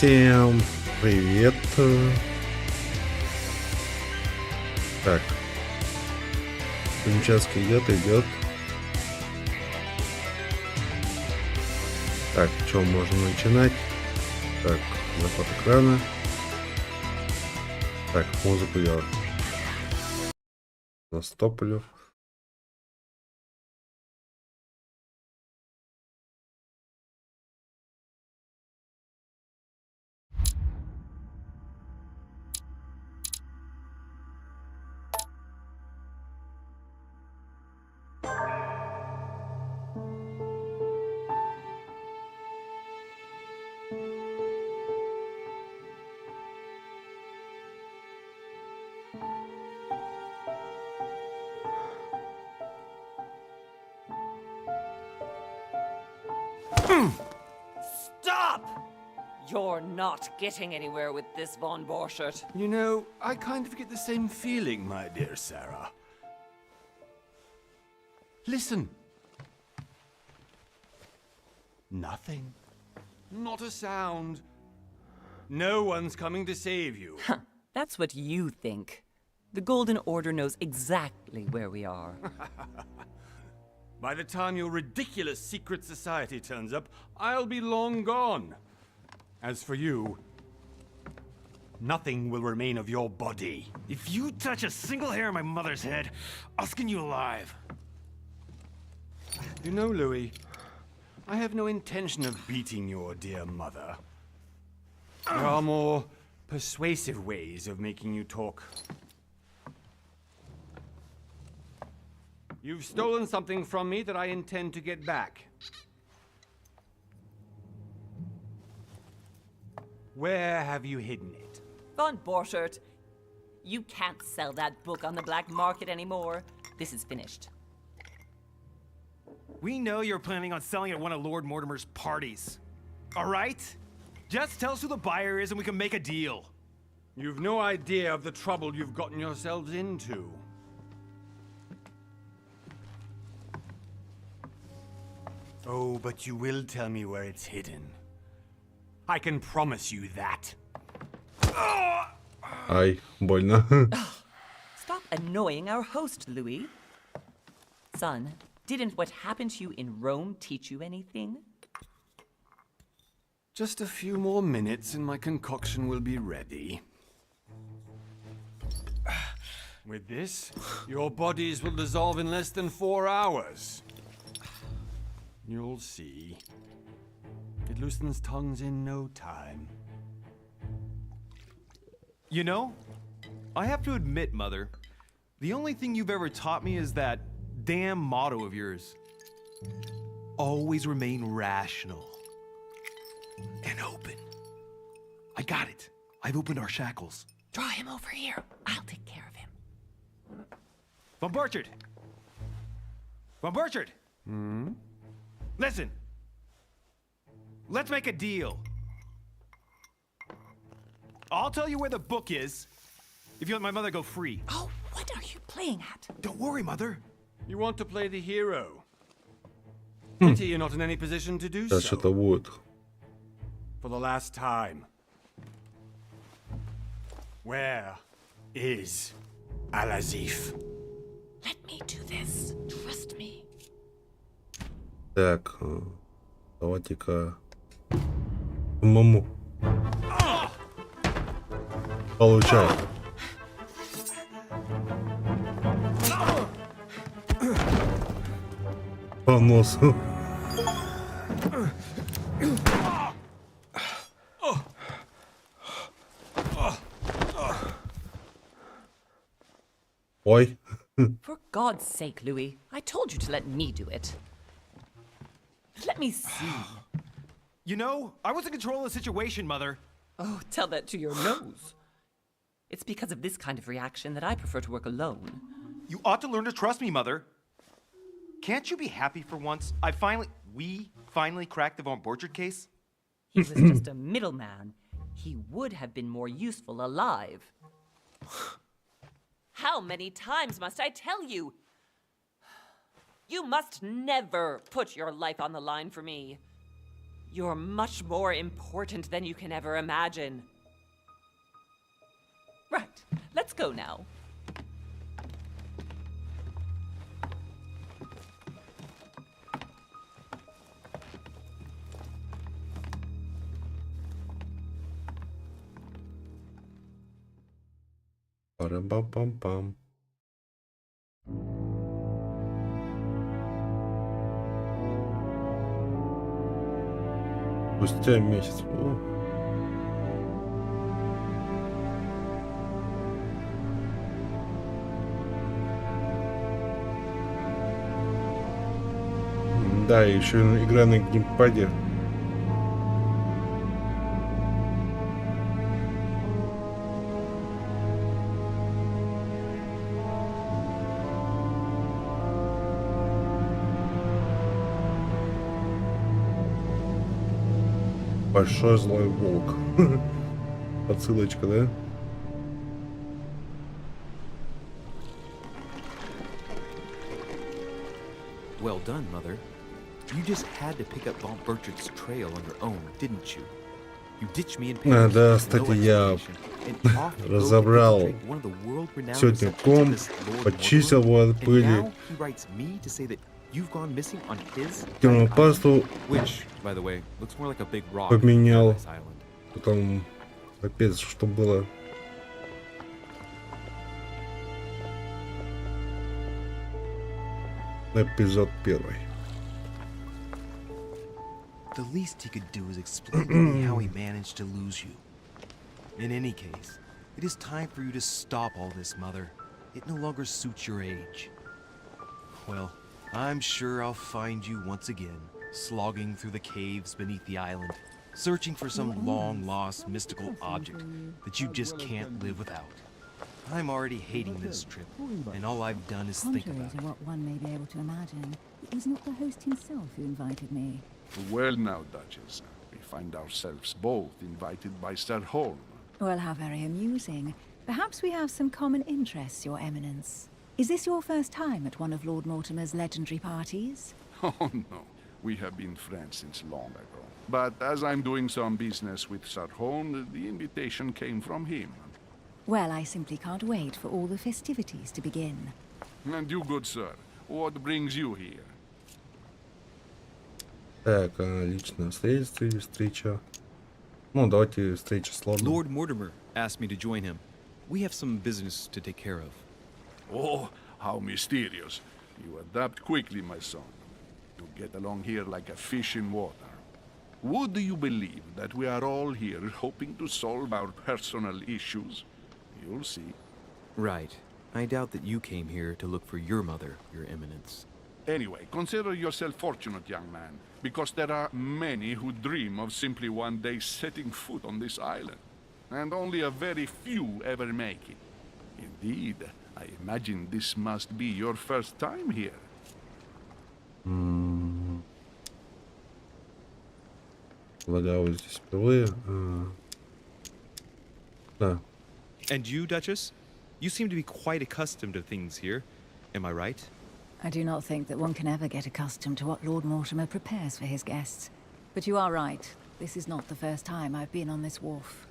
Всем привет. Так. Участки идет. Так, что можно начинать? Так, заход экрана. Так, музыку я застоплю. Stop! You're not getting anywhere with this, Von Borchert. You know, I kind of get the same feeling, my dear Sarah. Listen. Nothing. Not a sound. No one's coming to save you. That's what you think. The Golden Order knows exactly where we are. By the time your ridiculous secret society turns up, I'll be long gone. As for you, nothing will remain of your body. If you touch a single hair on my mother's head, I'll skin you alive. You know, Louis, I have no intention of beating your dear mother. There are more persuasive ways of making you talk. You've stolen something from me that I intend to get back. Where have you hidden it? Von Borchert, you can't sell that book on the black market anymore. This is finished. We know you're planning on selling at one of Lord Mortimer's parties. All right? Just tell us who the buyer is and we can make a deal. You've no idea of the trouble you've gotten yourselves into. Oh, but you will tell me where it's hidden. I can promise you that. Ай, больно. Stop annoying our host, Louis. Son, didn't what happened to you in Rome teach you anything? Just a few more minutes and my concoction will be ready. With this, your bodies will dissolve in less than 4 hours. You'll see. It loosens tongues in no time. You know, I have to admit, Mother, the only thing you've ever taught me is that damn motto of yours. Always remain rational. And open. I got it. I've opened our shackles. Draw him over here. I'll take care of him. Von Borchert! Von Borchert! Listen. Let's make a deal. I'll tell you where the book is if you let my mother go free. Oh, what are you playing at? Don't worry, Mother. You want to play the hero? Pity you're not in any position to do Сейчас so. что-то будет. For the last time. Where is Al-Azif? Let me do this. Trust me. Так, давайте-ка самому. Получай. По носу. Ой. For God's sake, Louis, I told you to let me do it. Let me see. You know, I was in control of the situation, Mother. Oh, tell that to your nose. It's because of this kind of reaction that I prefer to work alone. You ought to learn to trust me, Mother. Can't you be happy for once? We finally cracked the Von Borchert case? He was just a middleman. He would have been more useful alive. How many times must I tell you? You must never put your life on the line for me. You're much more important than you can ever imagine. Right, let's go now. Пам-пам-пам. Спустя месяц. О. Да, еще игра на геймпаде. Большой злой волк. Отсылочка, да? Well done, Mother. You just had to pick up Von Burchard's trail on your own, didn't you? You ditched me in Paris. Да, with кстати, no я explanation, and off you go to разобрал infiltrate one of the world-renowned сегодня комп, receptionists, Lord почистил его от Mortimer, пыли. and now he writes me to say that you've gone missing on his Темную private пасту island, which, by the way, looks more like a big rock поменял. than Paradise Island. Потом капец, что было. Эпизод 1. The least he could do is explain to me how he managed to lose you. In any case, it is time for you to stop all this, Mother. It no longer suits your age. Well, I'm sure I'll find you once again, slogging through the caves beneath the island, searching for some long-lost mystical object that you just can't live without. I'm already hating this trip, and all I've done is think Contrary about to it. what one may be able to imagine, it was not the host himself who invited me. Well now, Duchess, we find ourselves both invited by Sir Holm. Well, how very amusing. Perhaps we have some common interests, Your Eminence. Is this your first time at one of Lord Mortimer's legendary parties? Oh no, we have been friends since long ago. But as I'm doing some business with Sir Holm, the invitation came from him. Well, I simply can't wait for all the festivities to begin. And you, good sir, what brings you here? Так, личное следствие, встреча. Ну, давайте встреча с лордом. Lord Mortimer asked me to join him. We have some business to take care of. Oh, how mysterious. You adapt quickly, my son. You get along here like a fish in water. Would you believe that we are all here hoping to solve our personal issues? You'll see. Right. I doubt that you came here to look for your mother, Your Eminence. Anyway, consider yourself fortunate, young man, because there are many who dream of simply one day setting foot on this island, and only a very few ever make it. Indeed, I imagine this must be your first time here. Полагаю, здесь впервые. Да. And you, Duchess? You seem to be quite accustomed to things here. Am I right? I do not think that one can ever get accustomed to what Lord Mortimer prepares for his guests. But you are right. This is not the first time I've been on this wharf.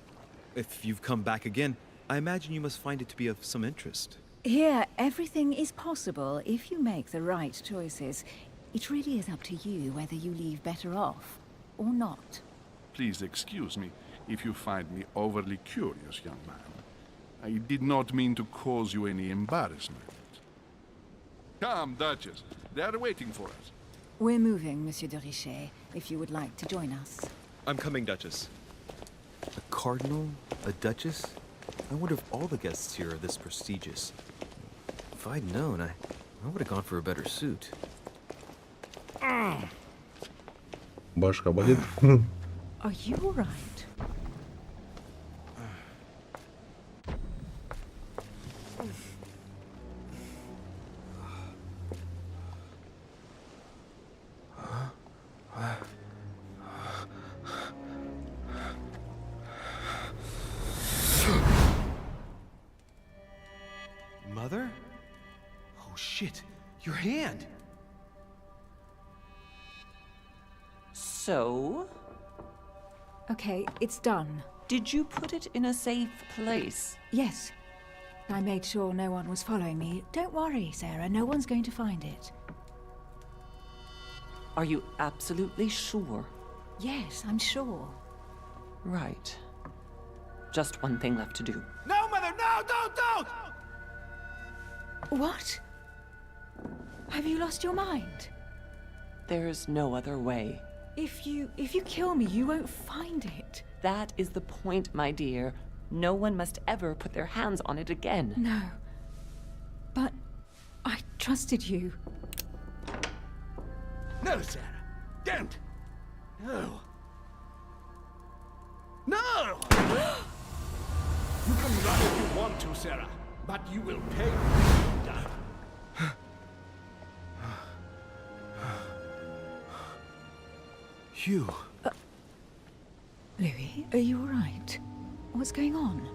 If you've come back again, I imagine you must find it to be of some interest. Here, everything is possible if you make the right choices. It really is up to you whether you leave better off or not. Please excuse me if you find me overly curious, young man. I did not mean to cause you any embarrassment. Come, Duchess. They are waiting for us. We're moving, Monsieur de Richet, if you would like to join us. I'm coming, Duchess. A cardinal? A duchess? I wonder if all the guests here are this prestigious. If I'd known, I would have gone for a better suit. Башка болит. Are you all right? Mother? Oh shit, your hand! So, Okay, it's done. Did you put it in a safe place? Yes. I made sure no one was following me. Don't worry, Sarah. No one's going to find it. Are you absolutely sure? Yes, I'm sure. Right. Just one thing left to do. No, Mother, no, don't! What? Have you lost your mind? There's no other way. If you kill me, you won't find it. That is the point, my dear. No one must ever put their hands on it again. No. But I trusted you. No, Sarah. Don't. No. No! You can run if you want to, Sarah, but you will pay for it. Hugh. Louis, are you all right? What's going on?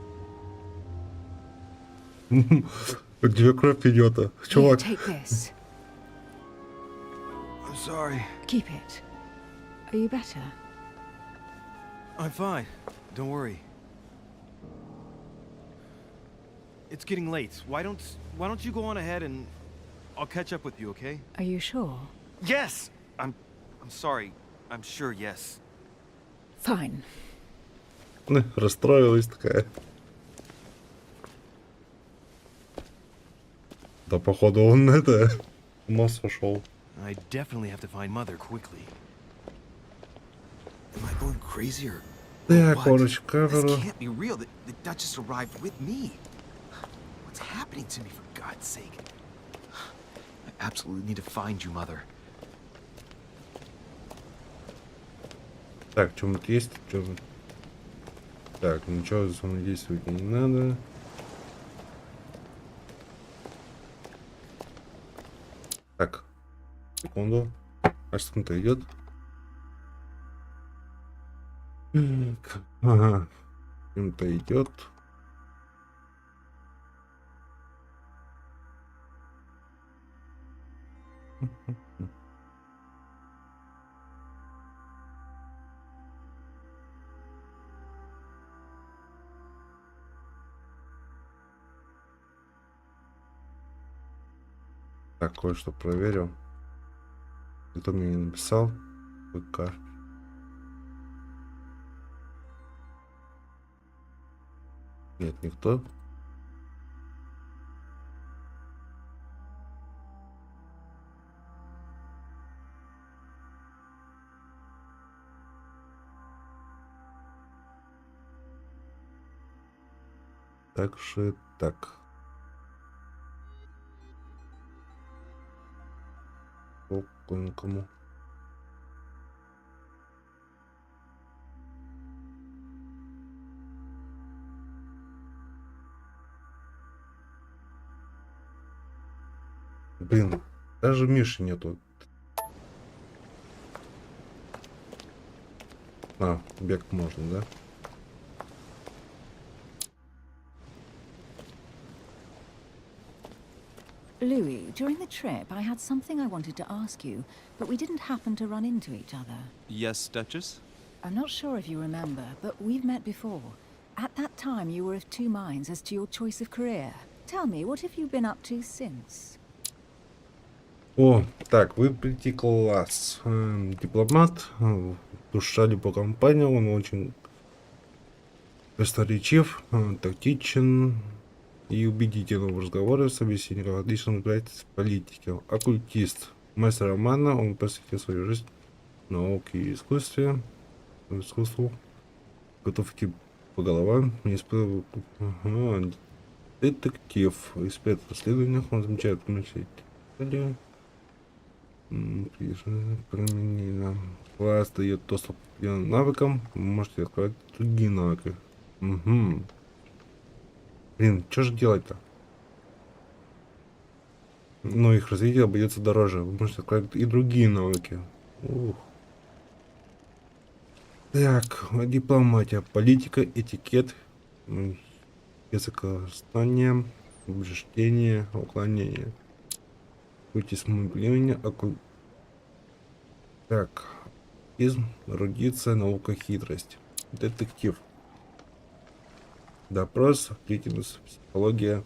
У тебя кровь идет, Here, чувак. take this. I'm sorry. Keep it. Are you better? I'm fine. Don't worry. It's getting late. Why don't you go on ahead and I'll catch up with you, okay? Are you sure? Yes. I'm sorry. I'm sure, yes. Fine. Расстроилась такая. Да, походу, он это... с ума сошел. I definitely have to find Mother quickly. Am I going crazy or Так, what? короче, This камера. can't be real. The Duchess arrived with me. What's happening to me, for God's sake? I absolutely need to find you, Mother. Так, что-нибудь есть? Что-нибудь? Так, ничего взаимодействовать не надо. Так, секунду. А что там-то идет? Так, ага. Чем-то идет. Так, кое-что проверю. Кто мне не написал? ВК. Нет, никто. Так же так. Никому. Блин, даже Миши нету. А, бег можно, да? Louis, during the trip, I had something I wanted to ask you, but we didn't happen to run into each other. Yes, Duchess? I'm not sure if you remember, but we've met before. At that time, you were of two minds as to your choice of career. Tell me, what have you been up to since? О, так, выберите класс. Дипломат, душа либо компания, он очень красноречив, тактичен и убедителен в разговоре с собеседником, отлично разбирается в политике. Оккультист, мастер романа, он посвятил свою жизнь науке и искусству. Готов идти по головам, не испытывал. Ага. Детектив, эксперт в расследованиях, он замечает мысли. Применение. Класс дает доступ к навыкам. Вы можете открывать другие навыки. Угу. Блин, что же делать-то? Но их развитие обойдется дороже. Вы можете открывать и другие навыки. Ух. Так, дипломатия, политика, этикет, языкознание, убеждение, уклонение. Пути смыгливания, Так, изм, эрудиция, наука, хитрость. Детектив. Допрос, деятельность, психология.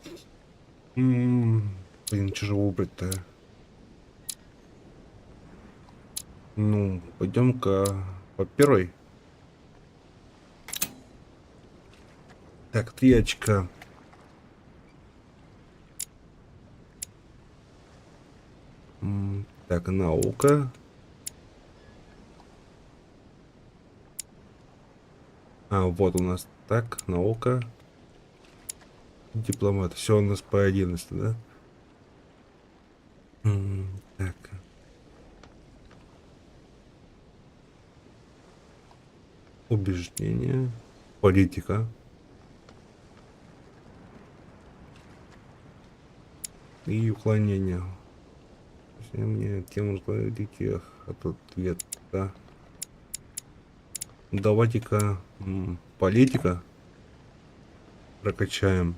Блин, чего выбрать-то? Ну, пойдем-ка по первой. Так, 3 очка. Так, наука. А, вот у нас так, наука. Дипломат. Все у нас по 11, да? Так. Убеждение. Политика. И уклонение. Мне тему детей от ответа. Давайте-ка политика прокачаем.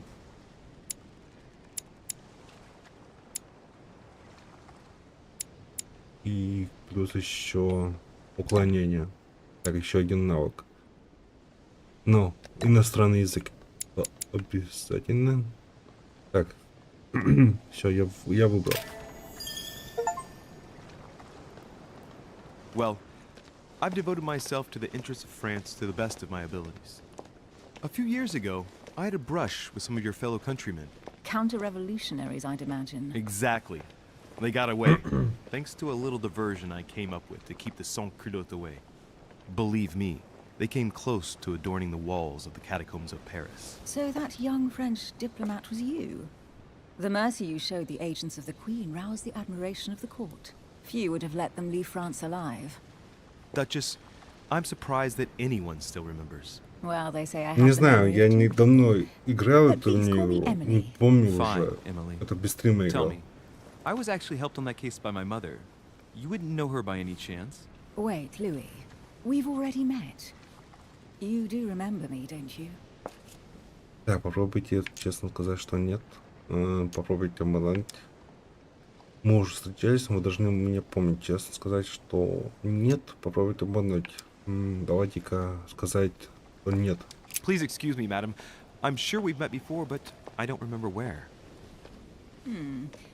И плюс еще уклонение. Так, еще один навык. Но иностранный язык обязательно. Так, все, я выбрал. Well, I've devoted myself to the interests of France to the best of my abilities. A few years ago, I had a brush with some of your fellow countrymen. Counter-revolutionaries, I'd imagine. Exactly. They got away, thanks to a little diversion I came up with to keep the sans-culottes away. Believe me, they came close to adorning the walls of the catacombs of Paris. So that young French diplomat was you? The mercy you showed the agents of the Queen roused the admiration of the court. Few would have let them leave France alive. Duchess, I'm surprised that anyone still remembers. Well, they say I have Не the знаю, memory я of two недавно people. играл But эту please call me турниру, Emily. не помню Fine, уже. Emily. Это без стрима Tell играл. me, I was actually helped on that case by my mother. You wouldn't know her by any chance? Wait, Louis. We've already met. You do remember me, don't you? Так, попробуйте, честно сказать, что нет. Попробуйте обмануть. Мы уже встречались, вы должны меня помнить. Честно сказать, что нет. Попробуйте обмануть. Давайте-ка сказать, что нет. Please excuse me, madam. I'm sure we've met before, but I don't remember where.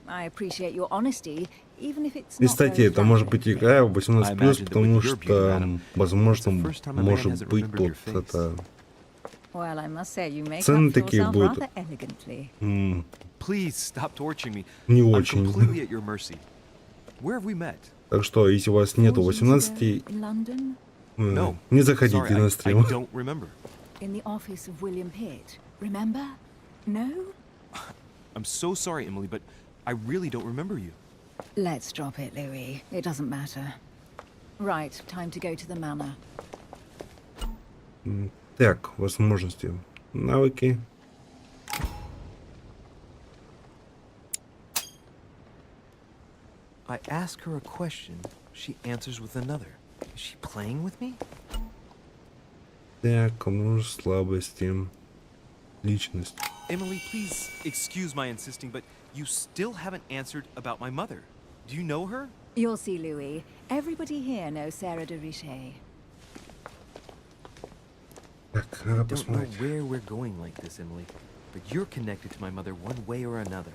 I appreciate your honesty, even if it's И, not кстати, very это может frank. быть игра 18+, I imagine that потому with your beauty, что, madam, возможно, it's the first time a man может hasn't быть remembered тут your face. это... Well, I must say you make Цены up for такие yourself будут. rather elegantly. Please stop torturing me. Не I'm очень. completely at your mercy. Where have we met? Так что, если у вас нету 4 years 18, ago in London, No. не заходите Sorry, на I стрим. don't remember. in the office of William Pitt. Remember? No? I'm so sorry, Emily, but I really don't remember you. Let's drop it, Louis. It doesn't matter. Right, time to go to the manor. Так, возможности. Навыки. I ask her a question, she answers with another. Is she playing with me? Так, ну, слабости. Личность. Emily, please excuse my insisting, but you still haven't answered about my mother. Do you know her? You'll see, Louis. Everybody here knows Sarah de Richet. Так, I don't know посмотрим. where we're going like this, Emily, but you're connected to my mother one way or another.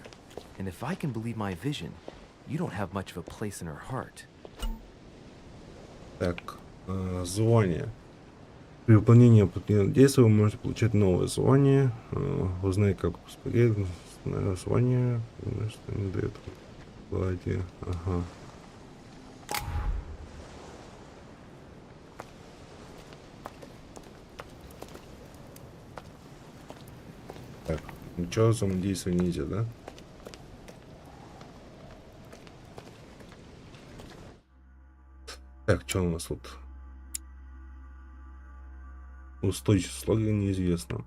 And if I can believe my vision, you don't have much of a place in her heart. Так, звание. При выполнении определенных действий вы можете получать новое звание. Узнай, как успокоить звание. Что не дает владе. Ага. Так, ничего взаимодействия нельзя, да? Так, что у нас тут? Устойчивость слога неизвестно.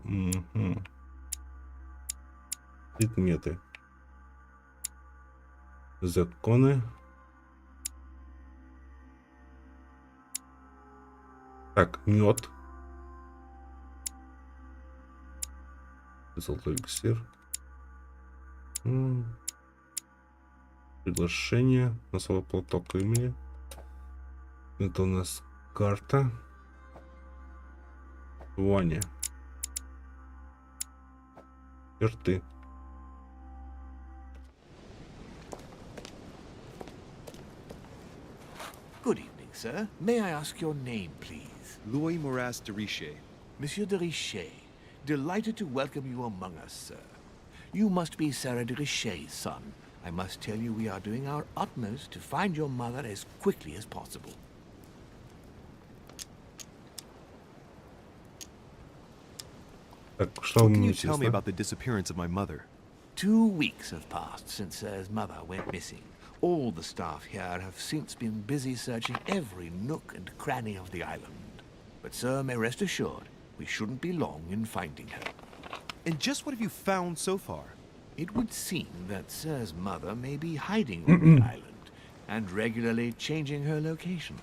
Предметы. Законы. Так, мед. Золотой эликсир. Приглашение. Носовой платок имени. Это у нас карта. Ваня. Черты. Good evening, sir. May I ask your name, please? Louis Moras de Richer. Monsieur de Richer. Delighted to welcome you among us, sir. You must be Sarah de Richer's son. I must tell you we are doing our utmost to find your mother as quickly as possible. Так, что What вам can you tell me интересно? about the disappearance of my mother? 2 weeks have passed since Sir's mother went missing. All the staff here have since been busy searching every nook and cranny of the island. But Sir may rest assured, we shouldn't be long in finding her. And just what have you found so far? It would seem that Sir's mother may be hiding on the island and regularly changing her location.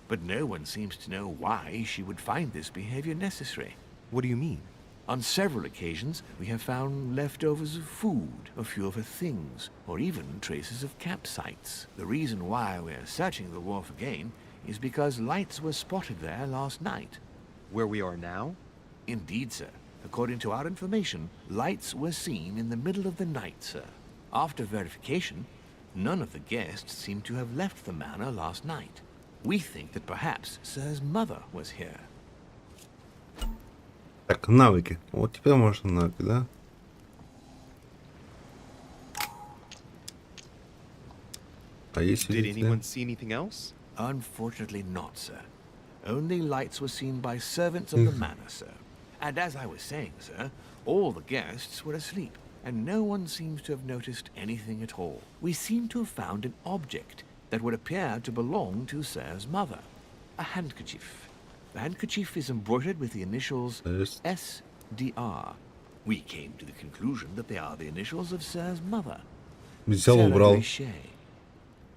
But no one seems to know why she would find this behavior necessary. What do you mean? On several occasions, we have found leftovers of food, a few of her things, or even traces of campsites. The reason why we're searching the wharf again is because lights were spotted there last night. Where we are now? Indeed, sir. According to our information, lights were seen in the middle of the night, sir. After verification, none of the guests seem to have left the manor last night. We think that perhaps Sir's mother was here. Так, навыки. Вот теперь можно навыки, да? А если... Did anyone see anything else? Unfortunately not, sir. Only lights were seen by servants of the manor, sir. And as I was saying, sir, all the guests were asleep, and no one seems to have noticed anything at all. We seem to have found an object that would appear to belong to Sir's mother. A handkerchief. The handkerchief is embroidered with the initials Yes. SDR. We came to the conclusion that they are the initials of Sir's mother. Взял, Sarah убрал. Richet.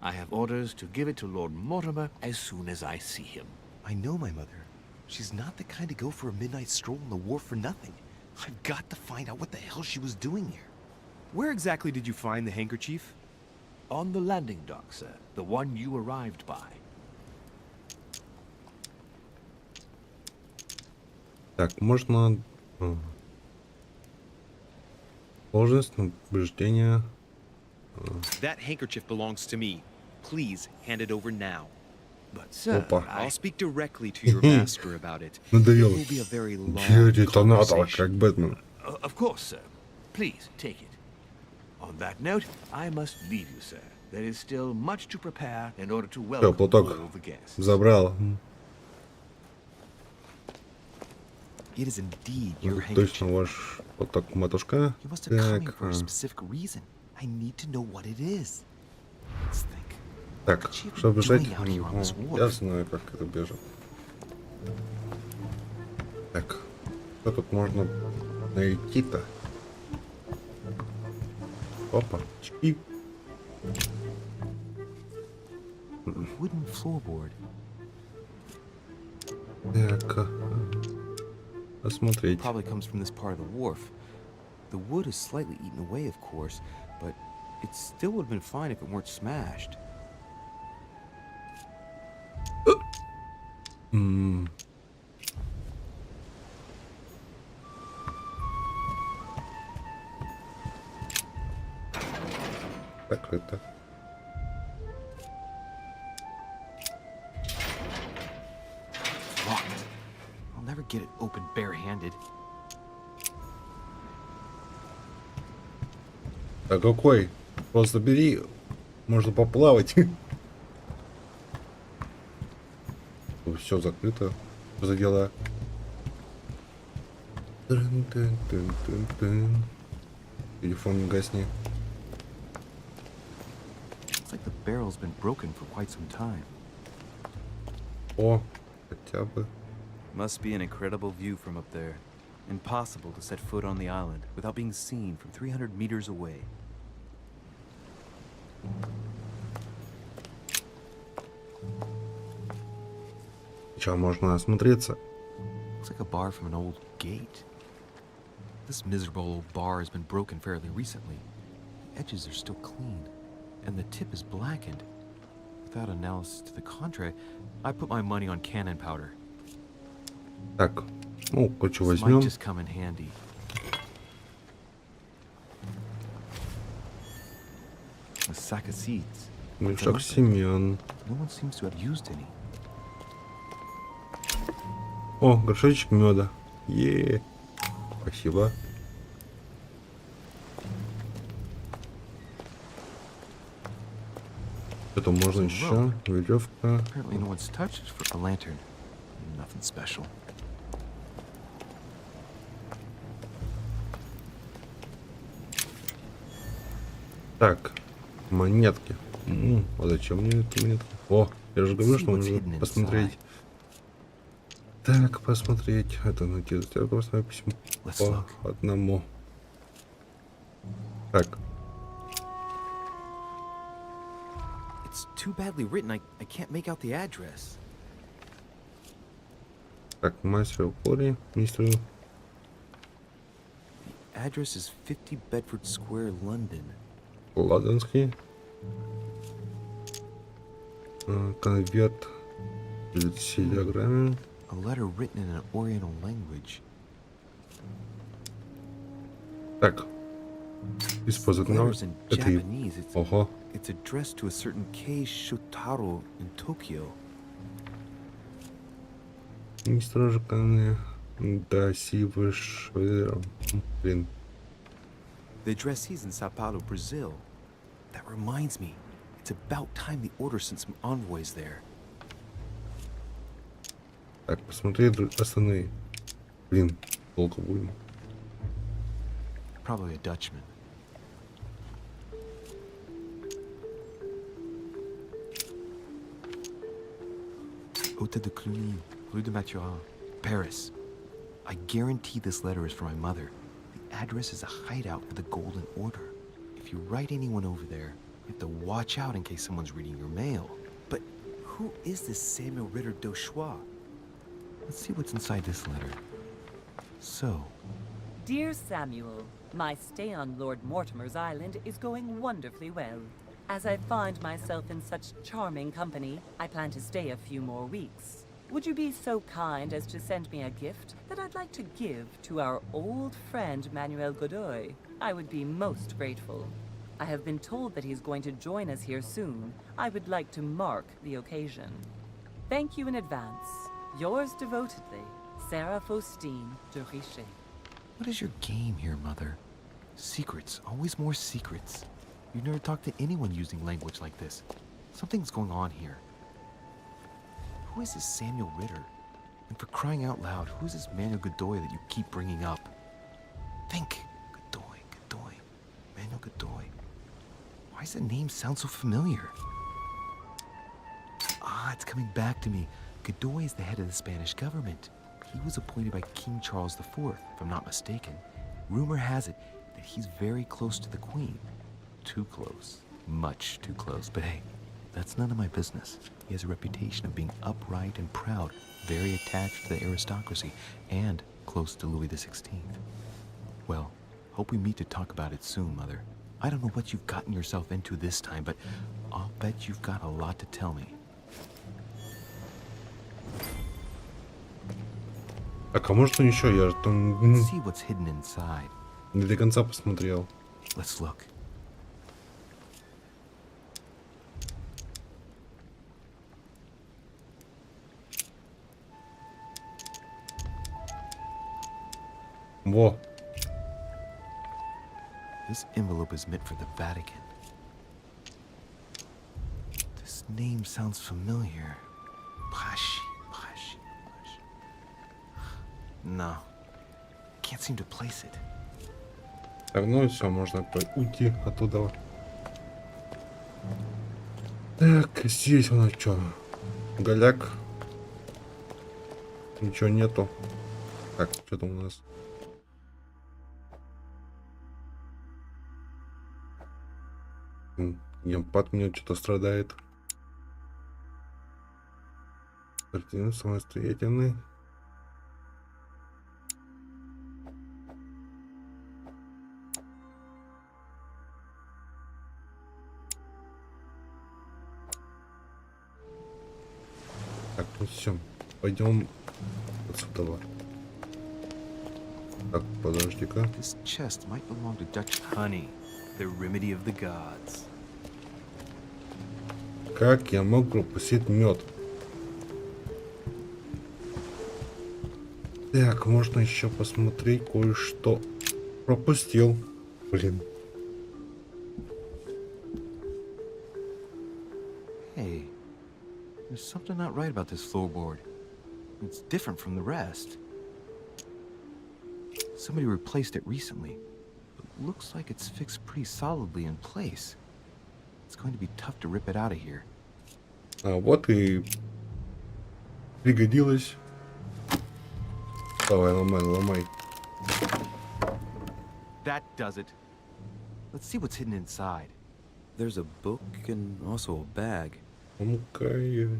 I have orders to give it to Lord Mortimer as soon as I see him. I know my mother. She's not the kind to go for a midnight stroll on the wharf for nothing. I've got to find out what the hell she was doing here. Where exactly did you find the handkerchief? On the landing dock, sir. The one you arrived by. Так, можно... Сложность, убеждение... That handkerchief belongs to me. Please hand it over now. But, sir, Опа. I'll speak directly to your master about it. It Надоело. will be a very long Чье детонатор, conversation. как Бэтмен. Of course, sir. Please, take it. On that note, I must leave you, sir. There is still much to prepare in order to Всё, welcome платок all the guests. забрал. It is indeed your Точно handkerchief. ваш платок, матушка. You must have come here Так, for a specific reason. I need to know what it is. Let's think. так, What you чтобы бежать, doing out here on this wharf? я знаю, как это бежать. Так, что тут можно найти-то? Опа, чики. Wooden floorboard. Так, посмотреть. Probably comes from this part of the wharf. The wood is slightly eaten away, of course, but it still would have been fine if it weren't smashed. Так, это... Locked. I'll never get it open barehanded. А какой? Просто бери, можно поплавать. Все закрыто. Что за дела? Тын-тын-тын-тын-тын. Телефон не гасни. It's like the barrel's been broken for quite some time. О, хотя бы. Must be an incredible view from up there. Impossible to set foot on the island without being seen from 300 meters away. Сейчас можно осмотреться. Looks like a bar from an old gate. This miserable old bar has been broken fairly recently. The edges are still clean, and the tip is blackened. Without analysis to the contrary, I put my money on cannon powder. Так, Ну, кое-что This might возьмем. just come in handy. A sack of seeds. Мешок семян. No one seems to have used any. О, горшочек меда. Спасибо. Это можно еще. Веревка. Apparently no one's touched it for a lantern. Nothing special. Так, монетки. А зачем мне эта монетка? О, я же говорю, что нужно посмотреть. Так, посмотреть. Это найти застёркое письмо по одному. Так. It's too badly written, I can't make out the address. Так, мастер Кори, мистер. The address is 50 Bedford Square, London. Ладонский. Конверт с диаграммой. A letter written in an Oriental language. Так. Использовать навык. Letters in Это и... Japanese. Ого. It's addressed to a certain Kei Shotaro in Tokyo. Мистер Жаканы. Да, Сивыш. Блин. The addressee's in Sao Paulo, Brazil. That reminds me, it's about time the Order sent some envoys there. Так, посмотри остальные. Блин, долго будем. Probably a Dutchman. Hôtel de Cluny, Rue de Mathurin, Paris. I guarantee this letter is for my mother. The address is a hideout for the Golden Order. If you write anyone over there, you have to watch out in case someone's reading your mail. But who is this Samuel Ritter d'Auchois? Let's see what's inside this letter. So, Dear Samuel, my stay on Lord Mortimer's island is going wonderfully well. As I find myself in such charming company, I plan to stay a few more weeks. Would you be so kind as to send me a gift that I'd like to give to our old friend Manuel Godoy? I would be most grateful. I have been told that he's going to join us here soon. I would like to mark the occasion. Thank you in advance. Yours devotedly, Sarah Faustine de Richet. what is your game here, Mother? Secrets, always more secrets. You've never talked to anyone using language like this. Something's going on here. Who is this Samuel Ritter? And for crying out loud, who is this Manuel Godoy that you keep bringing up? Think. Godoy. Manuel Godoy. Why does the name sound so familiar? Ah, it's coming back to me. Godoy is the head of the Spanish government. He was appointed by King Charles IV, if I'm not mistaken. Rumor has it that he's very close to the Queen. Too close. Much too close. But hey, that's none of my business. He has a reputation of being upright and proud, very attached to the aristocracy, and close to Louis XVI. Well, hope we meet to talk about it soon, Mother. I don't know what you've gotten yourself into this time, but I'll bet you've got a lot to tell me. Так, а может он еще? Я же там Let's see what's hidden inside. не до конца посмотрел. Let's look. Во. This envelope is meant for the Vatican. This name sounds familiar. Pashi. No. Can't seem to place it. Так, ну и все, можно уйти оттуда. Так, здесь у нас что? Голяк. Ничего нету. Так, что там у нас? Геймпад у меня что-то страдает. Картина самостоятельный. Так, ну все, пойдем отсюда. Так, подожди-ка. This chest might belong to Dutch. Honey, the remedy of the gods. Как я мог пропустить мед? Так, можно еще посмотреть кое-что. Пропустил. Блин. Hey, there's something not right about this floorboard. It's different from the rest. Somebody replaced it recently, but looks like it's fixed pretty solidly in place. It's going to be tough to rip it out of here. А вот и пригодилось. Давай, ломай, ломай. That does it. Let's see what's hidden inside. There's a book and also a bag. Ну-ка.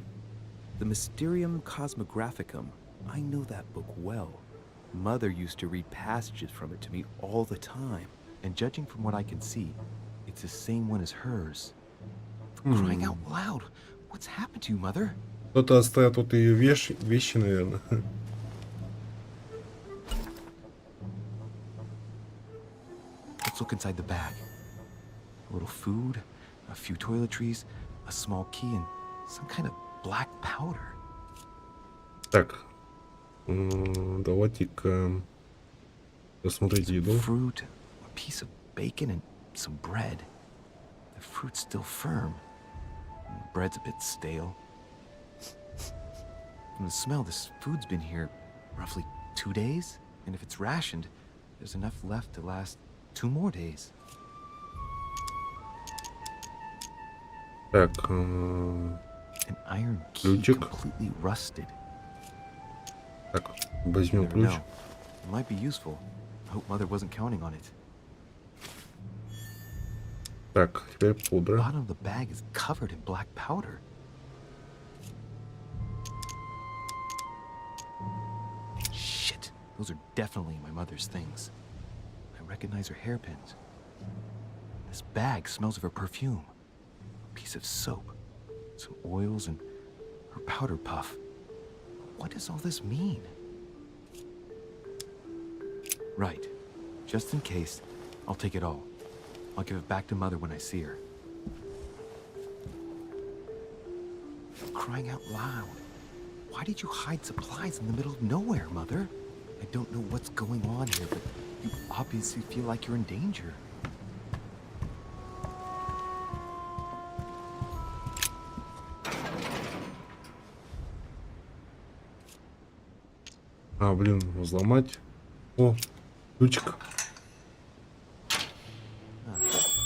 The Mysterium Cosmographicum. I know that book well. Mother used to read passages from it to me all the time. And judging from what I can see, it's the same one as hers. For crying out loud, what's happened to you, Mother? Кто-то оставил тут ее вещи, наверное. Let's look inside the bag. A little food, a few toiletries, a small key, and some kind of black powder. Так. Давайте-ка посмотреть еду. Fruit, a piece of bacon, and some bread. The fruit's still firm. And the bread's a bit stale. From the smell, this food's been here roughly 2 days. And if it's rationed, there's enough left to last 2 more days. Так, An iron key ключик. completely rusted. Так, возьмем Never ключ. know. It might be useful. I hope Mother wasn't counting on it. Так, теперь The пудра. bottom of the bag is covered in black powder. Shit, those are definitely my mother's things. I recognize her hairpins. This bag smells of her perfume. A piece of soap, some oils, and her powder puff. What does all this mean? Right. Just in case, I'll take it all. I'll give it back to Mother when I see her. Crying out loud. Why did you hide supplies in the middle of nowhere, Mother? I don't know what's going on here, but you obviously feel like you're in danger. А, блин, взломать. О, ключик.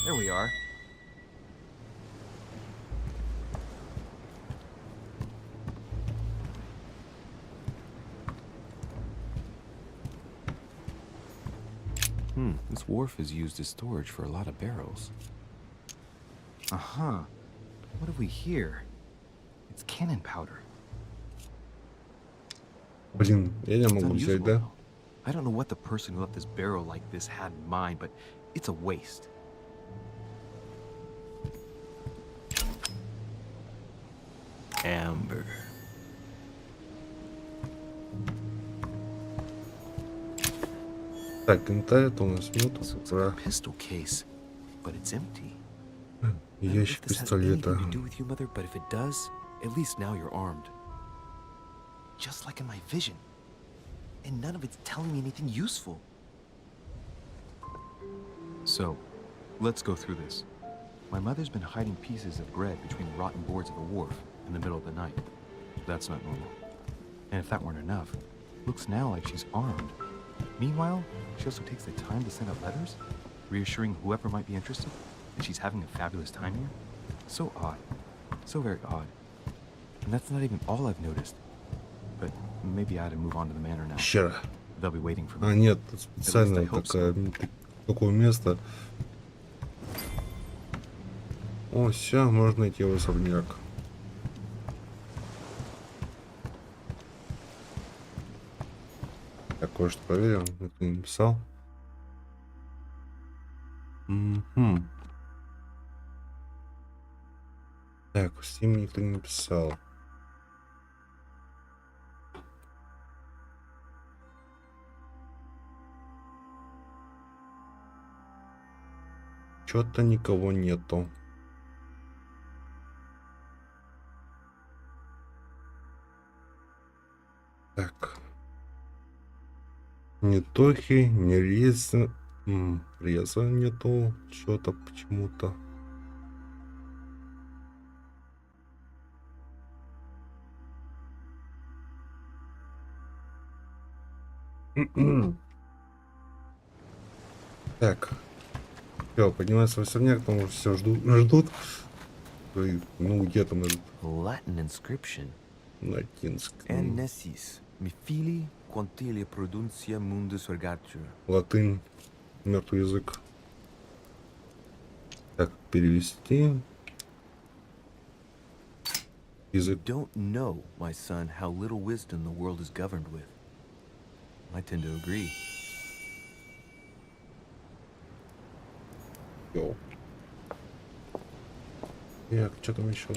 There we are. This wharf is used as storage for a lot of barrels. Uh-huh. What have we here? It's cannon powder. Блин, я не It's могу взять, unusable, да? though. I don't know what the person who left this barrel like this had in mind, but it's a waste. Amber. Так, инвентарь, это у нас мед, So it's пудра, like a pistol case, but it's empty. ящик If this has пистолета. anything to do with you, Mother, but if it does, at least now you're armed. Just like in my vision. And none of it's telling me anything useful. So, let's go through this. My mother's been hiding pieces of bread between the rotten boards of a wharf in the middle of the night. That's not normal. And if that weren't enough, looks now like she's armed. Meanwhile, she also takes the time to send out letters, reassuring whoever might be interested that she's having a fabulous time here. So odd. So very odd. And that's not even all I've noticed. But maybe I ought to move on to the manor now. Щера. They'll be waiting for А, me. нет, тут специально I hope такое место. О, все, можно идти в особняк. Так, кое-что проверим, никто не написал. Мгм. Так, в Steam никто не написал. Чё-то никого нету. Так. Ни Тохи, ни Реза. Реза нету. Чё-то почему-то. Так. Все, поднимается в особняк, потому что все ждут. Ну, где там этот Latin inscription. латинский? En necis, mi fili quantilia produncia mundus ergatur. Латынь. Мертвый язык. Так, перевести. Язык. Don't know, my son, how little wisdom the world is governed with. I tend to agree. Йоу. Так, что там еще?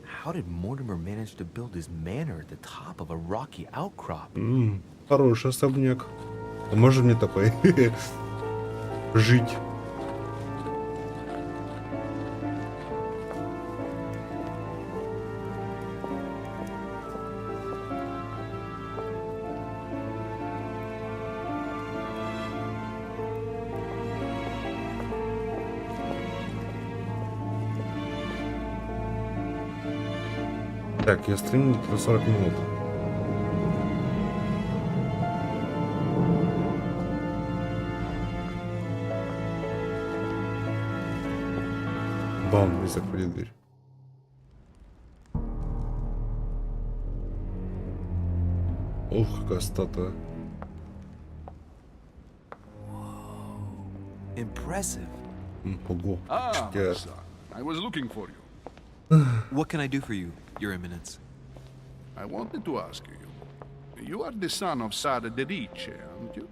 How did Mortimer manage to build his manor at the top of a rocky outcrop? Хороший особняк. А можно мне такой жить? Так, я стримлю на 40 минут. Бам, и закрыли дверь. Ух, какая статуя. Impressive. Ого. Ah, my Я- son. I was looking for you. What can I do for you, Your Eminence? I wanted to ask you. You are the son of Sara de Riche, aren't you?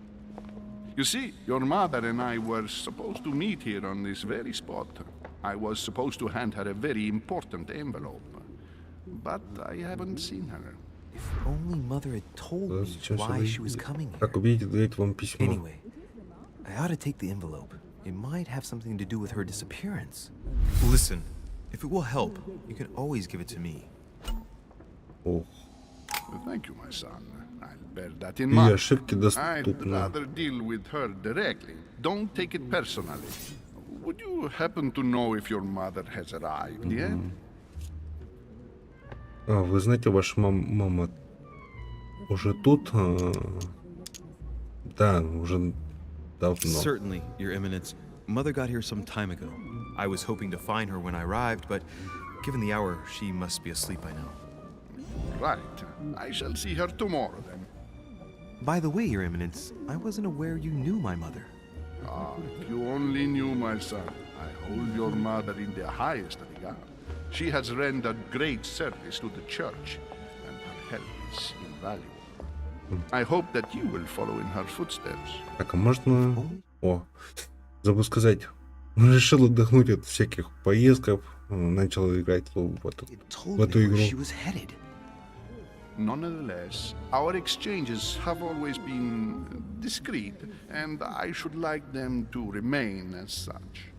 You see, your mother and I were supposed to meet here on this very spot. I was supposed to hand her a very important envelope. But I haven't seen her. If only Mother had told Да, me сейчас why я she was coming here. Так, убейте, дайте вам письмо. Anyway, I ought to take the envelope. It might have something to do with her disappearance. Listen, if it will help, you can always give it to me. Ох. Well, thank you, my son. I'll bear that in И mind. ошибки I'd доступны. rather deal with her directly. Don't take it personally. Would you happen to know if your mother has arrived yet? А, вы знаете, ваша мама уже тут? Да, уже давно. Certainly, Your Eminence. Mother got here some time ago. I was hoping to find her when I arrived, but given the hour, she must be asleep by now. Right. I shall see her tomorrow then. By the way, Your Eminence, I wasn't aware you knew my mother. Ah, if you only knew, my son. I hold your mother in the highest regard. She has rendered great service to the church, and her help is invaluable. I hope that you will follow in her footsteps. Так, а можно... О, забыл сказать. Решил отдохнуть от всяких поездков. Начал играть в It told в эту me where игру. she was headed. Nonetheless, our exchanges have always been discreet, and I should like them to remain as such.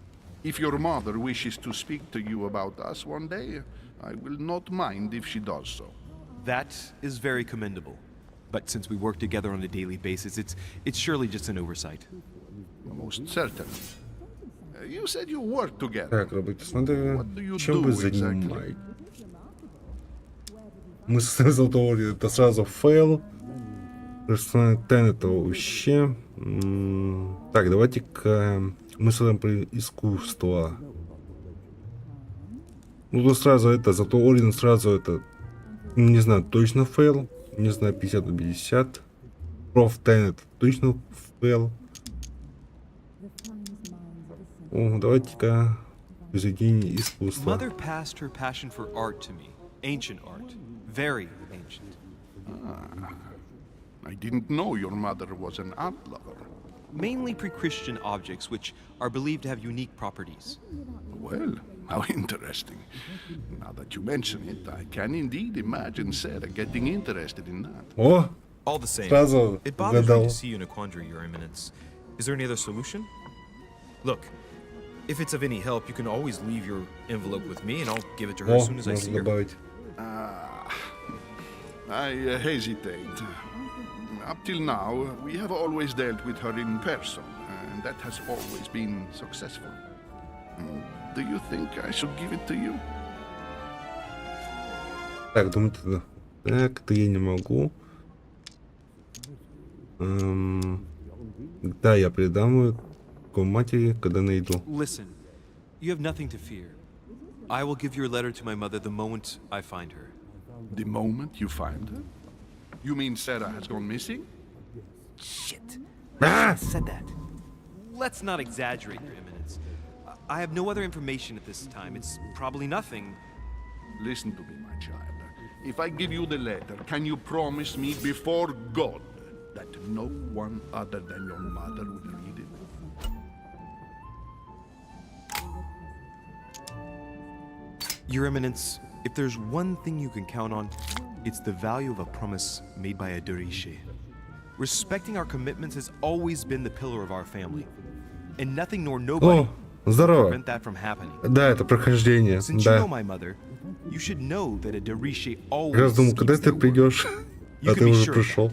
If your mother wishes to speak to you about us one day, I will not mind if she does so. That is very commendable. But since we work together on a daily basis, it's surely just an oversight. Most certainly. You said you work together. Так, работайте, смотри, What do you чем вы do exactly? занимаетесь? Мы с Золотого это сразу фейл. Тайны это вообще. Так, давайте-ка мы смотрим про искусство. Ну, тут сразу это, зато Орден сразу это, не знаю, точно фейл. Не знаю, 50 на 50. Проф Тайны это точно фейл. О, давайте-ка произведение искусства. Mother passed her passion for art to me. Ancient art. Very ancient. I didn't know your mother was an art lover. Mainly pre-Christian objects which are believed to have unique properties. Well, How interesting. Now that you mention it, I can indeed imagine Sarah getting interested in that. О, All the same, сразу it bothers me угадал. to see you in a quandary, Your Eminence. Is there any other solution? Look, if it's of any help, you can always leave your envelope with me, and I'll give it to her О, as soon as I see можно her. добавить. I hesitate. Up till now, we have always dealt with her in person, and that has always been successful. Do you think I should give it to you? Так, думаю, тогда. Так, это я не могу. Да, я передам ее к матери, когда найду. Listen, you have nothing to fear. I will give your letter to my mother the moment I find her. The moment you find her? You mean Sarah has gone missing? Shit. Ah! I said that. Let's not exaggerate, Your Eminence. I have no other information at this time. It's probably nothing. Listen to me, my child. If I give you the letter, can you promise me before God that no one other than your mother will read it? Your Eminence, if there's one thing you can count on, it's the value of a promise made by a Durishe. Respecting our commitments has always been the pillar of our family. And nothing nor nobody О, здорово. prevent that from happening. Да, это прохождение. Since you know Да. my mother, you should know that a Durishe Я always раз думал, когда keeps ты their word. придешь, You а can ты be уже sure of пришел.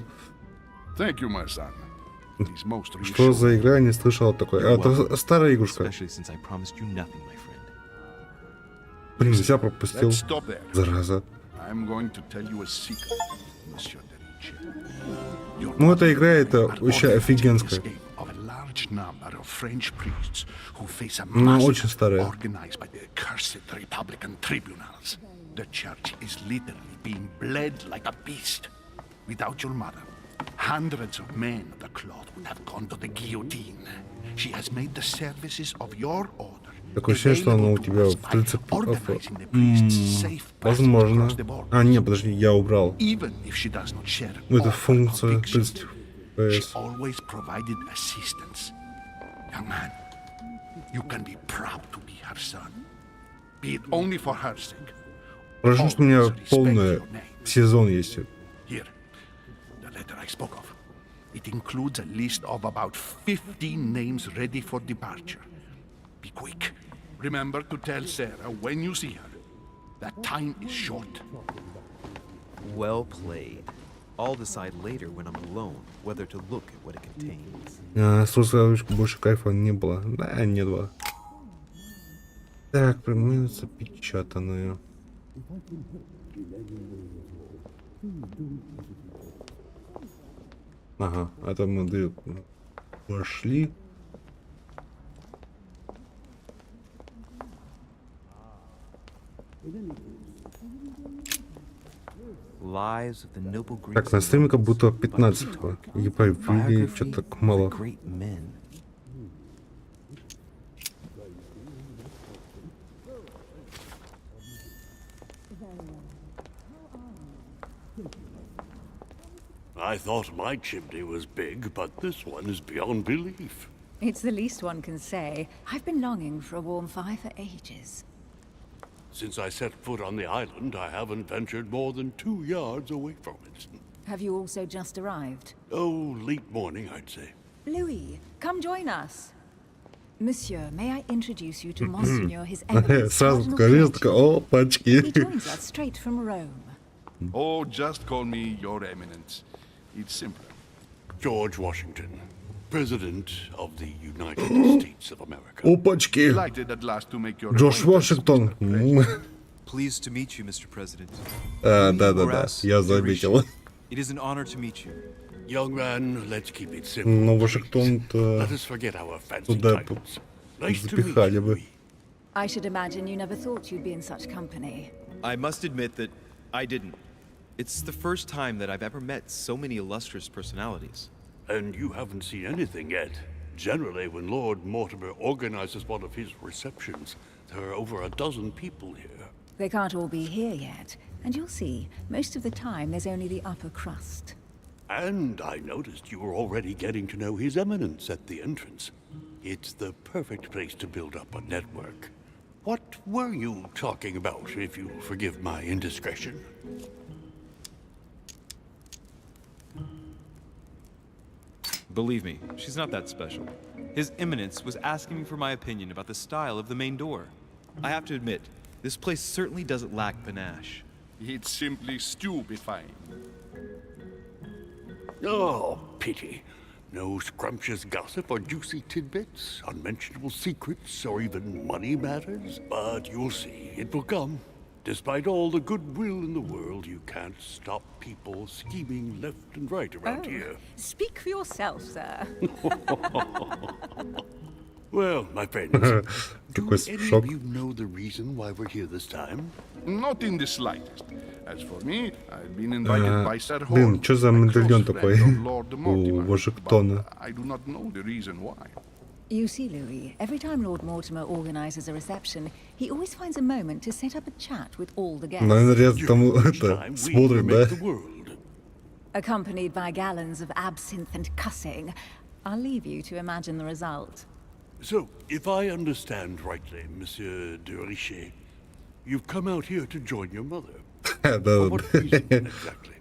Thank you, my son. It is most Что за reassuring. игра, не слышал такой. А, это старая игрушка. Especially since I promised you nothing, my friend. Блин, я пропустил. Let's stop there. Зараза. I'm going to tell you a secret, Monsieur Derice. Your Ну, эта игра, это are вообще ordered to офигенская. escape of a large number of French priests who face a Ну, очень massacre старая. organized by the accursed Republican tribunals. The church is literally being bled like a beast. Without your mother, hundreds of men of the cloth would have gone to the guillotine. She has made the services of your order Такое ощущение, что она у тебя в 30... organizing the priests' safe passage Возможно. across the border. А, нет, подожди, я убрал. Even if she does not share Это all her функция convictions, 30 she FPS. always provided assistance. Young man, you can be proud to be her son. Be it only for her sake. Хорошо, что у меня Always respect полный your name. сезон есть. Here, the letter I spoke of. It includes a list of about 15 names ready for departure. Be quick. Remember to tell Sarah when you see her that time is short. Well played. I'll decide later when I'm alone whether to look at what it contains. С русской ручкой больше кайфа не было. Да, не было. Так, примерно запечатанные. Ага, это мы пошли. Lives of the noble Greeks. Так, на стриме как будто 15. И появились Biography что-то так of мало. the great men. I thought my chimney was big, but this one is beyond belief. It's the least one can say. I've been longing for a warm fire for ages. Since I set foot on the island, I haven't ventured more than 2 yards away from it. Have you also just arrived? Oh, late morning, I'd say. Louis, come join us. Monsieur, may I introduce you to Monseigneur His Eminence Сразу Cardinal покажи, Pietro. такая, о, пачки. He joins us straight from Rome. Oh, just call me Your Eminence. It's simpler. George Washington, President of the United States of America. Опачки. Delighted at last to make your Джордж acquaintance, Вашингтон. Mr. President. Pleased to meet you, Mr. President. Да-да-да, я заметил. It is an honor to meet you. Young man, let's keep it simple. Но please. Вашингтон-то Let us forget our fancy туда titles. Nice to meet запихали you. бы. Louis. I should imagine you never thought you'd be in such company. I must admit that I didn't. It's the first time that I've ever met so many illustrious personalities. And you haven't seen anything yet. Generally, when Lord Mortimer organizes one of his receptions, there are over a dozen people here. They can't all be here yet, and you'll see, most of the time there's only the upper crust. And I noticed you were already getting to know His Eminence at the entrance. It's the perfect place to build up a network. What were you talking about, if you forgive my indiscretion? Believe me, she's not that special. His Eminence was asking me for my opinion about the style of the main door. I have to admit, this place certainly doesn't lack panache. It's simply stupefying. Oh, pity. No scrumptious gossip or juicy tidbits, unmentionable secrets, or even money matters. But you'll see, it will come. Despite all the goodwill in the world, you can't stop people scheming left and right around here. Speak for yourself, sir. Well, my friends, do Какой any шок. of you know the reason why we're here this time? Not in the slightest. As for me, I've been invited by Sir Блин, Horn, что за a медальон close такой friend of Lord у Mortimer, Вашингтона? but I do not know the reason why. You see, Louis, every time Lord Mortimer organizes a reception, he always finds a moment to set up a chat with all the guests, Наверное, там Each это time we смотрит, да? make the world. accompanied by gallons of absinthe and cussing. I'll leave you to imagine the result. So, if I understand rightly, Monsieur de Richet, you've come out here to join your mother. Да, For да, what reason exactly?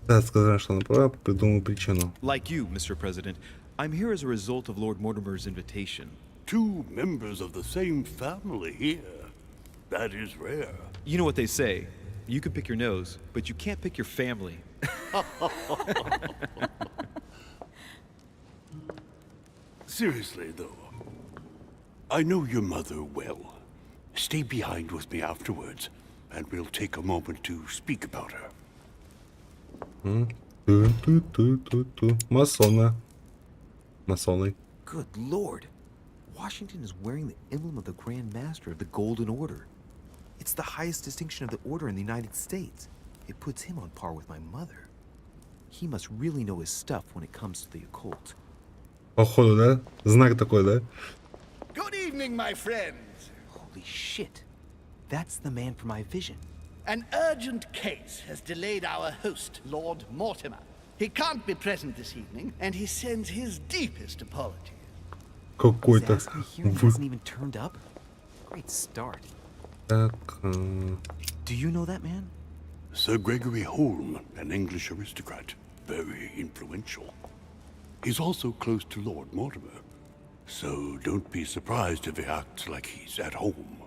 да, сказал, что она права, придумал причину. Like you, Mr. President, I'm here as a result of Lord Mortimer's invitation. 2 members of the same family here. That is rare. You know what they say. You can pick your nose, but you can't pick your family. Seriously, though, I know your mother well. Stay behind with me afterwards, and we'll take a moment to speak about her. Ту-ту-ту-ту-ту. Масоны. Масоны. Good lord. Washington is wearing the emblem of the Grand Master of the Golden Order. It's the highest distinction of the order in the United States. It puts him on par with my mother. He must really know his stuff when it comes to the occult. Походу, да? Знак такой, да? Good evening, my friends. Holy shit. That's the man for my vision. An urgent case has delayed our host, Lord Mortimer. He can't be present this evening, and he sends his deepest apologies. Какой-то. Asking here and hasn't even turned up? Great start. Так, Do you know that man? Sir Gregory Holm, an English aristocrat, very influential. He's also close to Lord Mortimer, so don't be surprised if he acts like he's at home.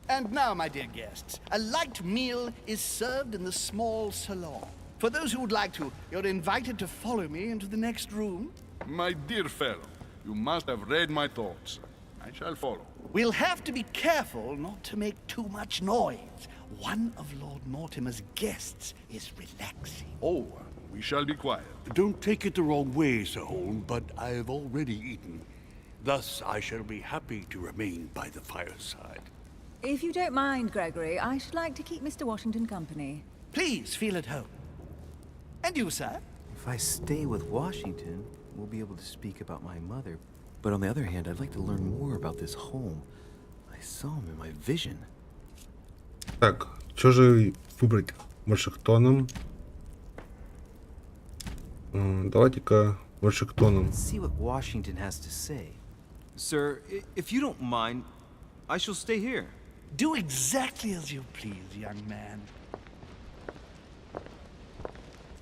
And now, my dear guests, a light meal is served in the small salon. For those who would like to, you're invited to follow me into the next room. My dear fellow, you must have read my thoughts. I shall follow. We'll have to be careful not to make too much noise. One of Lord Mortimer's guests is relaxing. Oh, we shall be quiet. Don't take it the wrong way, Sir Holm, but I've already eaten. Thus, I shall be happy to remain by the fireside. If you don't mind, Gregory, I should like to keep Mr. Washington company. Please feel at home. And you, sir? If I stay with Washington, we'll be able to speak about my mother. But on the other hand, I'd like to learn more about this home. I saw him in my vision. так, что же выбрать? Вашингтоном. Давайте-ка Вашингтоном. Let's see what Washington has to say. Sir, if you don't mind, I shall stay here. Do exactly as you please, young man.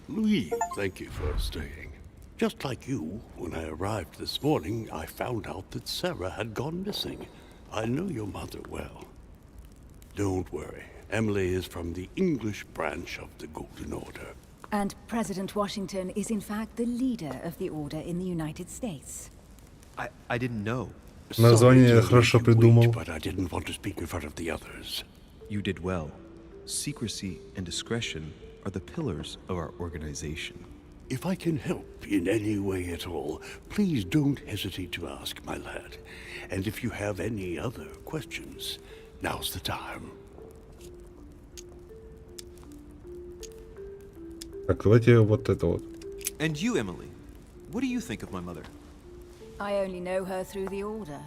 Louis, thank you for staying. Just like you, when I arrived this morning, I found out that Sarah had gone missing. I know your mother well. Don't worry. Emily is from the English branch of the Golden Order. And President Washington is in fact the leader of the order in the United States. I didn't know. Название Sorry to хорошо make you придумал. wait, but I didn't want to speak in front of the others. You did well. Secrecy and discretion are the pillars of our organization. If I can help in any way at all, please don't hesitate to ask, my lad. And if you have any other questions, now's the time. Так, давайте вот это вот. And you, Emily, what do you think of my mother? I only know her through the order.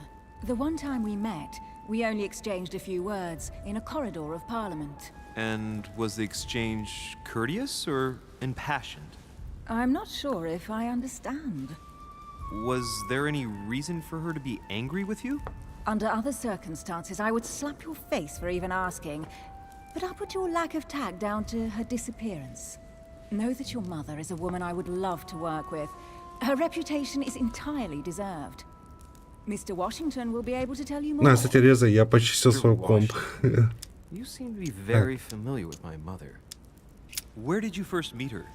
The one time we met, we only exchanged a few words in a corridor of Parliament. And was the exchange courteous or impassioned? I'm not sure if I understand. Was there any reason for her to be angry with you? Under other circumstances, I would slap your face for even asking, but I'll put your lack of tact down to her disappearance. Know that your mother is a woman I would love to work with. Her reputation is entirely deserved. Mr. Washington will be able to tell you more. На, кстати, Реза, я почистил свой комп. You seem to be very familiar with my mother. Where did you first meet her?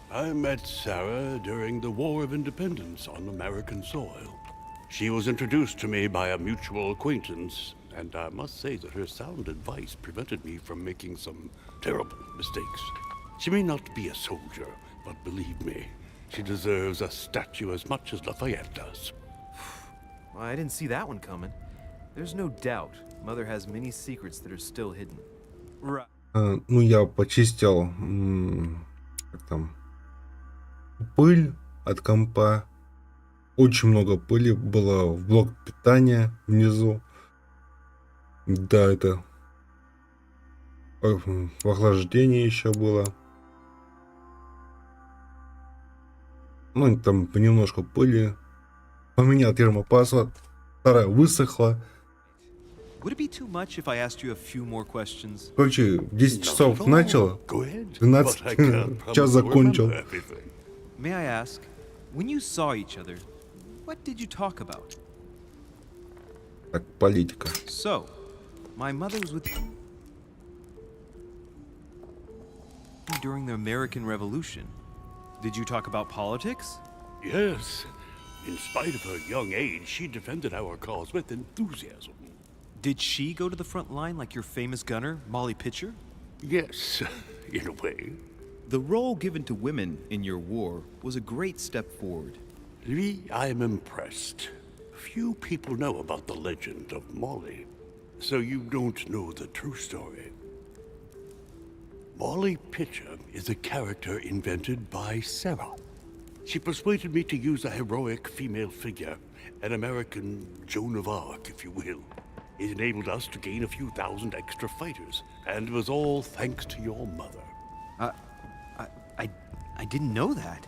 I met Sarah during the War of Independence on American soil. She was introduced to me by a mutual acquaintance, and I must say that her sound advice prevented me from making some terrible mistakes. She may not be a soldier, but believe me, she deserves a statue as much as Lafayette does. Well, I didn't see that one coming. There's no doubt Mother has many secrets that are still hidden. Right. Ну, я почистил как там, пыль от компа. Очень много пыли было в блок питания внизу. Да, это в охлаждении еще было. Ну, и там понемножку пыли. Поменял термопасу. Вторая высохла. Would it be too much if I asked you a few more questions? Короче, в 10 часов начал, Go ahead. 12 But I can't час promise to закончил. remember everything. May I ask, when you saw each other, what did you talk about? Так, политика. So, my mother was with you during the American Revolution. Did you talk about politics? Yes. In spite of her young age, she defended our cause with enthusiasm. Did she go to the front line like your famous gunner, Molly Pitcher? Yes, in a way. The role given to women in your war was a great step forward. Lee, I am impressed. Few people know about the legend of Molly, so you don't know the true story. Molly Pitcher is a character invented by Sarah. She persuaded me to use a heroic female figure, an American Joan of Arc, if you will. It enabled us to gain a few thousand extra fighters, and it was all thanks to your mother. I didn't know that.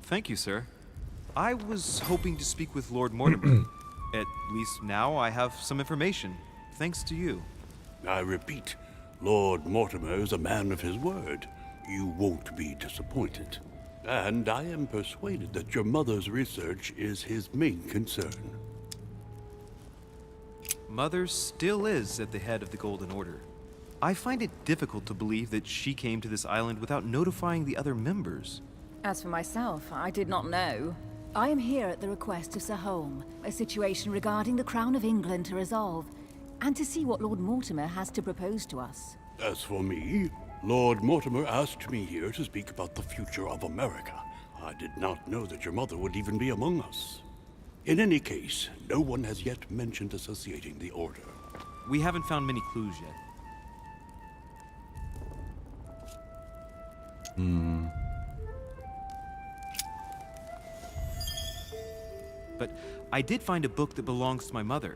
Thank you, sir. I was hoping to speak with Lord Mortimer. At least now I have some information, thanks to you. I repeat, Lord Mortimer is a man of his word. You won't be disappointed. And I am persuaded that your mother's research is his main concern. Mother still is at the head of the Golden Order. I find it difficult to believe that she came to this island without notifying the other members. As for myself, I did not know. I am here at the request of Sir Holm, a situation regarding the Crown of England to resolve, and to see what Lord Mortimer has to propose to us. As for me, Lord Mortimer asked me here to speak about the future of America. I did not know that your mother would even be among us. In any case, no one has yet mentioned associating the Order. We haven't found many clues yet. But I did find a book that belongs to my mother.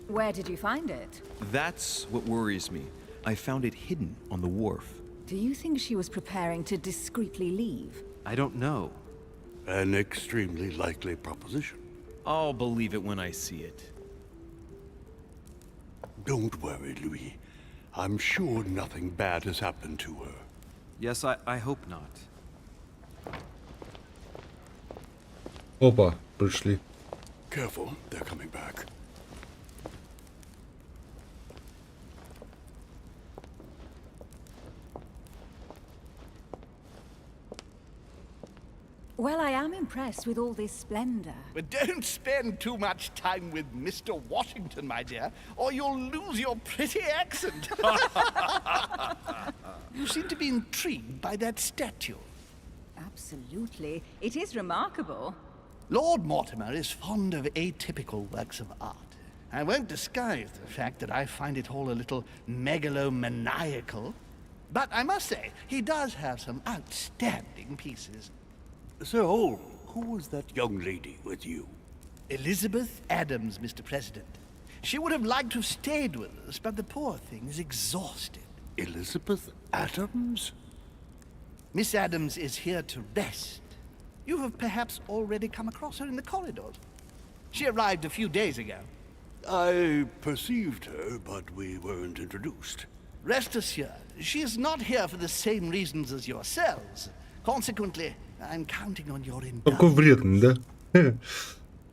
Where did you find it? That's what worries me. I found it hidden on the wharf. Do you think she was preparing to discreetly leave? I don't know. An extremely likely proposition. I'll believe it when I see it. Don't worry, Louis. I'm sure nothing bad has happened to her. Yes, I hope not. Опа, пришли. Careful, they're coming back. Well, I am impressed with all this splendor. But don't spend too much time with Mr. Washington, my dear, or you'll lose your pretty accent. You seem to be intrigued by that statue. Absolutely. It is remarkable. Lord Mortimer is fond of atypical works of art. I won't disguise the fact that I find it all a little megalomaniacal. But I must say, he does have some outstanding pieces. Sir Holm, who was that young lady with you? Elizabeth Adams, Mr. President. She would have liked to have stayed with us, but the poor thing is exhausted. Elizabeth Adams? Miss Adams is here to rest. You have perhaps already come across her in the corridors. She arrived a few days ago. I perceived her, but we weren't introduced. Rest assured, she is not here for the same reasons as yourselves. Consequently, I'm counting on your Какой indulgence. вредный, да?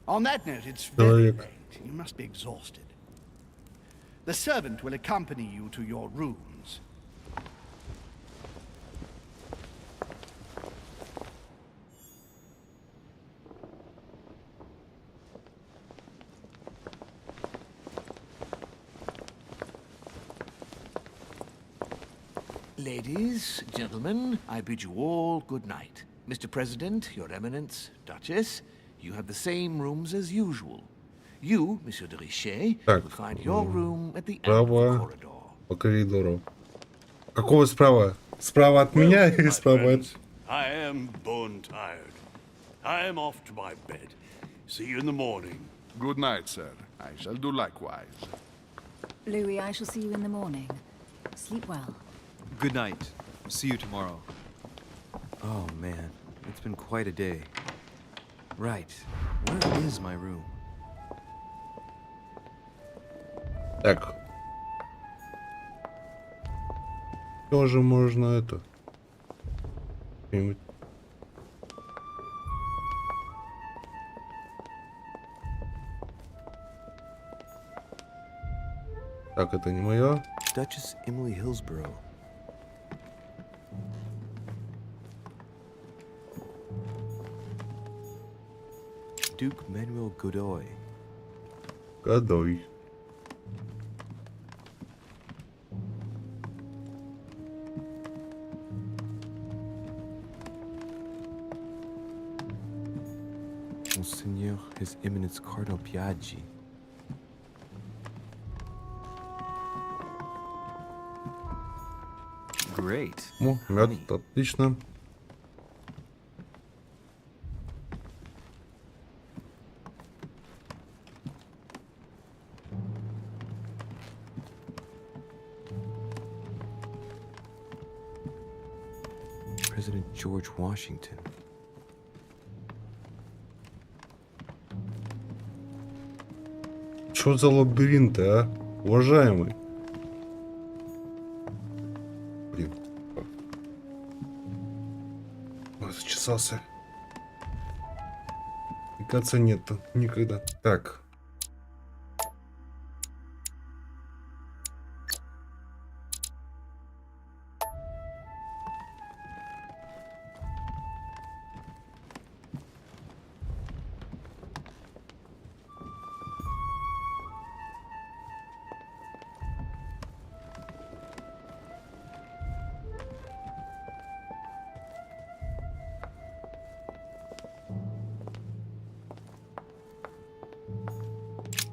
On that note, it's very Человек. late. You must be exhausted. The servant will accompany you to your rooms. Ladies, gentlemen, I bid you all good night. Mr. President, Your Eminence, Duchess, you have the same rooms as usual. You, Monsieur de Richet, Так, will find your room at the end of the справа corridor. по коридору. Какого справа? Справа от меня или My справа от... friends, I am bone tired. I am off to my bed. See you in the morning. Good night, sir. I shall do likewise. Louis, I shall see you in the morning. Sleep well. Good night. See you tomorrow. Oh man, it's been quite a day. Right. Where is my room? Так. Тоже можно это... что-нибудь. Так, это не мое. Duchess Emily Hillsborough. Duke Manuel Godoy. Годой. Monseigneur His Eminence Cardinal Piaggi. Great. О, мед, отлично. President George Washington. Что за лабиринты, а? Уважаемый. Блин. Ой, зачесался. И кажется, нет никогда. Так.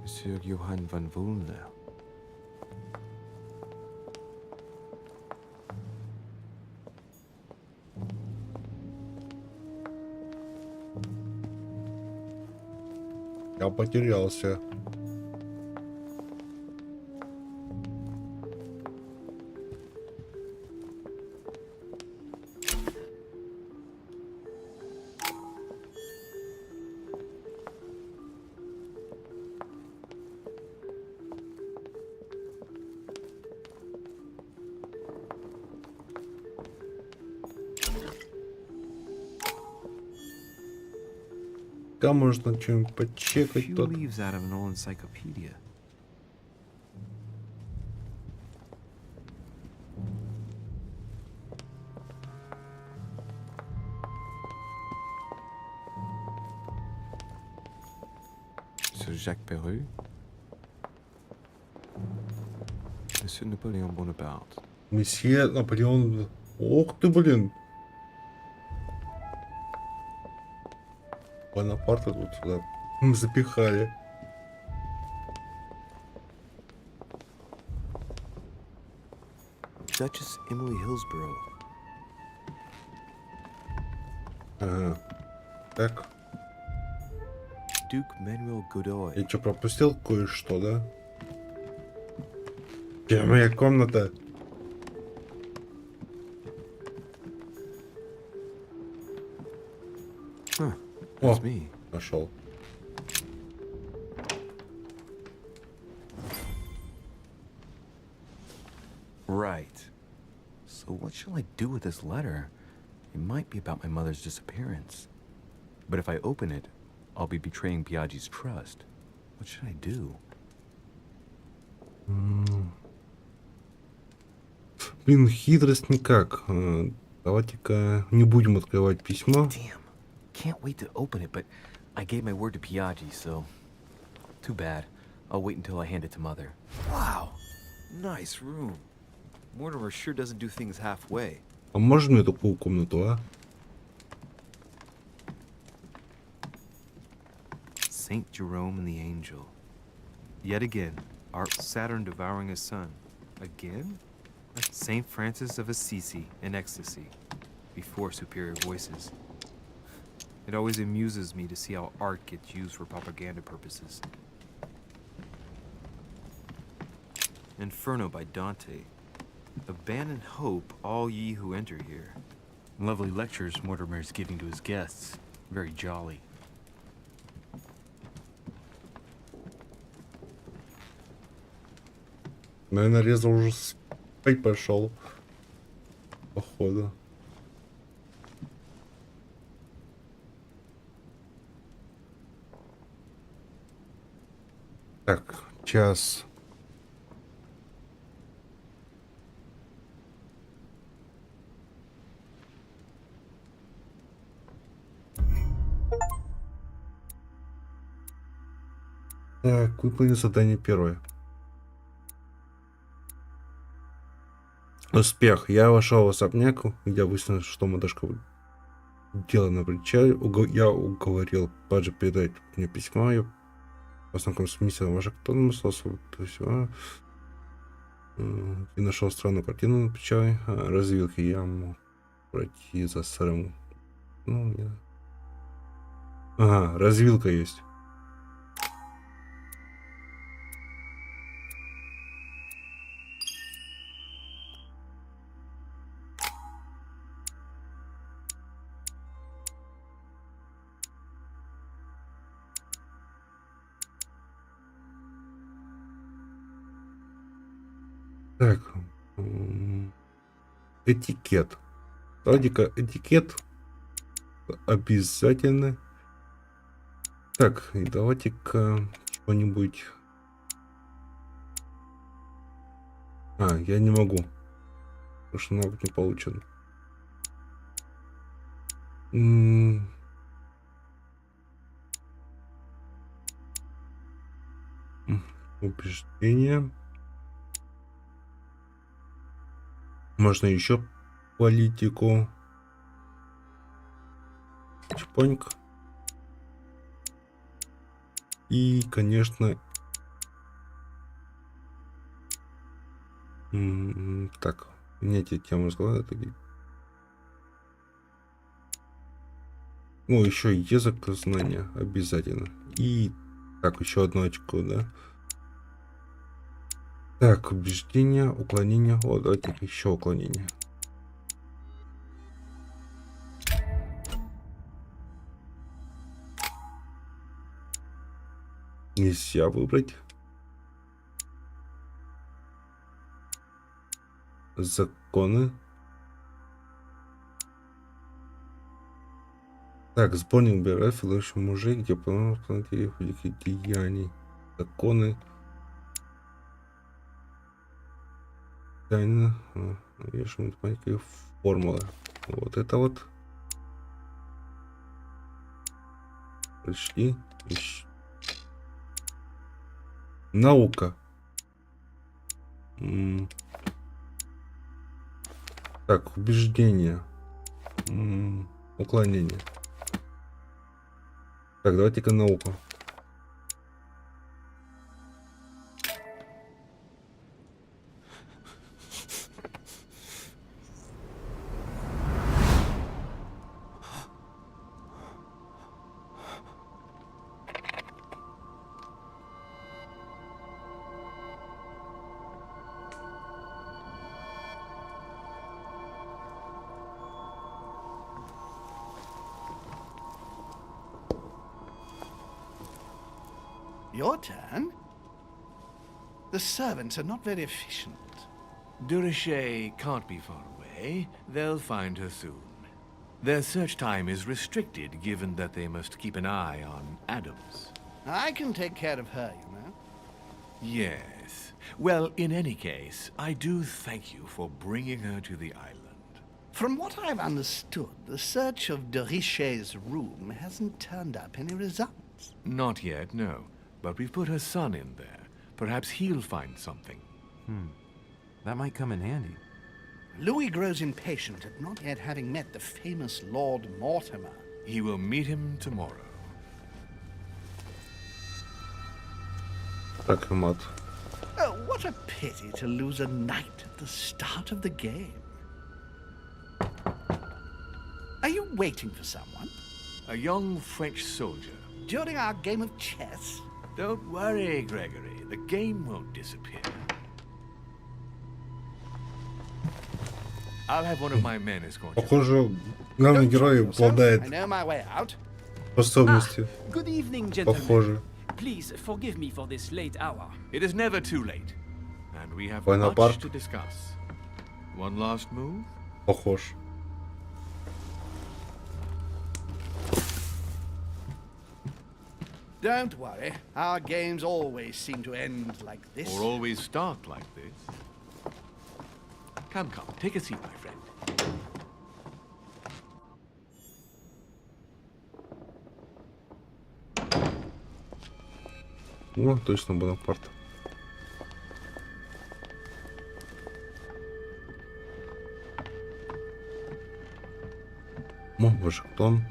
Monsieur Johann von Wollner. Я потерялся. Там можно что-нибудь A подчекать few тут. leaves out of an old encyclopedia. Monsieur Jacques Perru. Monsieur Napoléon Bonaparte. Месье Наполеон. Ух ты, блин. Бонапарта тут сюда запихали. Duchess Emily Hillsborough. Ага. Так. Duke Manuel Godoy. Я что, пропустил кое-что, да? Где моя комната? Huh, О, that's me. нашел. shall I do with this letter? It might be about my mother's disappearance. But if I open it, I'll be betraying Piaggi's trust. What should I do? Блин, хитрость никак. Давайте-ка не будем открывать письмо. Damn. Can't wait to open it, but I gave my word to Piaggi, so... Too bad. I'll wait until I hand it to Mother. Wow. Nice room. Mortimer sure doesn't do things halfway. А можно мне такую комнату, а? Saint Jerome and the Angel. Yet again, our Saturn devouring his son. Again? Saint Francis of Assisi in ecstasy, before superior voices. It always amuses me to see how art gets used for propaganda purposes. Inferno by Dante. Abandon hope, all ye who enter here. Lovely lectures Mortimer's giving to his guests. Very jolly. Наверное, Реза уже спать пошел. Походу. Так, час. Так, выполнить задание первое. Успех. Я вошел в особняк, я выяснил, что матушка дело на причале. Я уговорил Паджа передать мне письмо. Я познакомился с мистером Вашингтоном, и нашел странную картину на причале. Развилки я мог пройти за сырым. Ну, я... Ага, развилка есть. Так, этикет. Давайте-ка этикет обязательно. Так, и давайте-ка что-нибудь. Я не могу, потому что навык не получен. Убеждение. Можно еще политику. Чпоньк. И, конечно... Так, меняйте тему разговора. Ну, еще язык знания обязательно. И так, еще одно очко, да? Так, убеждение, уклонение. О, давайте еще уклонение. Нельзя выбрать. Законы. Так, сборник биографии лучших мужей, где по великих деяний. Законы. Тайны. Математика и формулы. Вот это вот. Пришли. Наука. Так, убеждение. Уклонение. Так, давайте-ка науку. Your turn? The servants are not very efficient. Durocher can't be far away. way, they'll find her soon. Their search time is restricted, given that they must keep an eye on Adams. I can take care of her, you know. Yes. Well, in any case, I do thank you for bringing her to the island. From what I've understood, the search of de Richet's room hasn't turned up any results. Not yet, no. But we've put her son in there. Perhaps he'll find something. That might come in handy. Louis grows impatient at not yet having met the famous Lord Mortimer. He will meet him tomorrow. Так, мат. Oh, what a pity to lose a knight at the start of the game. Are you waiting for someone? A young French soldier. During our game of chess? Don't worry, Gregory. The game won't disappear. I'll have one of my men escort you. Похоже, главный герой I обладает know my way out. способностью. Good evening, gentlemen. Похоже. Please forgive me for this late hour. It is never too late. And we have Война much парк. to discuss. One last move? Похож. Don't worry, our games always seem to end like this. Or always start like this. Come, take a seat, my friend. О, точно Бонапарт. О, Вашингтон.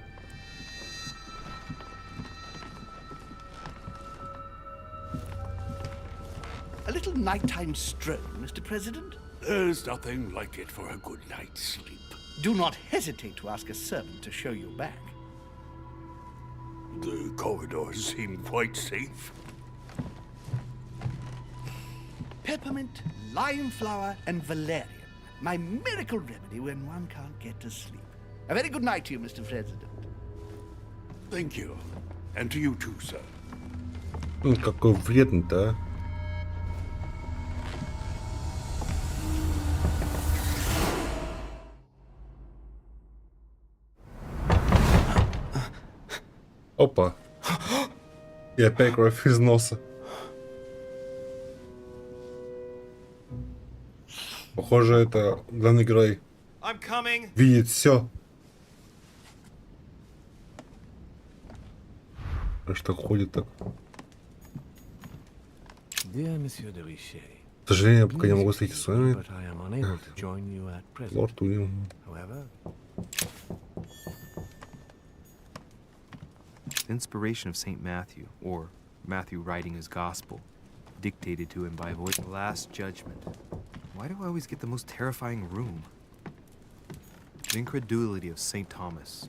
A little nighttime stroll, Mr. President? There's nothing like it for a good night's sleep. Do not hesitate to ask a servant to show you back. The corridors seem quite safe. Peppermint, lime flower, and valerian. My miracle remedy when one can't get to sleep. A very good night to you, Mr. President. Thank you. And to you too, sir. Какой вредный-то, а. Опа. И опять кровь из носа. Похоже, это главный герой видит все. А что ходит так? Dear Monsieur de Richet, К сожалению, пока не могу встретиться с вами. but I am unable to join you at present. Лорд Уильям. However, The inspiration of St. Matthew, or Matthew writing his gospel, dictated to him by voice. Last Judgment. Why do I always get the most terrifying room? The incredulity of St. Thomas.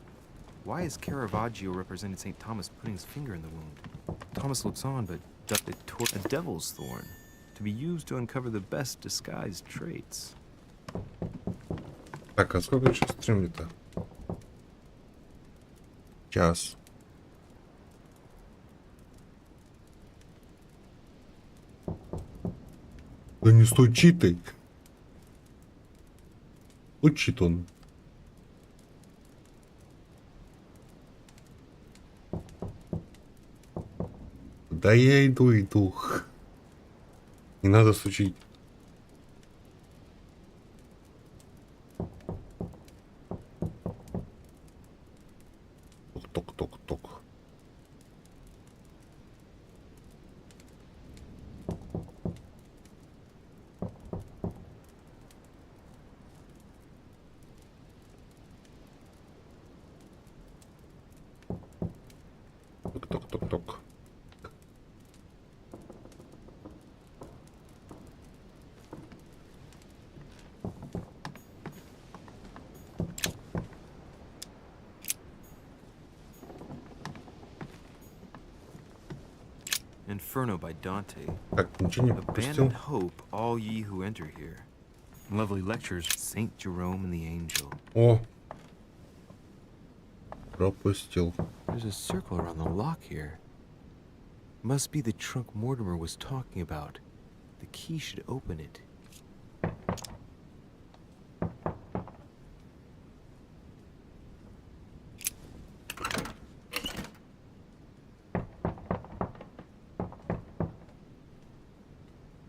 Why is Caravaggio represented St. Thomas putting his finger in the wound? Thomas looks on, but a devil's thorn, to be used to uncover the best disguised traits. Так, а сколько сейчас стримли-то? Час. Да не стучи ты. Учит он. Да я иду. Не надо стучить. Ток-ток-ток-ток. Ток-ток-ток-ток. Inferno by Dante. Так, ничего не пропустил. Abandon hope, all ye who enter here. Lovely lectures, Saint Jerome and the Angel. О. Пропустил. There's a circle around the lock here. Must be the trunk Mortimer was talking about. The key should open it.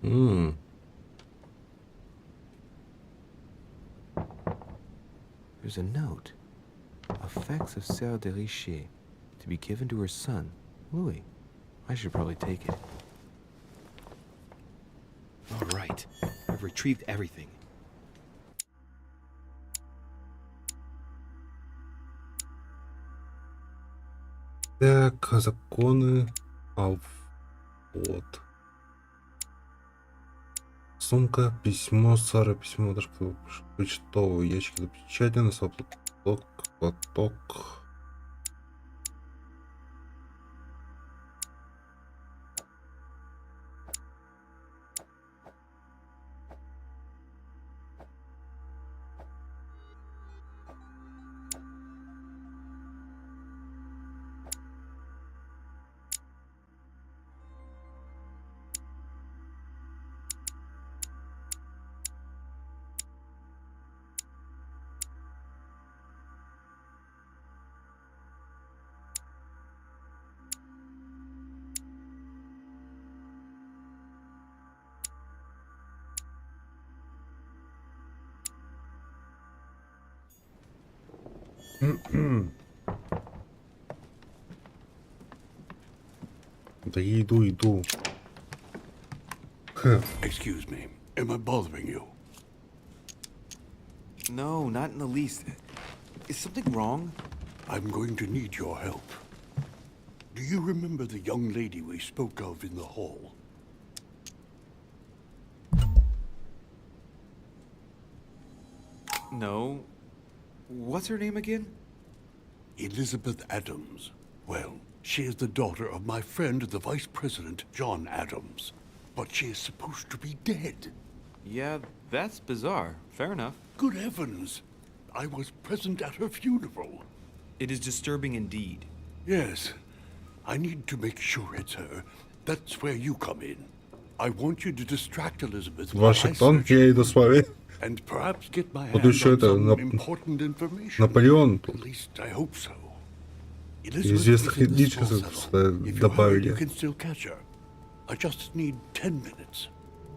There's a note. Effects of Sœur de Richer to be given to her son, Louis. I should probably take it. All right. I've retrieved everything. Так, законы. А вот. Сумка, письмо, Сара, письмо, даже почтовый ящик запечатан, платок. Да иду. Excuse me, am I bothering you? No, not in the least. Is something wrong? I'm going to need your help. Do you remember the young lady we spoke of in the hall? No. What's her name again? Elizabeth Adams. Well, she is the daughter of my friend, the Vice President, John Adams. But she is supposed to be dead. Yeah, that's bizarre. Fair enough. Good heavens! I was present at her funeral. It is disturbing indeed. Yes. I need to make sure it's her. That's where you come in. I want you to distract Elizabeth while I Вашингтон, search я иду с вами. and perhaps get my Вот hands еще on это some important information. Наполеон At тут. least I hope so. Известных Elizabeth is in the small личностей salon. If you hurry, you добавили. can still catch her. I just need 10 minutes.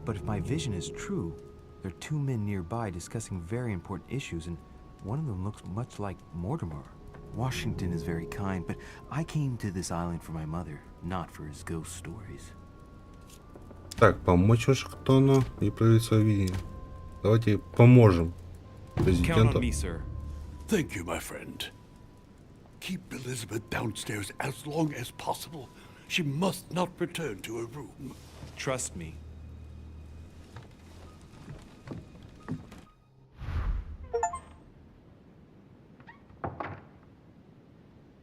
But if my vision is true, there are two men nearby discussing very important issues, and one of them looks much like Mortimer. Washington is very kind, but I came to this island for my mother, not for his ghost stories. Так, помочь Вашингтону и проявить свое видение. Давайте поможем Count президенту. on me, sir. Thank you, my friend. Keep Elizabeth downstairs as long as possible. She must not return to her room. Trust me.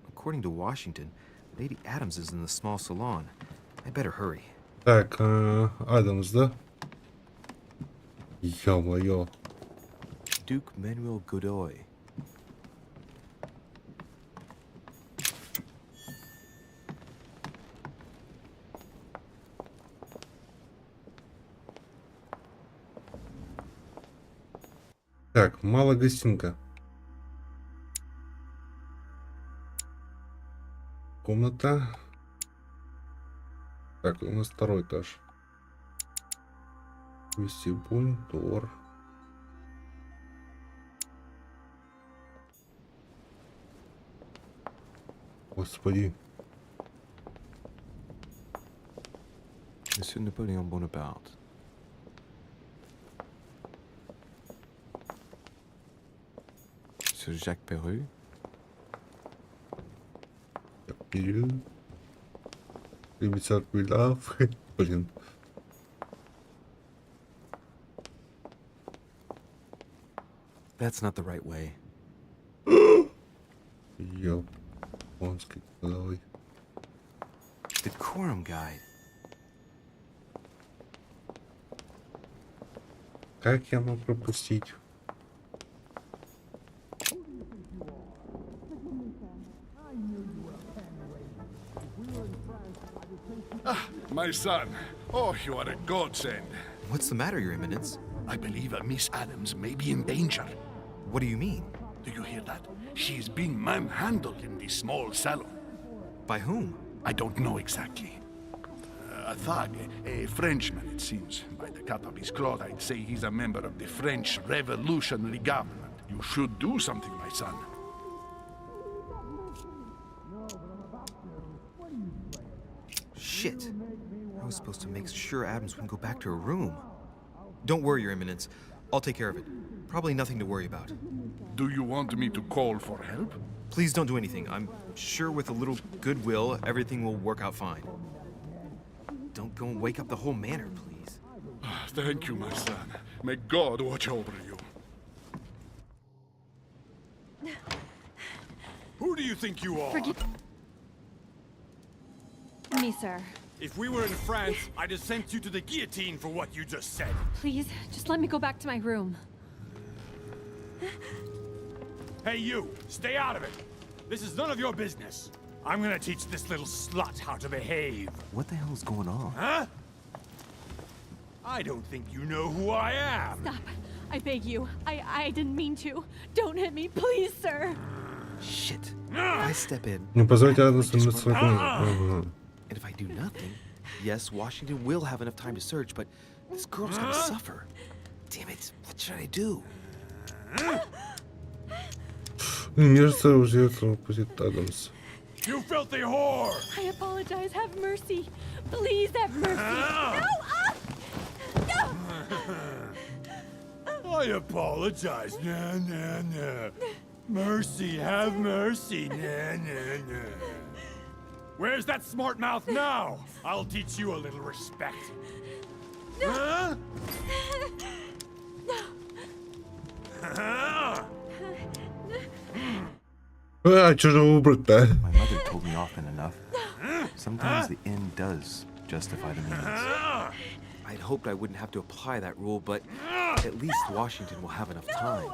According to Washington, Lady Adams is in the small salon. I better hurry. Так, Адамс, да? Ё-моё. Duke Manuel Godoy. Так, мало гостинка. Комната. Так, у нас второй этаж. Вестибюль, двор. Господи. Monsieur Napoleon Bonaparte. Monsieur Jacques Perru. Период. 50 миллиардов. Блин. That's not the right way. Японский кодовый. Decorum guide. Как я мог пропустить? My son. Oh, you are a godsend. What's the matter, Your Eminence? I believe Miss Adams may be in danger. What do you mean? Do you hear that? She is being manhandled in the small salon. By whom? I don't know exactly. A thug, a Frenchman, it seems. By the cut of his cloth, I'd say he's a member of the French Revolutionary Government. You should do something, my son. Shit. I was supposed to make sure Adams wouldn't go back to her room. Don't worry, Your Eminence. I'll take care of it. Probably nothing to worry about. Do you want me to call for help? Please don't do anything. I'm sure with a little goodwill, everything will work out fine. Don't go and wake up the whole manor, please. Thank you, my son. May God watch over you. Who do you think you are? Forgive me, sir. If we were in France, I'd have sent you to the guillotine for what you just said. Please, just let me go back to my room. Hey, you! Stay out of it! This is none of your business. I'm gonna teach this little slut how to behave. What the hell is going on? Huh? I don't think you know who I am. Stop. I beg you. I didn't mean to. Don't hit me, please, sir. Shit. If I step in, Не позвольте Адамсу just вернуться run на away. кухню. And if I do nothing, yes, Washington will have enough time to search, but this girl's gonna suffer. Damn it, what should I do? Мирца уже этого будет Адамс. You filthy whore! I apologize. Have mercy. Please have mercy. No! No! I apologize. Nah, nah, nah. Mercy, have mercy. Nah, nah, nah. Where's that smart mouth now? I'll teach you a little respect. Huh? А, что же выбрать-то? My mother told me often enough. Sometimes the end does justify the means. I'd hoped I wouldn't have to apply that rule, but at least Washington will have enough time.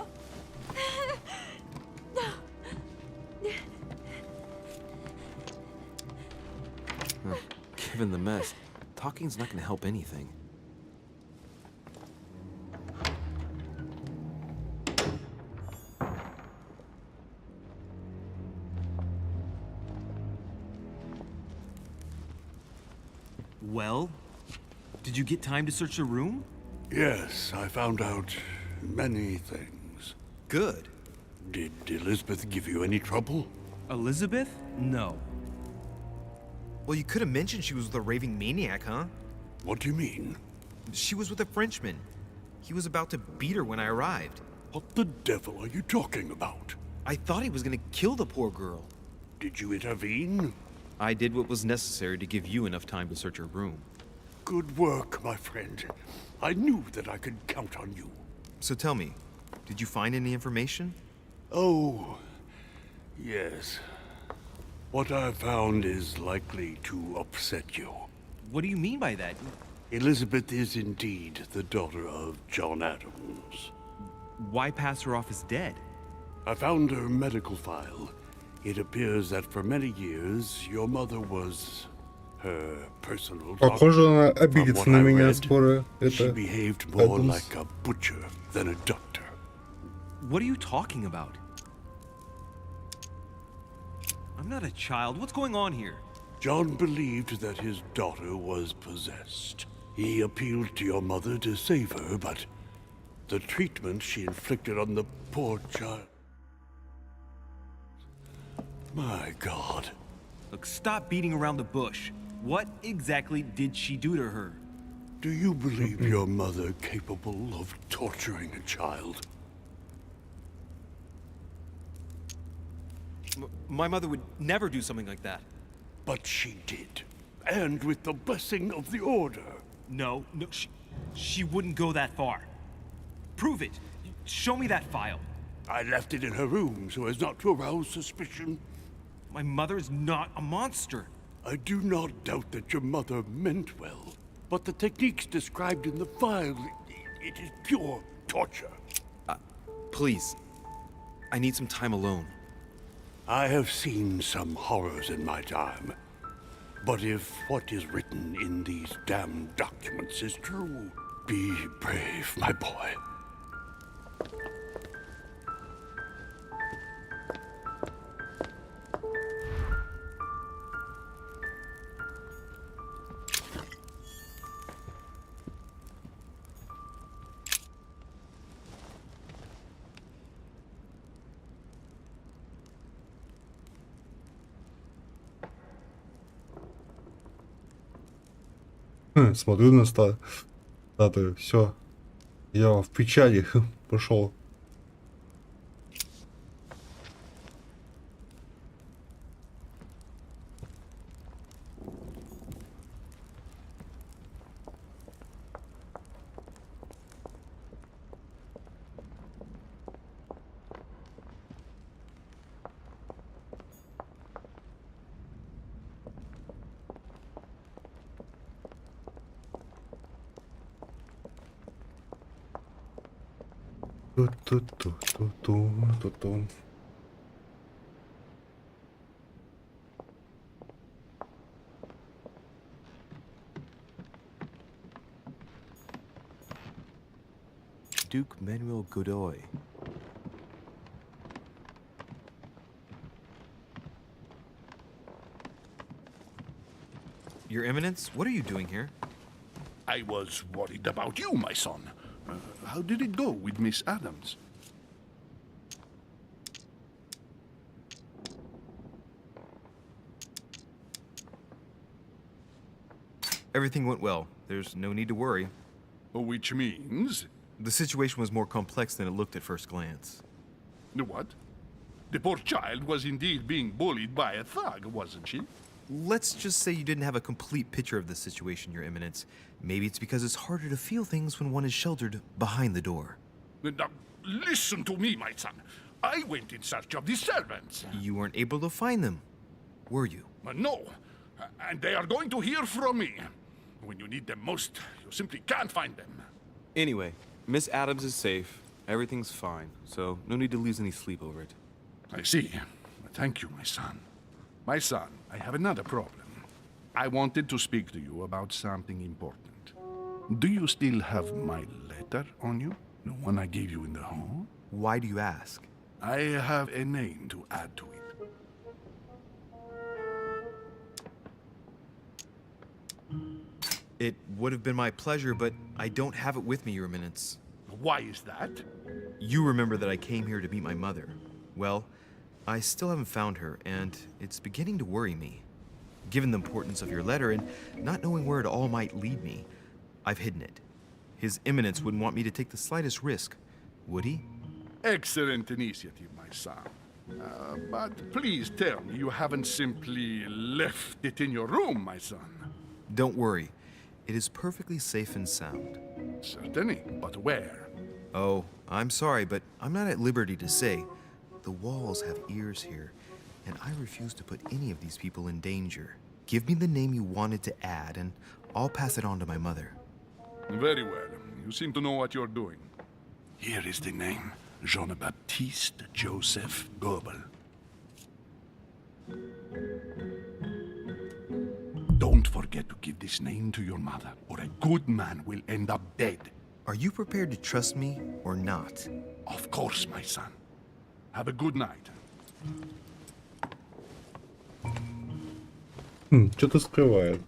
Given the mess, talking's not gonna help anything. Well, did you get time to search the room? Yes, I found out many things. Good. Did Elizabeth give you any trouble? Elizabeth? No. Well, you could have mentioned she was with a raving maniac, huh? What do you mean? She was with a Frenchman. He was about to beat her when I arrived. What the devil are you talking about? I thought he was gonna kill the poor girl. Did you intervene? I did what was necessary to give you enough time to search her room. Good work, my friend. I knew that I could count on you. So tell me, did you find any information? Oh, yes. What I found is likely to upset you. What do you mean by that? Elizabeth is indeed the daughter of John Adams. Why pass her off as dead? I found her medical file. It appears that for many years, your mother was her personal doctor. Похоже, она From обидится what на I меня read, скоро. she Это behaved more Адамс. like a butcher than a doctor. What are you talking about? I'm not a child. What's going on here? John believed that his daughter was possessed. He appealed to your mother to save her, but the treatment she inflicted on the poor child... My God. Look, stop beating around the bush. What exactly did she do to her? Do you believe your mother capable of torturing a child? My mother would never do something like that. But she did. And with the blessing of the Order. No, she wouldn't go that far. Prove it. Show me that file. I left it in her room so as not to arouse suspicion. My mother is not a monster. I do not doubt that your mother meant well. But the techniques described in the file, it is pure torture. Please, I need some time alone. I have seen some horrors in my time. But if what is written in these damned documents is true, be brave, my boy. Смотрю на статую. Все. Я в печали пошел. Ту-ту-ту-ту-ту-ту-ту. Duke Manuel Godoy. Your Eminence, what are you doing here? I was worried about you, my son. How did it go with Miss Adams? Everything went well. There's no need to worry. Which means? The situation was more complex than it looked at first glance. What? The poor child was indeed being bullied by a thug, wasn't she? Let's just say you didn't have a complete picture of the situation, Your Eminence. Maybe it's because it's harder to feel things when one is sheltered behind the door. Now, listen to me, my son. I went in search of the servants. You weren't able to find them, were you? No, and they are going to hear from me. When you need them most, you simply can't find them. Anyway, Miss Adams is safe. Everything's fine, so no need to lose any sleep over it. I see. Thank you, my son. My son, I have another problem. I wanted to speak to you about something important. Do you still have my letter on you? The one I gave you in the hall? Why do you ask? I have a name to add to it. It would have been my pleasure, but I don't have it with me, Your Eminence. Why is that? You remember that I came here to meet my mother. Well, I still haven't found her, and it's beginning to worry me. Given the importance of your letter and not knowing where it all might lead me, I've hidden it. His Eminence wouldn't want me to take the slightest risk, would he? Excellent initiative, my son. But please tell me you haven't simply left it in your room, my son. Don't worry. It is perfectly safe and sound. Certainly, but where? Oh, I'm sorry, but I'm not at liberty to say. The walls have ears here, and I refuse to put any of these people in danger. Give me the name you wanted to add, and I'll pass it on to my mother. Very well. You seem to know what you're doing. Here is the name. Jean-Baptiste Joseph Goebel. Don't forget to give this name to your mother, or a good man will end up dead. Are you prepared to trust me or not? Of course, my son. Have a good night. Что-то скрывает.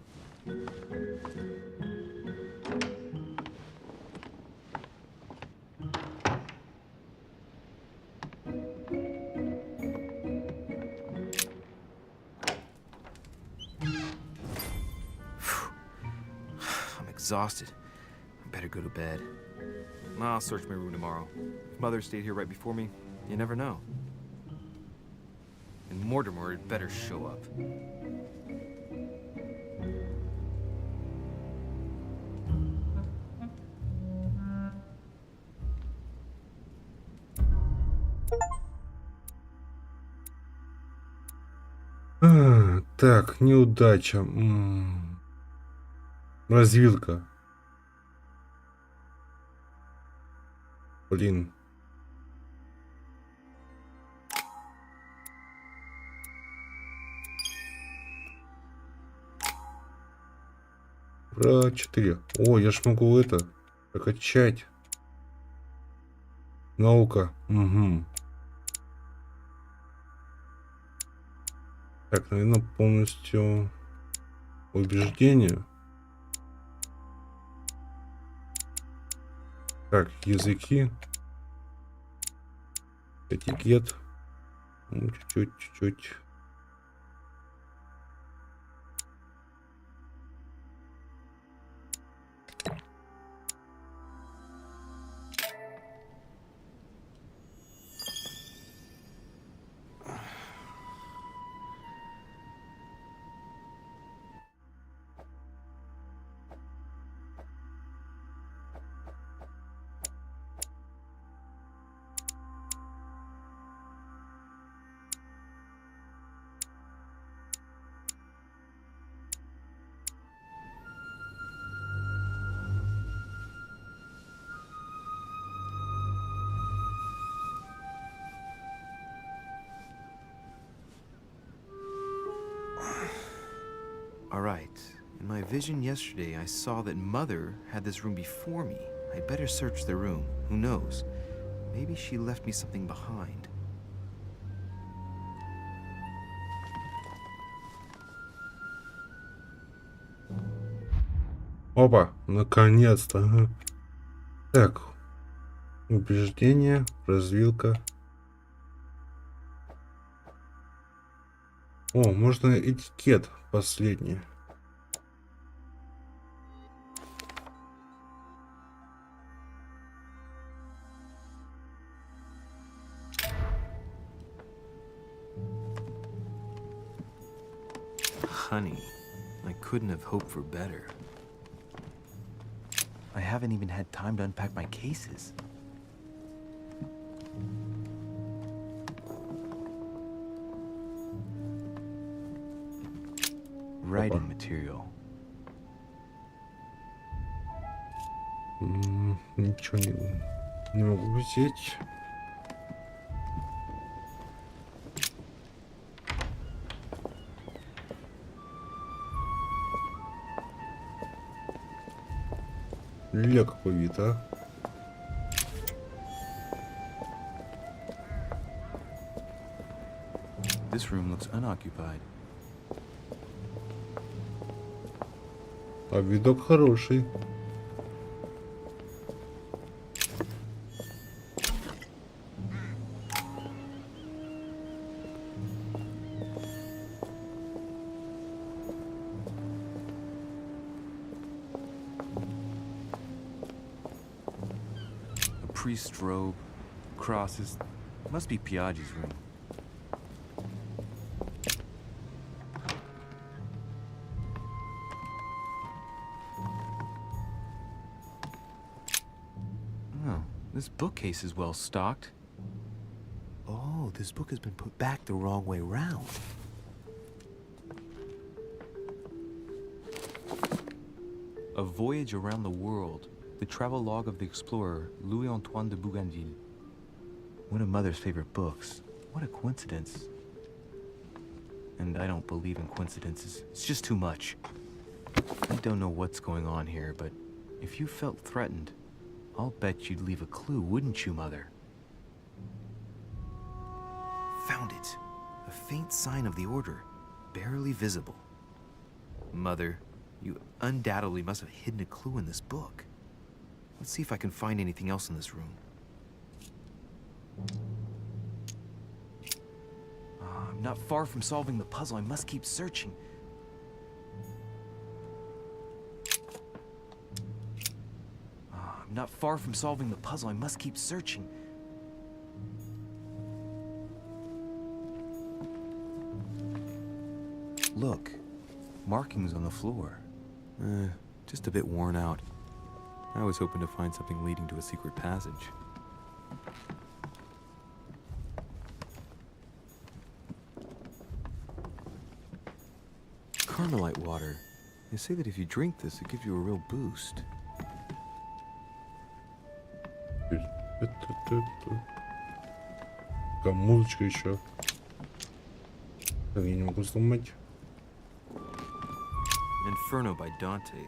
I'm exhausted. I better go to bed. I'll search my room tomorrow. If Mother stayed here right before me, you never know. And Mortimer had better show up. Так, неудача. Развилка. Блин. Про 4. О, я ж могу это прокачать. Наука. Угу. Так, наверное, полностью убеждение. Так, языки. Этикет. Ну, чуть-чуть. All right. In my vision yesterday, I saw that Mother had this room before me. I'd better search the room. Who knows? Maybe she left me something behind. Опа, наконец-то. Ага. Так, убеждение, развилка. О, можно этикет последний. Honey, I couldn't have hoped for better. I haven't even had time to unpack my cases. Writing material. Ничего не могу взять. Ля, какой вид, а? This room looks unoccupied. А видок хороший. Priest's robe, crosses. Must be Piaggi's room. Oh, this bookcase is well stocked. Oh, this book has been put back the wrong way round. A Voyage Around the World. The travel log of the explorer, Louis-Antoine de Bougainville. One of Mother's favorite books. What a coincidence. And I don't believe in coincidences. It's just too much. I don't know what's going on here, but if you felt threatened, I'll bet you'd leave a clue, wouldn't you, Mother? Found it. A faint sign of the order, barely visible. Mother, you undoubtedly must have hidden a clue in this book. Let's see if I can find anything else in this room. I'm not far from solving the puzzle. I must keep searching. I'm not far from solving the puzzle. I must keep searching. Look, markings on the floor. Just a bit worn out. I was hoping to find something leading to a secret passage. Carmelite water. They say that if you drink this, it gives you a real boost. Там музычка еще. Так, я не могу сломать. Inferno by Dante.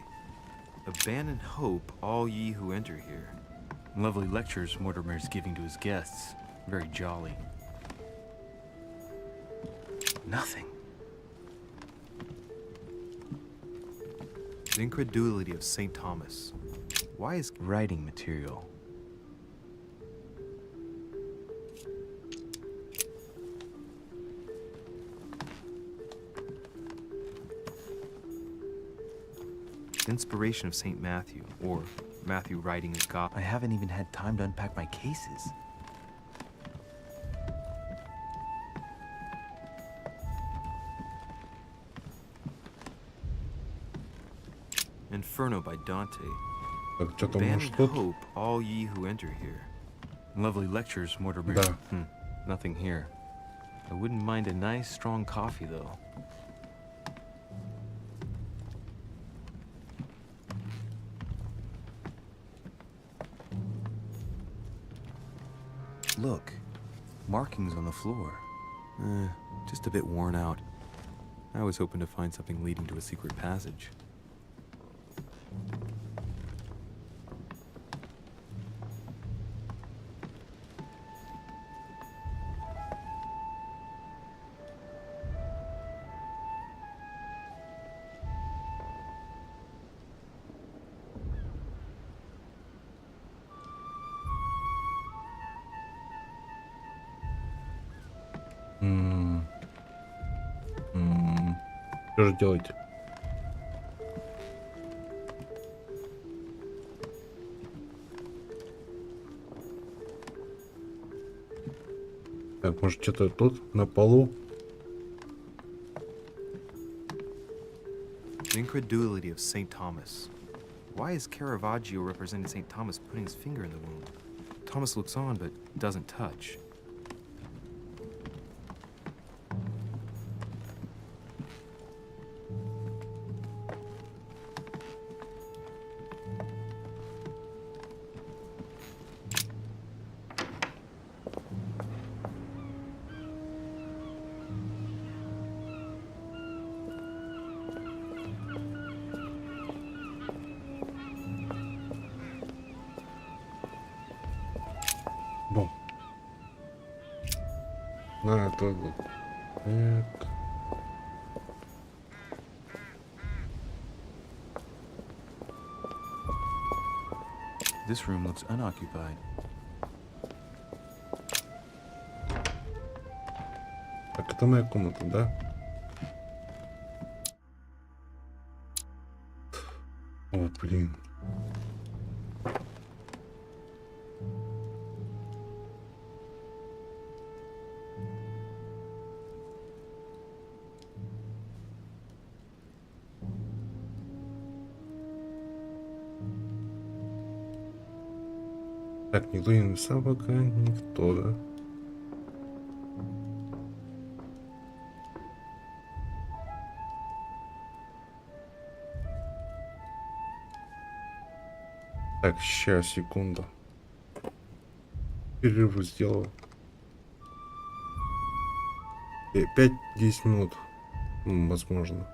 Abandon hope, all ye who enter here. Lovely lectures Mortimer's giving to his guests. Very jolly. Nothing. The incredulity of St. Thomas. Why is writing material? Inspiration of St. Matthew, or Matthew writing his gospel. I haven't even had time to unpack my cases. Inferno by Dante. Так, что-то Abandon может тут? hope, all ye who enter here. Lovely lectures, Mortimer. Да. Nothing here. I wouldn't mind a nice, strong coffee, though. Look, markings on the floor. Just a bit worn out. I was hoping to find something leading to a secret passage. Что же делать? Так, может что-то тут, на полу? The incredulity of St. Thomas. Why is Caravaggio representing St. Thomas putting his finger in the wound? Thomas looks on but doesn't touch. Бом. На, это вот. Так. This room looks unoccupied. Так, это моя комната, да? О, блин. Так, никто не написал пока, никто, да? Так, сейчас, секунду. Перерыв сделаю. 5-10 минут, возможно.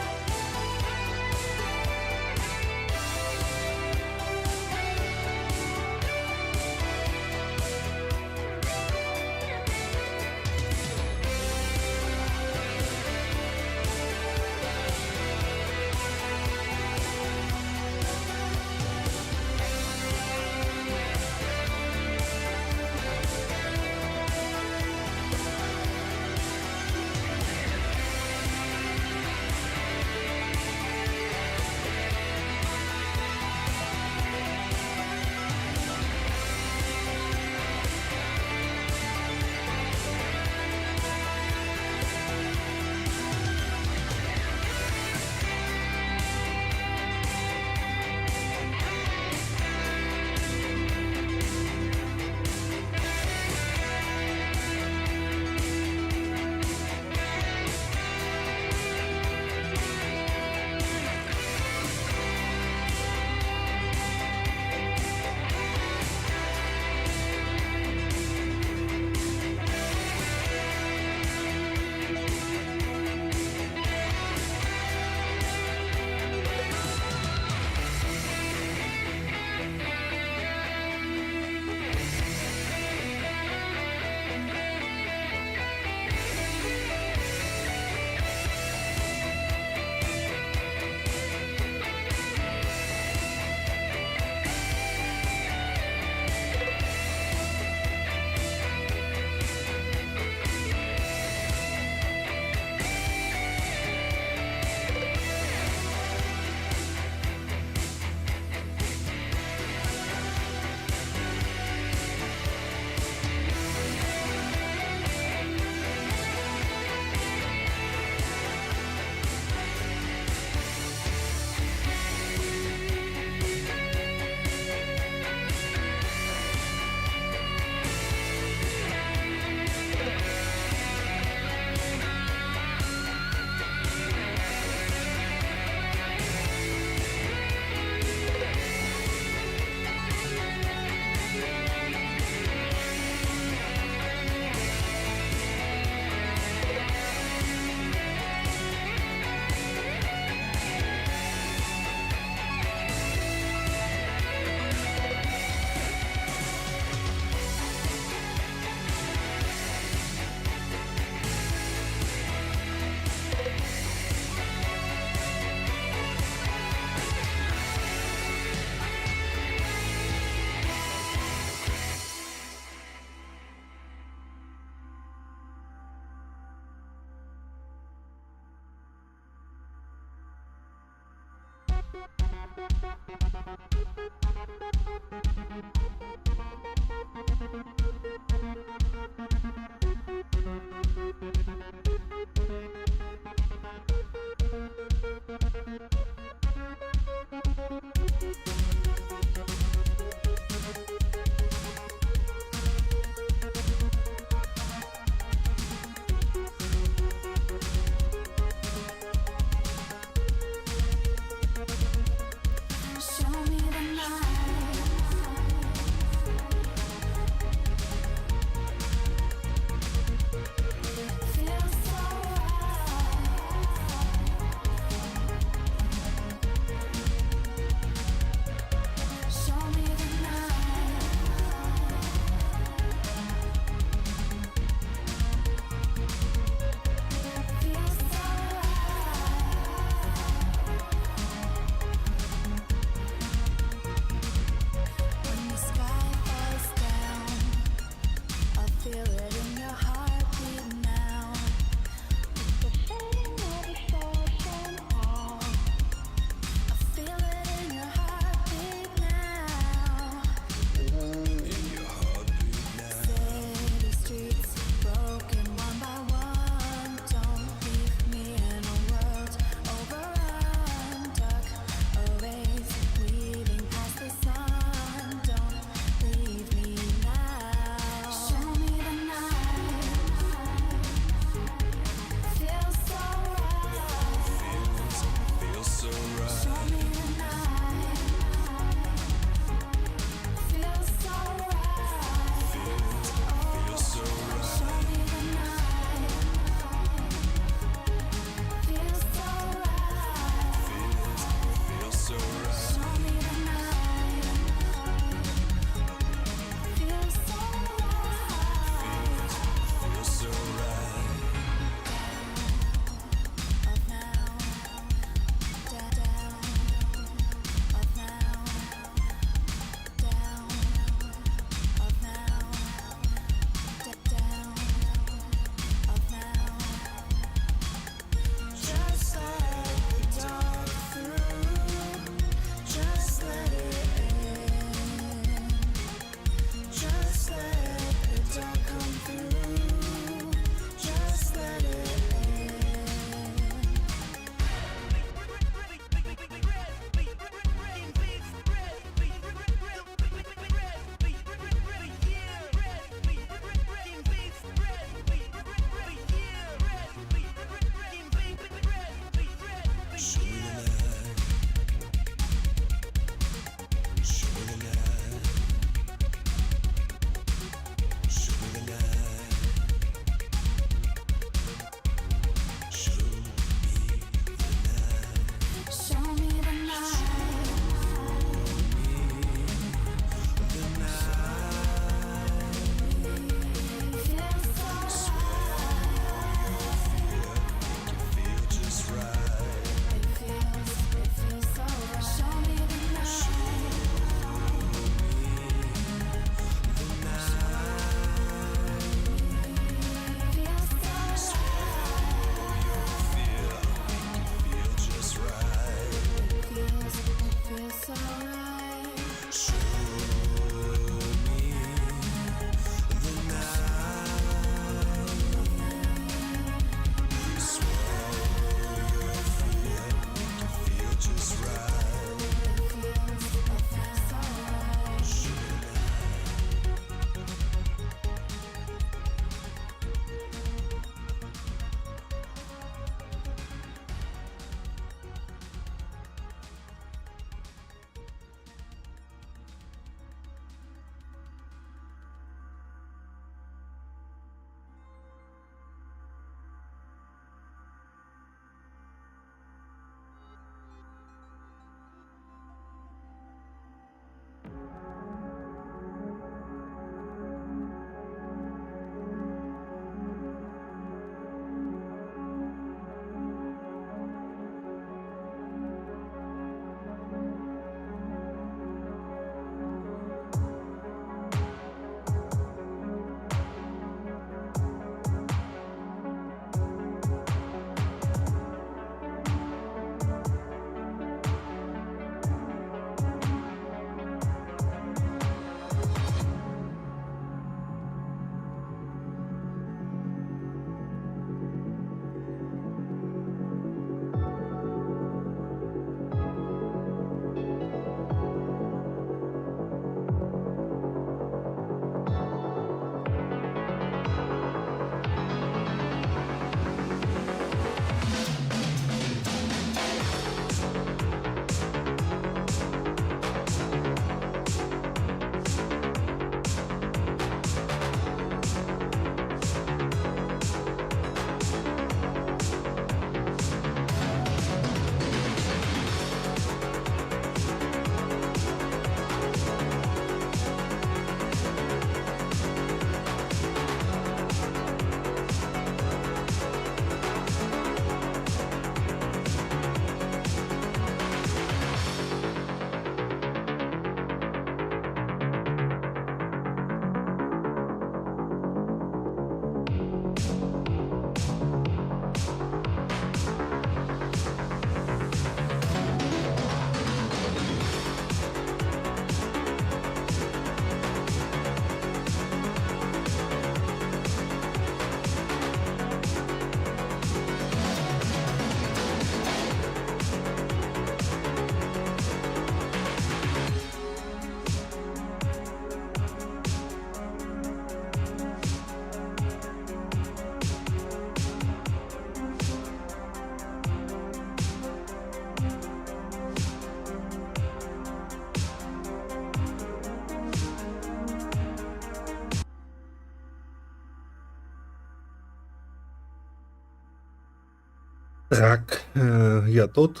Так, я тут.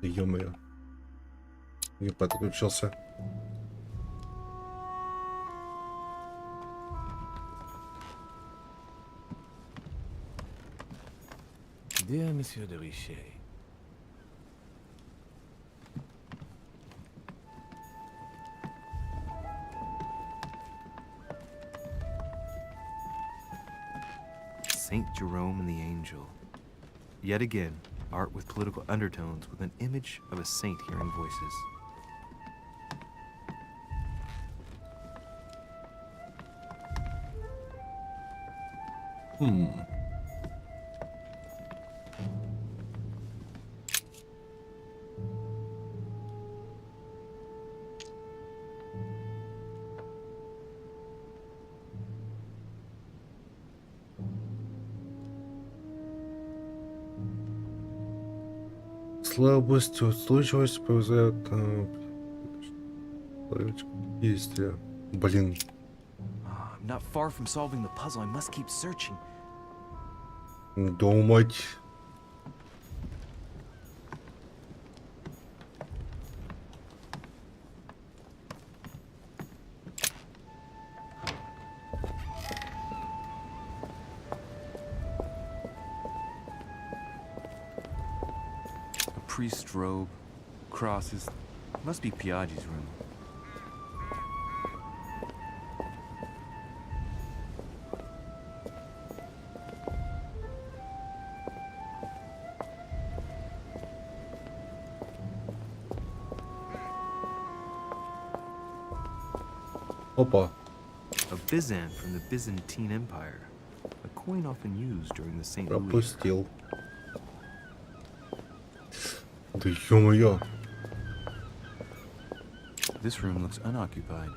Ё-моё. Не подключился. Dear Monsieur de Richet, Saint Jerome and the Angel. Yet again, art with political undertones with an image of a saint hearing voices. Слабость, устойчивость повышает действия. Блин. I'm not far from solving the puzzle. I must keep searching. Думать. A priest's robe, crosses. Must be Piaggi's room. Опа. A Byzant from the Byzantine Empire. A coin often used during the St. Louis. Пропустил. Да ё-моё. This room looks unoccupied.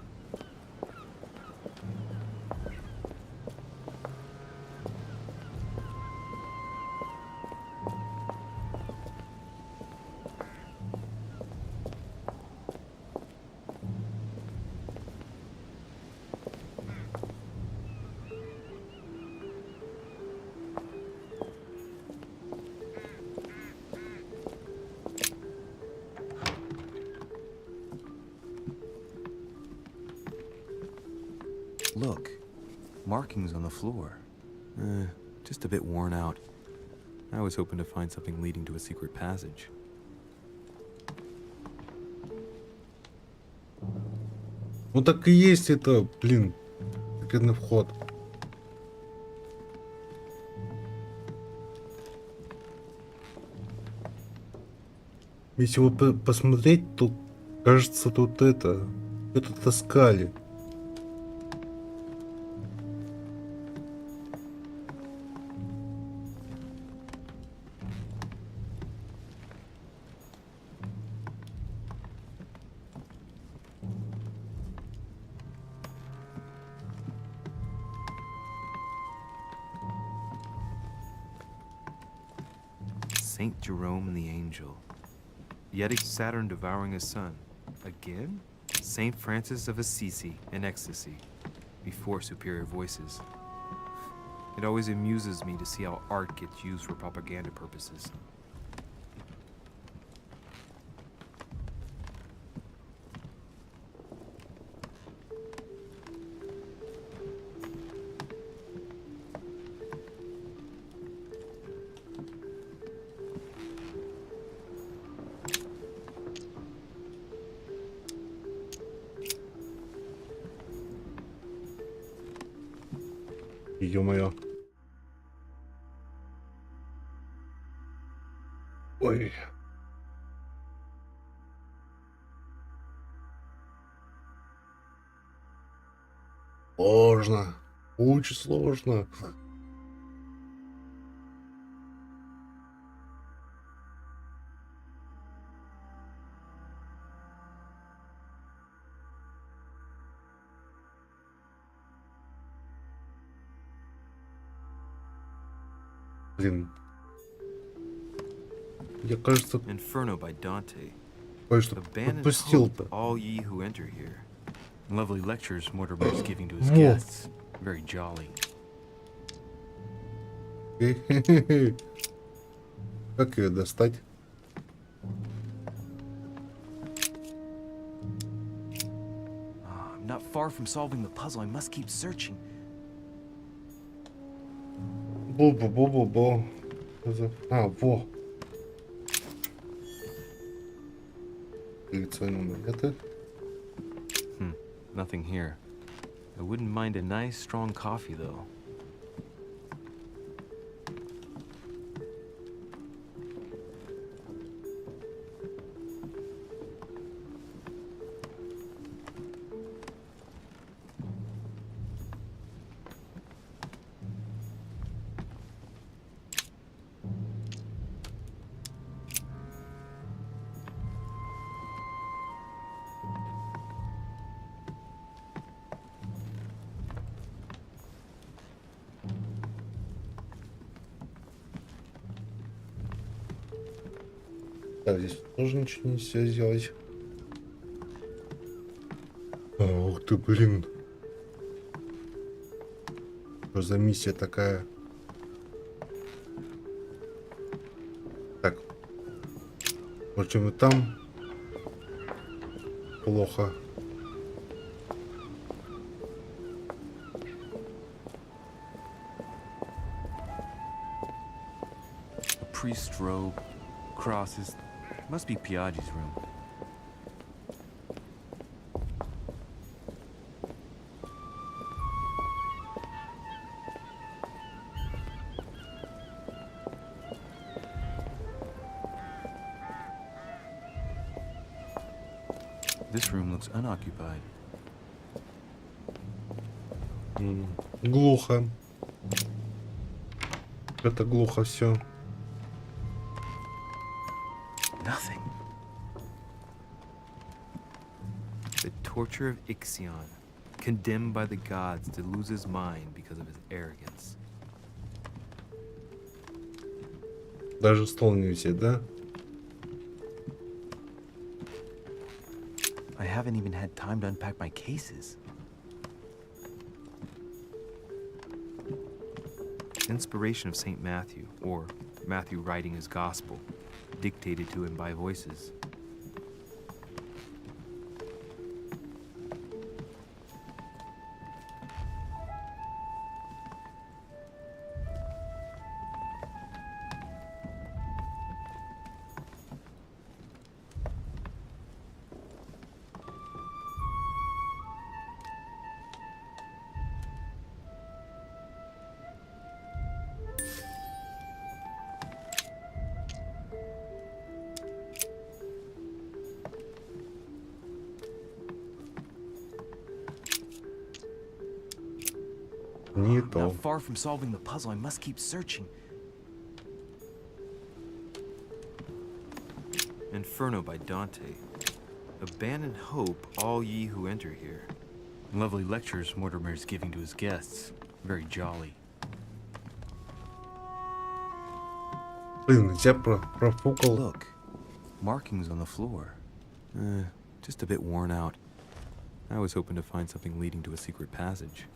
Look, markings on the floor. Just a bit worn out. I was hoping to find something leading to a secret passage. Ну так и есть это, блин, секретный вход. Если вот посмотреть, то кажется, тут это таскали. Saint Jerome and the Angel. Yet Saturn devouring his son. Again? Saint Francis of Assisi in ecstasy. Before superior voices. It always amuses me to see how art gets used for propaganda purposes. Ё-моё. Ой. Сложно. Очень сложно. Блин. Я, кажется, Inferno by Dante. кое-что Abandon пропустил-то. hope, all ye who enter here. Lovely lectures Mortimer's giving to his Во. guests. Very jolly. Окей. Как ее достать? I'm not far from solving the puzzle. I must keep searching. Бу-бу-бу-бу-бу. А, во. Коллекционные монеты. Nothing here. I wouldn't mind a nice strong coffee though. Так, здесь тоже ничего нельзя сделать. А, ух ты, блин. Что за миссия такая? Так. Почему и там плохо? A priest's robe, crosses. Must be Piaggi's room. This room looks unoccupied. Глухо. Это глухо все. Nothing. The torture of Ixion, condemned by the gods to lose his mind because of his arrogance. Даже стол не висит, да? I haven't even had time to unpack my cases. Inspiration of St. Matthew, or Matthew writing his gospel, dictated to him by voices. Не то. Not far from solving the puzzle, I must keep searching. Inferno by Dante. Abandon hope, all ye who enter here. Lovely lectures Mortimer's giving to his guests. Very jolly. Блин, я профукал. Look, markings on the floor. Just a bit worn out. I was hoping to find something leading to a secret passage.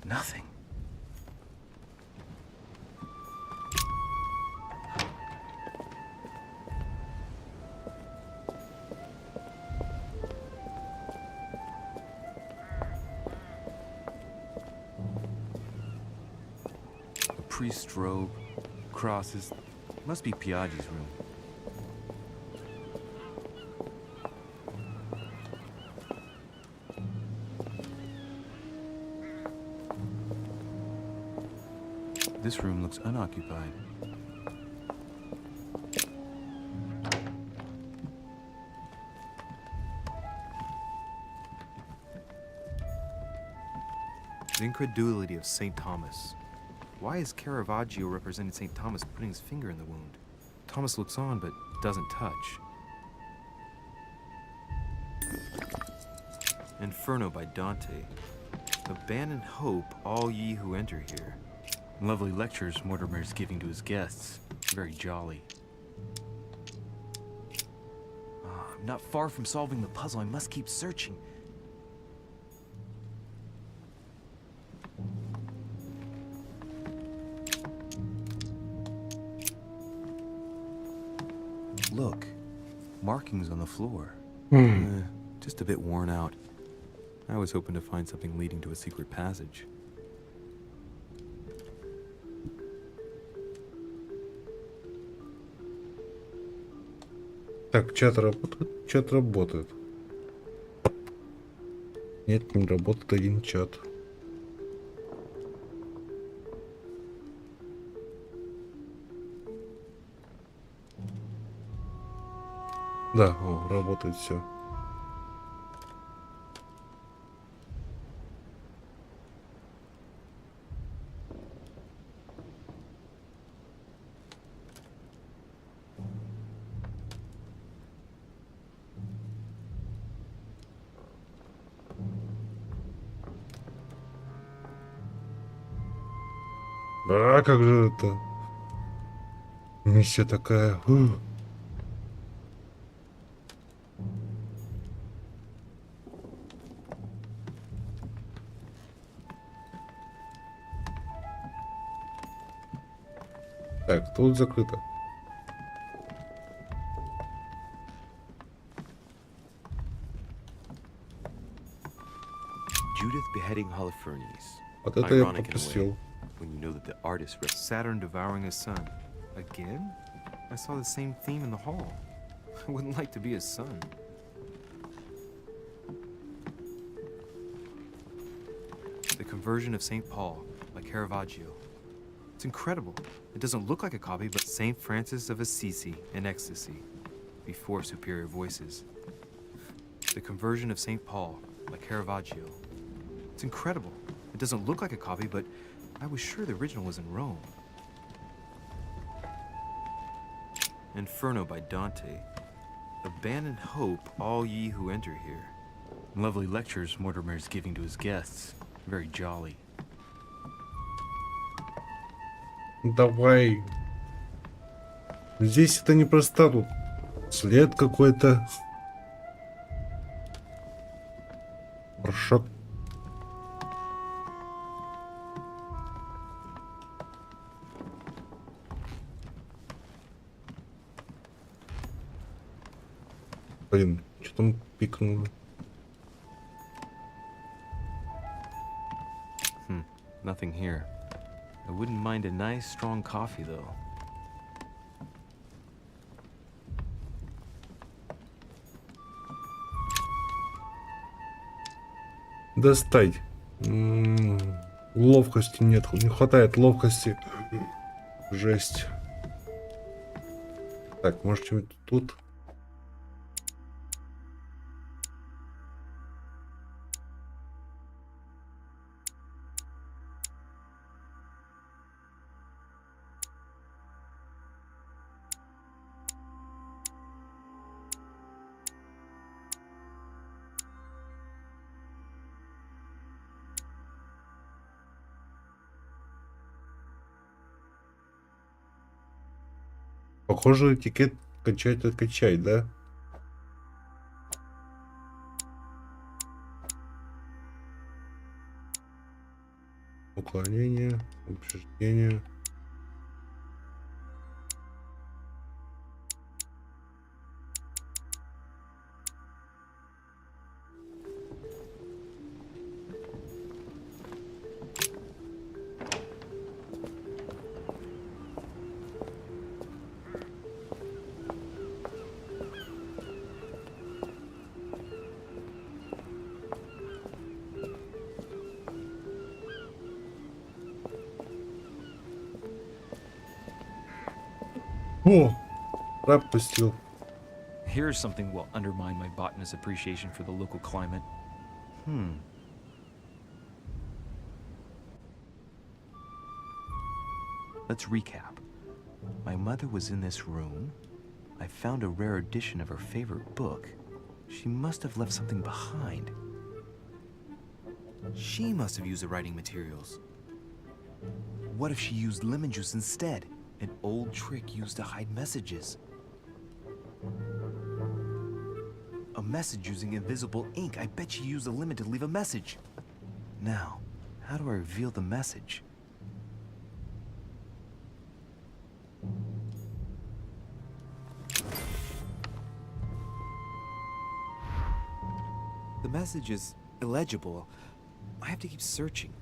Nothing. A priest's robe, crosses. Must be Piaggi's room. This room looks unoccupied. The incredulity of St. Thomas. Why is Caravaggio representing St. Thomas putting his finger in the wound? Thomas looks on but doesn't touch. Inferno by Dante. Abandon hope, all ye who enter here. Lovely lectures Mortimer's giving to his guests. Very jolly. I'm not far from solving the puzzle. I must keep searching. Look, markings on the floor. Just a bit worn out. I was hoping to find something leading to a secret passage. Так, чат работает? Чат работает. Нет, не работает один чат. Да, о, работает все. А как же это? Миссия такая. Так, тут закрыто. Judith beheading Holofernes. Вот это я Ironic in a way, пропустил. when you know that the artist read Saturn devouring his son. Again? I saw the same theme in the hall. I wouldn't like to be his son. The Conversion of St. Paul by Caravaggio. It's incredible. It doesn't look like a copy, but St. Francis of Assisi in ecstasy, before superior voices. The Conversion of St. Paul by Caravaggio. It's incredible. It doesn't look like a copy, but I was sure the original was in Rome. Inferno by Dante. Abandon hope, all ye who enter here. Lovely lectures Mortimer's giving to his guests. Very jolly. Давай. Здесь это непросто, тут след какой-то. Порошок. Блин, что там пикнуло? Nothing here. I wouldn't mind a nice strong coffee though. Достать. Ловкости нет, не хватает ловкости. Жесть. Так, может что-нибудь тут? Похоже, этикет качать, да? Уклонение, убеждение. О, пропустил. Here's something will undermine my botanist's appreciation for the local climate. Let's recap. My mother was in this room. I found a rare edition of her favorite book. She must have left something behind. She must have used the writing materials. What if she used lemon juice instead? An old trick used to hide messages. message using invisible ink. I bet you used a limit to leave a message. Now, how do I reveal the message? The message is illegible. I have to keep searching.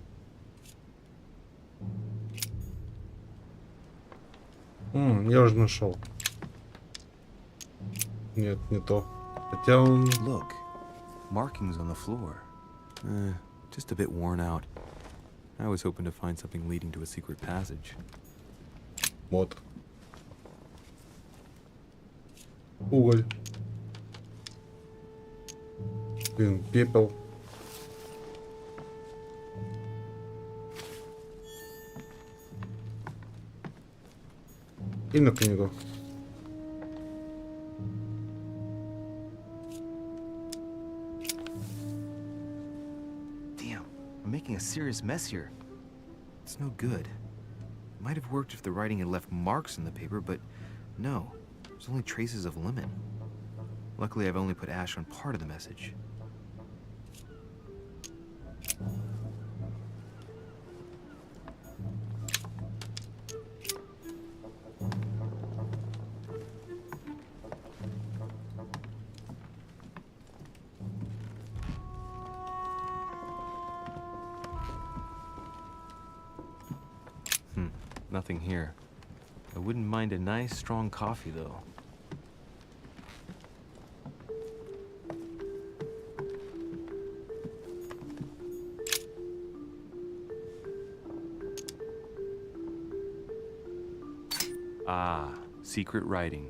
Я уже нашел. Нет, не то. Хотя он... Look, markings on the floor. Just a bit worn out. I was hoping to find something leading to a secret passage. Вот. Уголь. Блин, пепел. И на книгу. Damn, I'm making a serious mess here. It's no good. It might have worked if the writing had left marks in the paper, but no. There's only traces of lemon. Luckily, I've only put ash on part of the message. Nothing here. I wouldn't mind a nice, strong coffee, though. Ah, secret writing.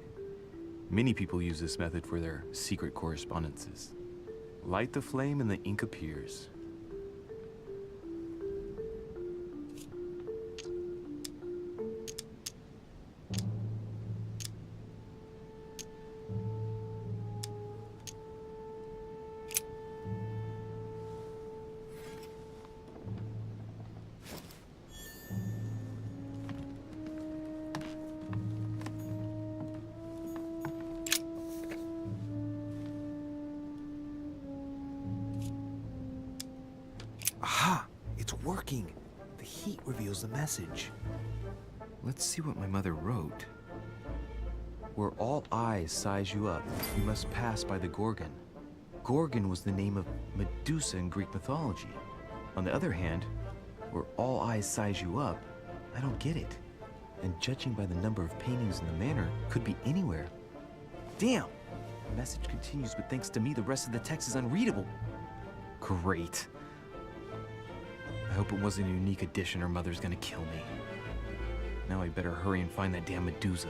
Many people use this method for their secret correspondences. Light the flame and the ink appears. Aha! It's working! The heat reveals the message. Let's see what my mother wrote. Where all eyes size you up, you must pass by the Gorgon. Gorgon was the name of Medusa in Greek mythology. On the other hand, where all eyes size you up, I don't get it. And judging by the number of paintings in the manor, could be anywhere. Damn! The message continues, but thanks to me, the rest of the text is unreadable. Great. I hope it wasn't a unique edition or Mother's gonna kill me. Now I better hurry and find that damn Medusa.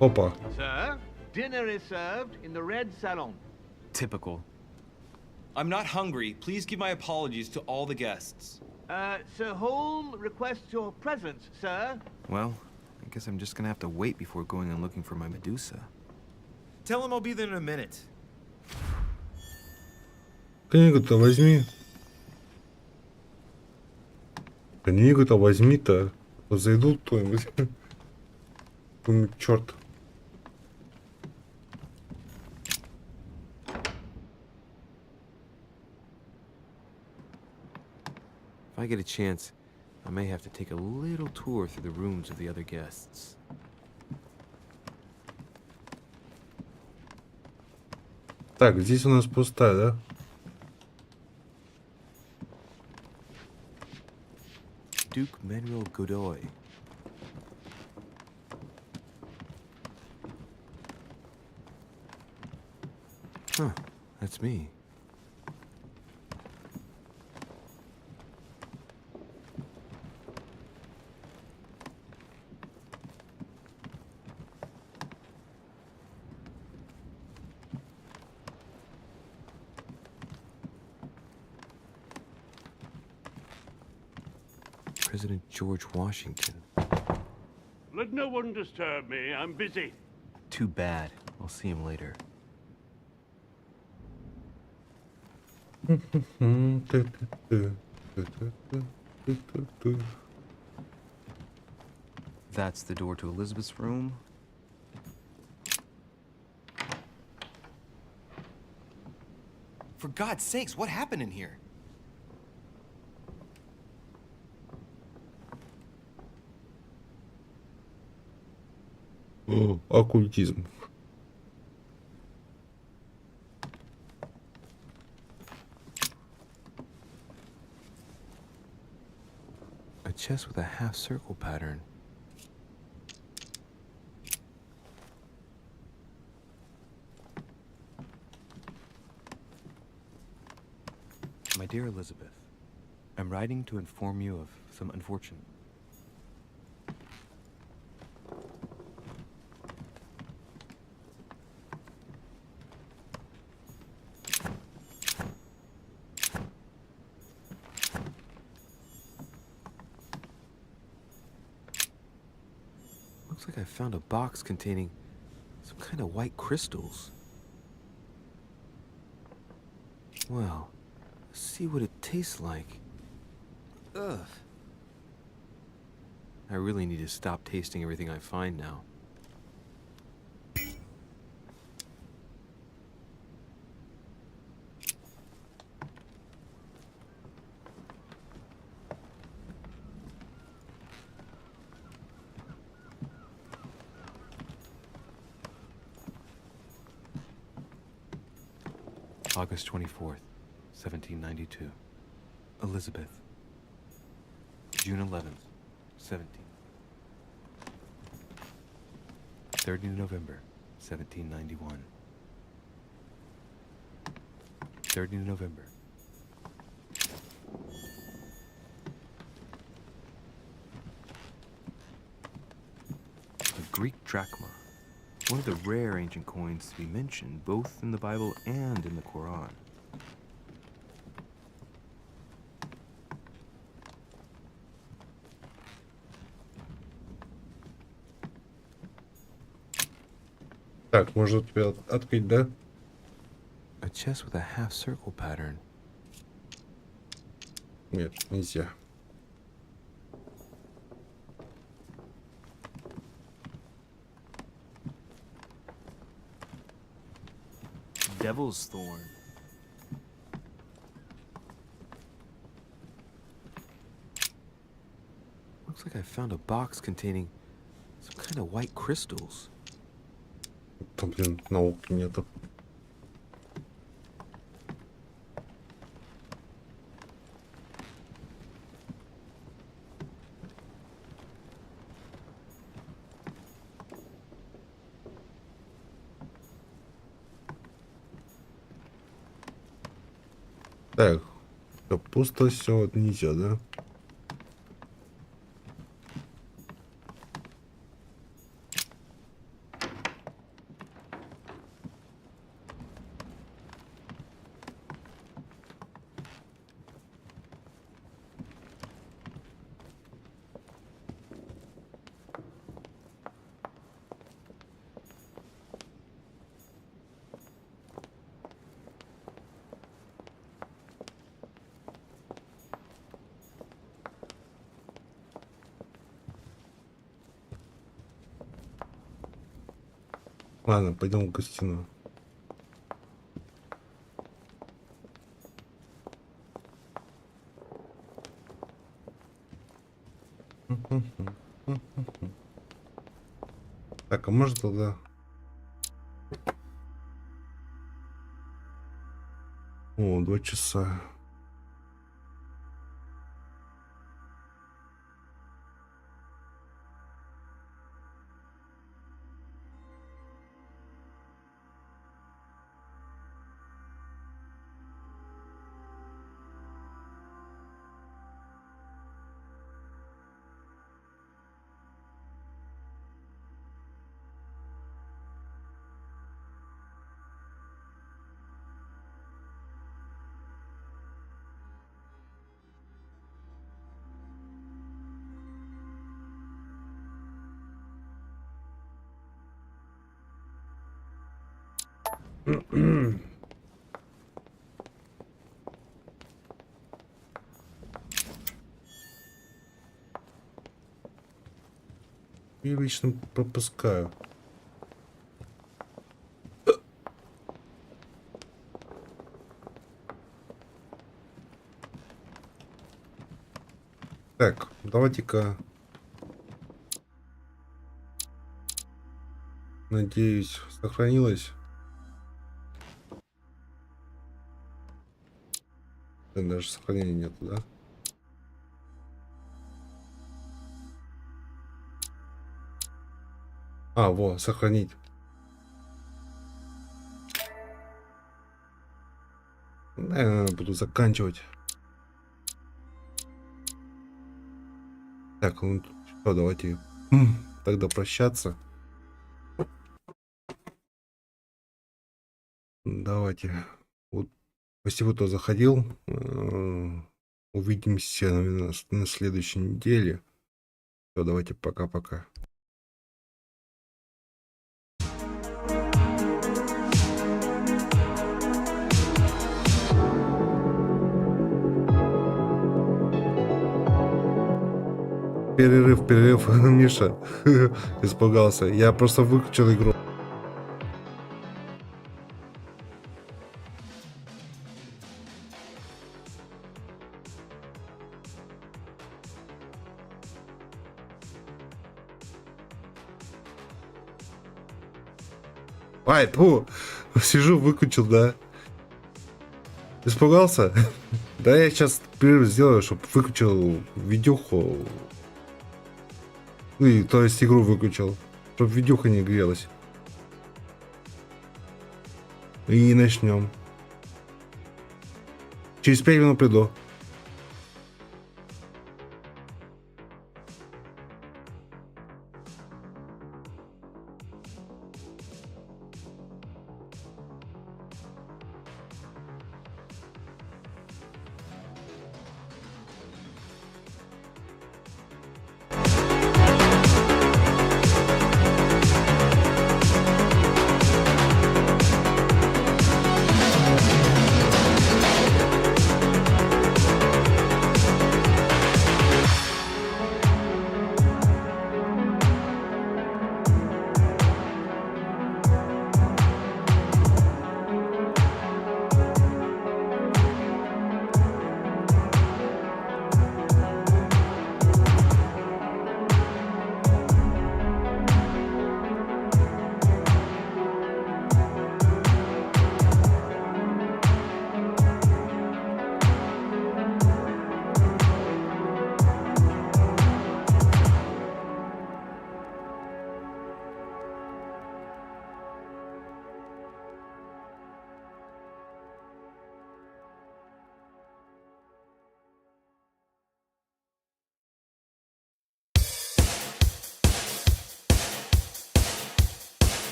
Опа. Sir, dinner is served in the red salon. Typical. I'm not hungry. Please give my apologies to all the guests. Sir Holm requests your presence, sir. Well, I guess I'm just gonna have to wait before going and looking for my Medusa. Tell him I'll be there in a minute. Книгу-то возьми. Книгу-то возьми-то. Вот зайдут кто-нибудь. Черт. If I get a chance, I may have to take a little tour through the rooms of the other guests. Так, здесь у нас пустая, да? Duke Manuel Godoy. Huh, that's me. President George Washington. Let no one disturb me. I'm busy. Too bad. I'll see him later. That's the door to Elizabeth's room. For God's sakes, what happened in here? О, оккультизм. A chest with a half-circle pattern. My dear Elizabeth, I'm writing to inform you of some unfortunate... Looks like I found a box containing some kind of white crystals. Well, let's see what it tastes like. Ugh. I really need to stop tasting everything I find now. August 24th, 1792. Elizabeth. June 11th, 30 November, 1791. 30 November. A Greek drachma. One of the rare ancient coins to be mentioned both in the Bible and in the Quran. Так, можно тебя открыть, да? A chest with a half-circle pattern. Нет, нельзя. Devil's Thorn. Looks like I found a box containing some kind of white crystals. Там, блин, науки нету. Так, пусто все, вот нельзя, да? Ладно, пойдем в гостиную. Так, а может тогда... О, 2 часа. Я вечно пропускаю. Так, давайте-ка. Надеюсь, сохранилось. Да, даже сохранения нету, да? А, во, сохранить. Наверное, буду заканчивать. Так, ну что, давайте тогда прощаться. Давайте. Вот, спасибо, кто заходил. Увидимся, наверное, на следующей неделе. Все, давайте, пока-пока. Перерыв, Миша испугался. Я просто выключил игру. Ай, тьфу, сижу, выключил, да. Испугался? Да я сейчас перерыв сделаю, чтобы выключил видюху. И, то есть игру выключил, чтобы видюха не грелась. И начнем. Через 5 минут приду.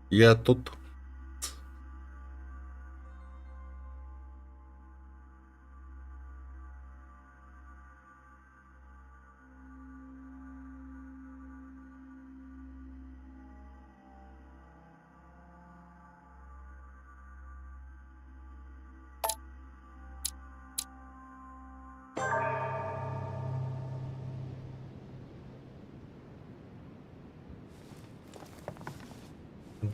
Я тут.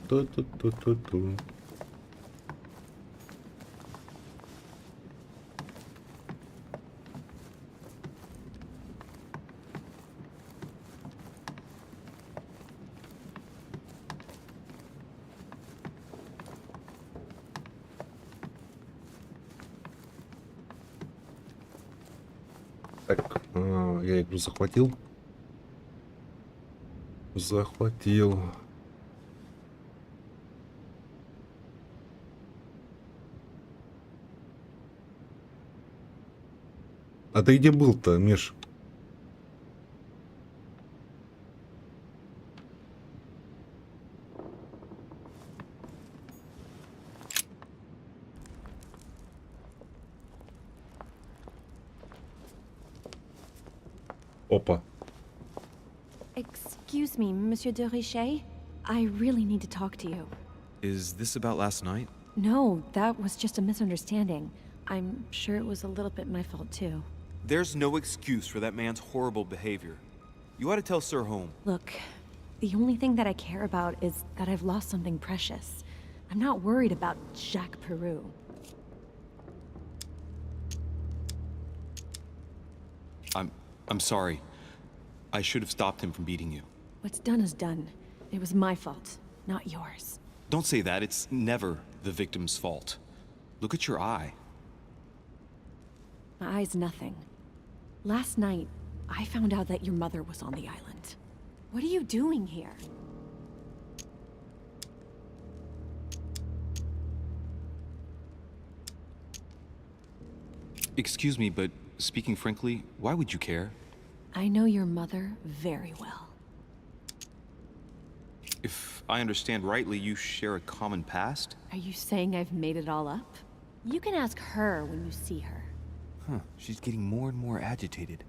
Ту-ту-ту-ту-ту. Так, я игру захватил. Захватил. А ты где был-то, Миш? Опа. Excuse me, Monsieur de Richet. I really need to talk to you. Is this about last night? No, that was just a misunderstanding. I'm sure it was a little bit my fault, too. There's no excuse for that man's horrible behavior. You ought to tell Sir Home. Look, the only thing that I care about is that I've lost something precious. I'm not worried about Jacques Peru. I'm sorry. I should have stopped him from beating you. What's done is done. It was my fault, not yours. Don't say that. It's never the victim's fault. Look at your eye. My eye's nothing. Last night, I found out that your mother was on the island. What are you doing here? Excuse me, but speaking frankly, why would you care? I know your mother very well. If I understand rightly, you share a common past? Are you saying I've made it all up? You can ask her when you see her. Huh, she's getting more and more agitated.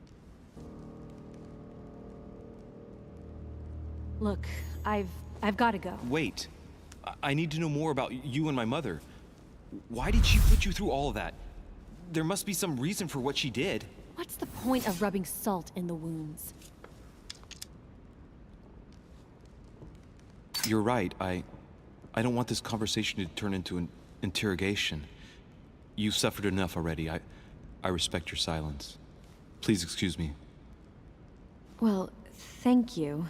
Look, I've got to go. Wait. I need to know more about you and my mother. Why did she put you through all of that? There must be some reason for what she did. What's the point of rubbing salt in the wounds? You're right. I don't want this conversation to turn into an interrogation. You've suffered enough already. I respect your silence. Please excuse me. Well, thank you.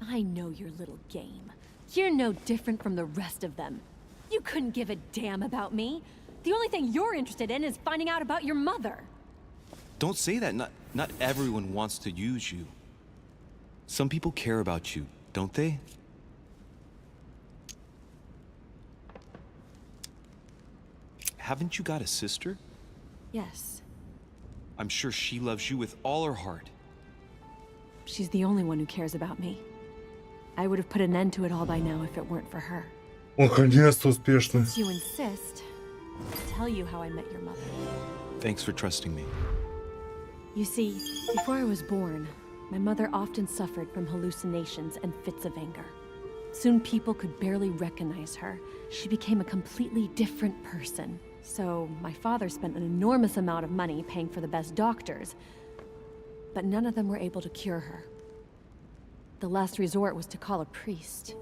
I know your little game. You're no different from the rest of them. You couldn't give a damn about me. The only thing you're interested in is finding out about your mother. Don't say that. Not everyone wants to use you. Some people care about you, don't they? Haven't you got a sister? Yes. I'm sure she loves you with all her heart. She's the only one who cares about me. I would have put an end to it all by now if it weren't for her. Наконец-то успешно. Since you insist, I'll tell you how I met your mother. Thanks for trusting me. You see, before I was born, my mother often suffered from hallucinations and fits of anger. Soon people could barely recognize her. She became a completely different person. So my father spent an enormous amount of money paying for the best doctors, but none of them were able to cure her. The last resort was to call a priest.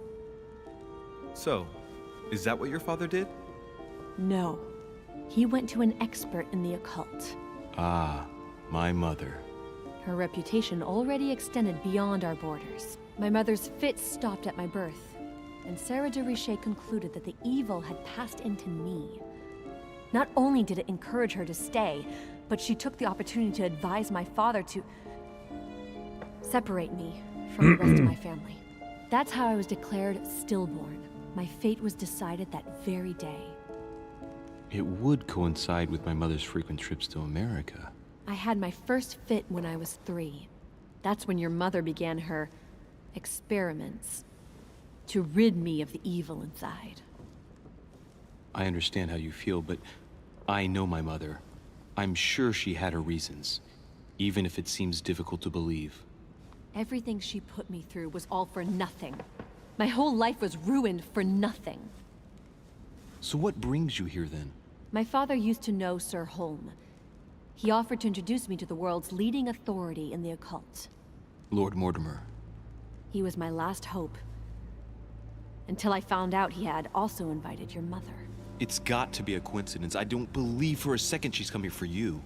So, is that what your father did? No. He went to an expert in the occult. Ah, my mother. Her reputation already extended beyond our borders. My mother's fits stopped at my birth, and Sarah de Richet concluded that the evil had passed into me. Not only did it encourage her to stay, but she took the opportunity to advise my father to separate me from the rest of my family. That's how I was declared stillborn. My fate was decided that very day. It would coincide with my mother's frequent trips to America. I had my first fit when I was 3. That's when your mother began her Experiments. To rid me of the evil inside. I understand how you feel, but I know my mother. I'm sure she had her reasons, even if it seems difficult to believe. Everything she put me through was all for nothing. My whole life was ruined for nothing. So what brings you here then? My father used to know Sir Holm. He offered to introduce me to the world's leading authority in the occult. Lord Mortimer. He was my last hope. Until I found out he had also invited your mother. It's got to be a coincidence. I don't believe for a second she's coming for you.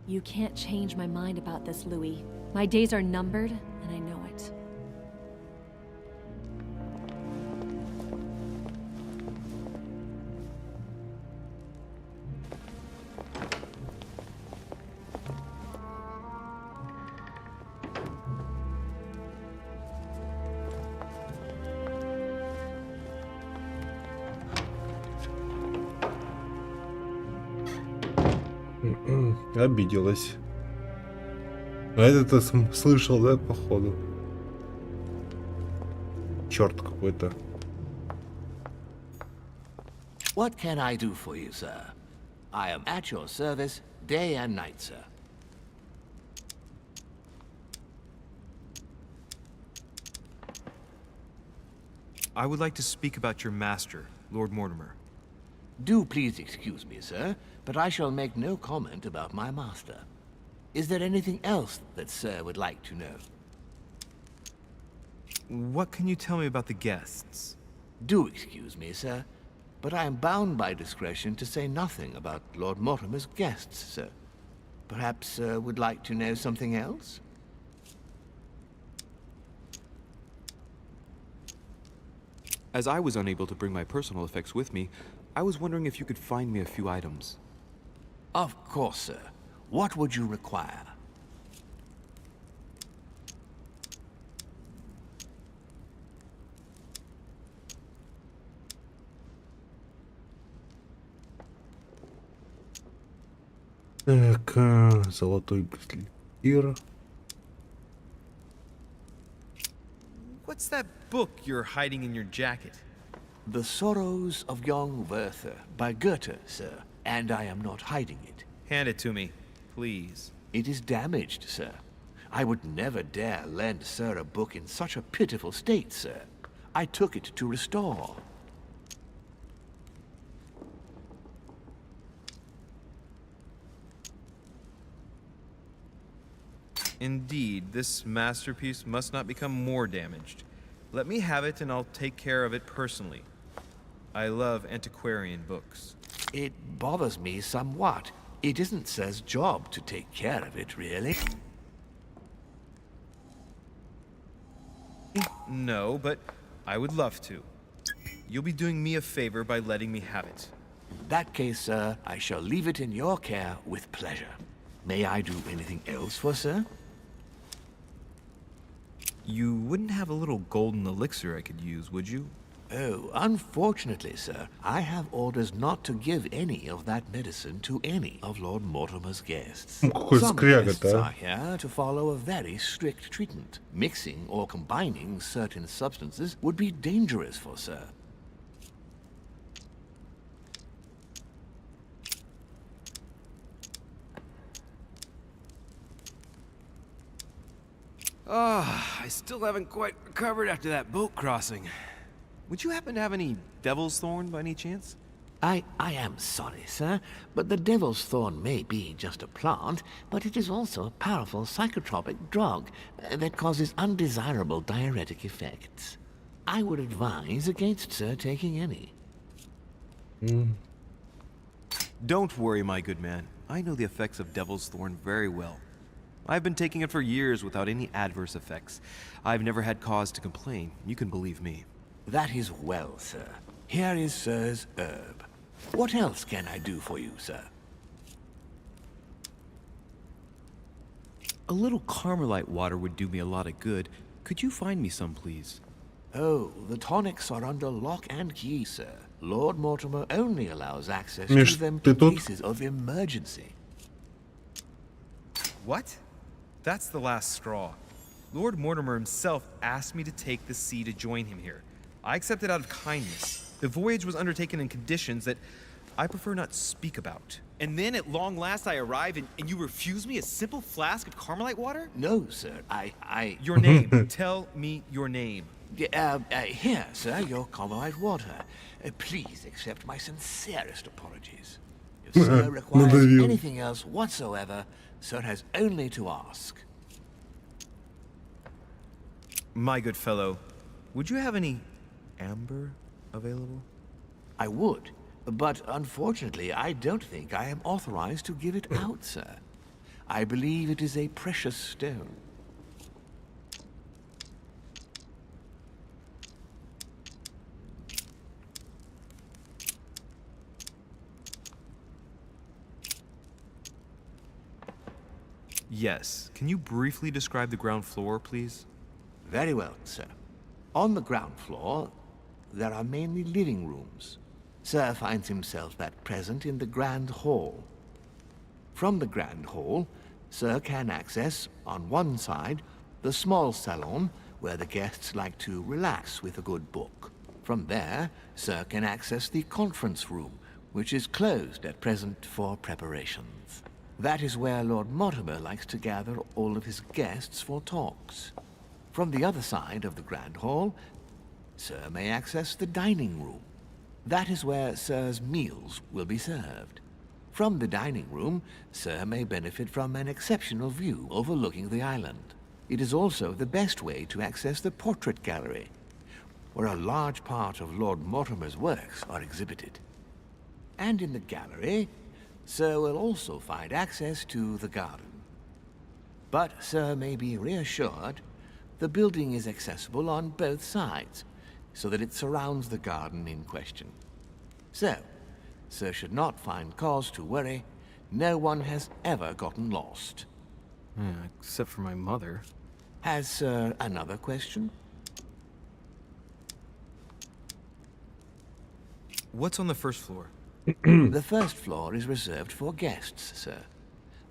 You can't change my mind about this, Louis. My days are numbered, and I know it. Обиделась. А это-то слышал, да, походу? Черт какой-то. What can I do for you, sir? I am at your service day and night, sir. I would like to speak about your master, Lord Mortimer. Do please excuse me, sir, but I shall make no comment about my master. Is there anything else that sir would like to know? What can you tell me about the guests? Do excuse me, sir, but I am bound by discretion to say nothing about Lord Mortimer's guests, sir. Perhaps sir would like to know something else? As I was unable to bring my personal effects with me, I was wondering if you could find me a few items. Of course, sir. What would you require? Так, золотой браслет. What's that book you're hiding in your jacket? The Sorrows of Young Werther by Goethe, sir. And I am not hiding it. Hand it to me, please. It is damaged, sir. I would never dare lend sir a book in such a pitiful state, sir. I took it to restore. Indeed, this masterpiece must not become more damaged. Let me have it and I'll take care of it personally. I love antiquarian books. It bothers me somewhat. It isn't sir's job to take care of it, really. No, but I would love to. You'll be doing me a favor by letting me have it. In that case, sir, I shall leave it in your care with pleasure. May I do anything else for sir? You wouldn't have a little golden elixir I could use, would you? Oh, unfortunately, sir, I have orders not to give any of that medicine to any of Lord Mortimer's guests. Some guests are here to follow a very strict treatment. Mixing or combining certain substances would be dangerous for sir. I still haven't quite recovered after that boat crossing. Would you happen to have any devil's thorn by any chance? I am sorry, sir, but the devil's thorn may be just a plant, but it is also a powerful psychotropic drug that causes undesirable diuretic effects. I would advise against sir taking any. Don't worry, my good man. I know the effects of devil's thorn very well. I've been taking it for years without any adverse effects. I've never had cause to complain. You can believe me. That is well, sir. Here is sir's herb. What else can I do for you, sir? A little Carmelite water would do me a lot of good. Could you find me some, please? Oh, the tonics are under lock and key, sir. Lord Mortimer only allows access to them in cases of emergency. What? That's the last straw. Lord Mortimer himself asked me to take the sea to join him here. I accepted out of kindness. The voyage was undertaken in conditions that I prefer not speak about. And then at long last I arrive and you refuse me a simple flask of Carmelite water? No, sir. I... Your name. Tell me your name. Here, sir, your Carmelite water. Please accept my sincerest apologies. If sir requires anything else whatsoever, sir has only to ask. My good fellow, would you have any amber available? I would, but unfortunately I don't think I am authorized to give it out, sir. I believe it is a precious stone. Yes. Can you briefly describe the ground floor, please? Very well, sir. On the ground floor, there are mainly living rooms. Sir finds himself at present in the Grand Hall. From the Grand Hall, Sir can access, on one side, the small salon where the guests like to relax with a good book. From there, Sir can access the conference room, which is closed at present for preparations. That is where Lord Mortimer likes to gather all of his guests for talks. From the other side of the Grand Hall, Sir may access the dining room. That is where Sir's meals will be served. From the dining room, Sir may benefit from an exceptional view overlooking the island. It is also the best way to access the portrait gallery, where a large part of Lord Mortimer's works are exhibited. And in the gallery, Sir will also find access to the garden. But Sir may be reassured the building is accessible on both sides, so that it surrounds the garden in question. So, Sir should not find cause to worry. No one has ever gotten lost. Except for my mother. Has Sir another question? What's on the first floor? The first floor is reserved for guests, sir.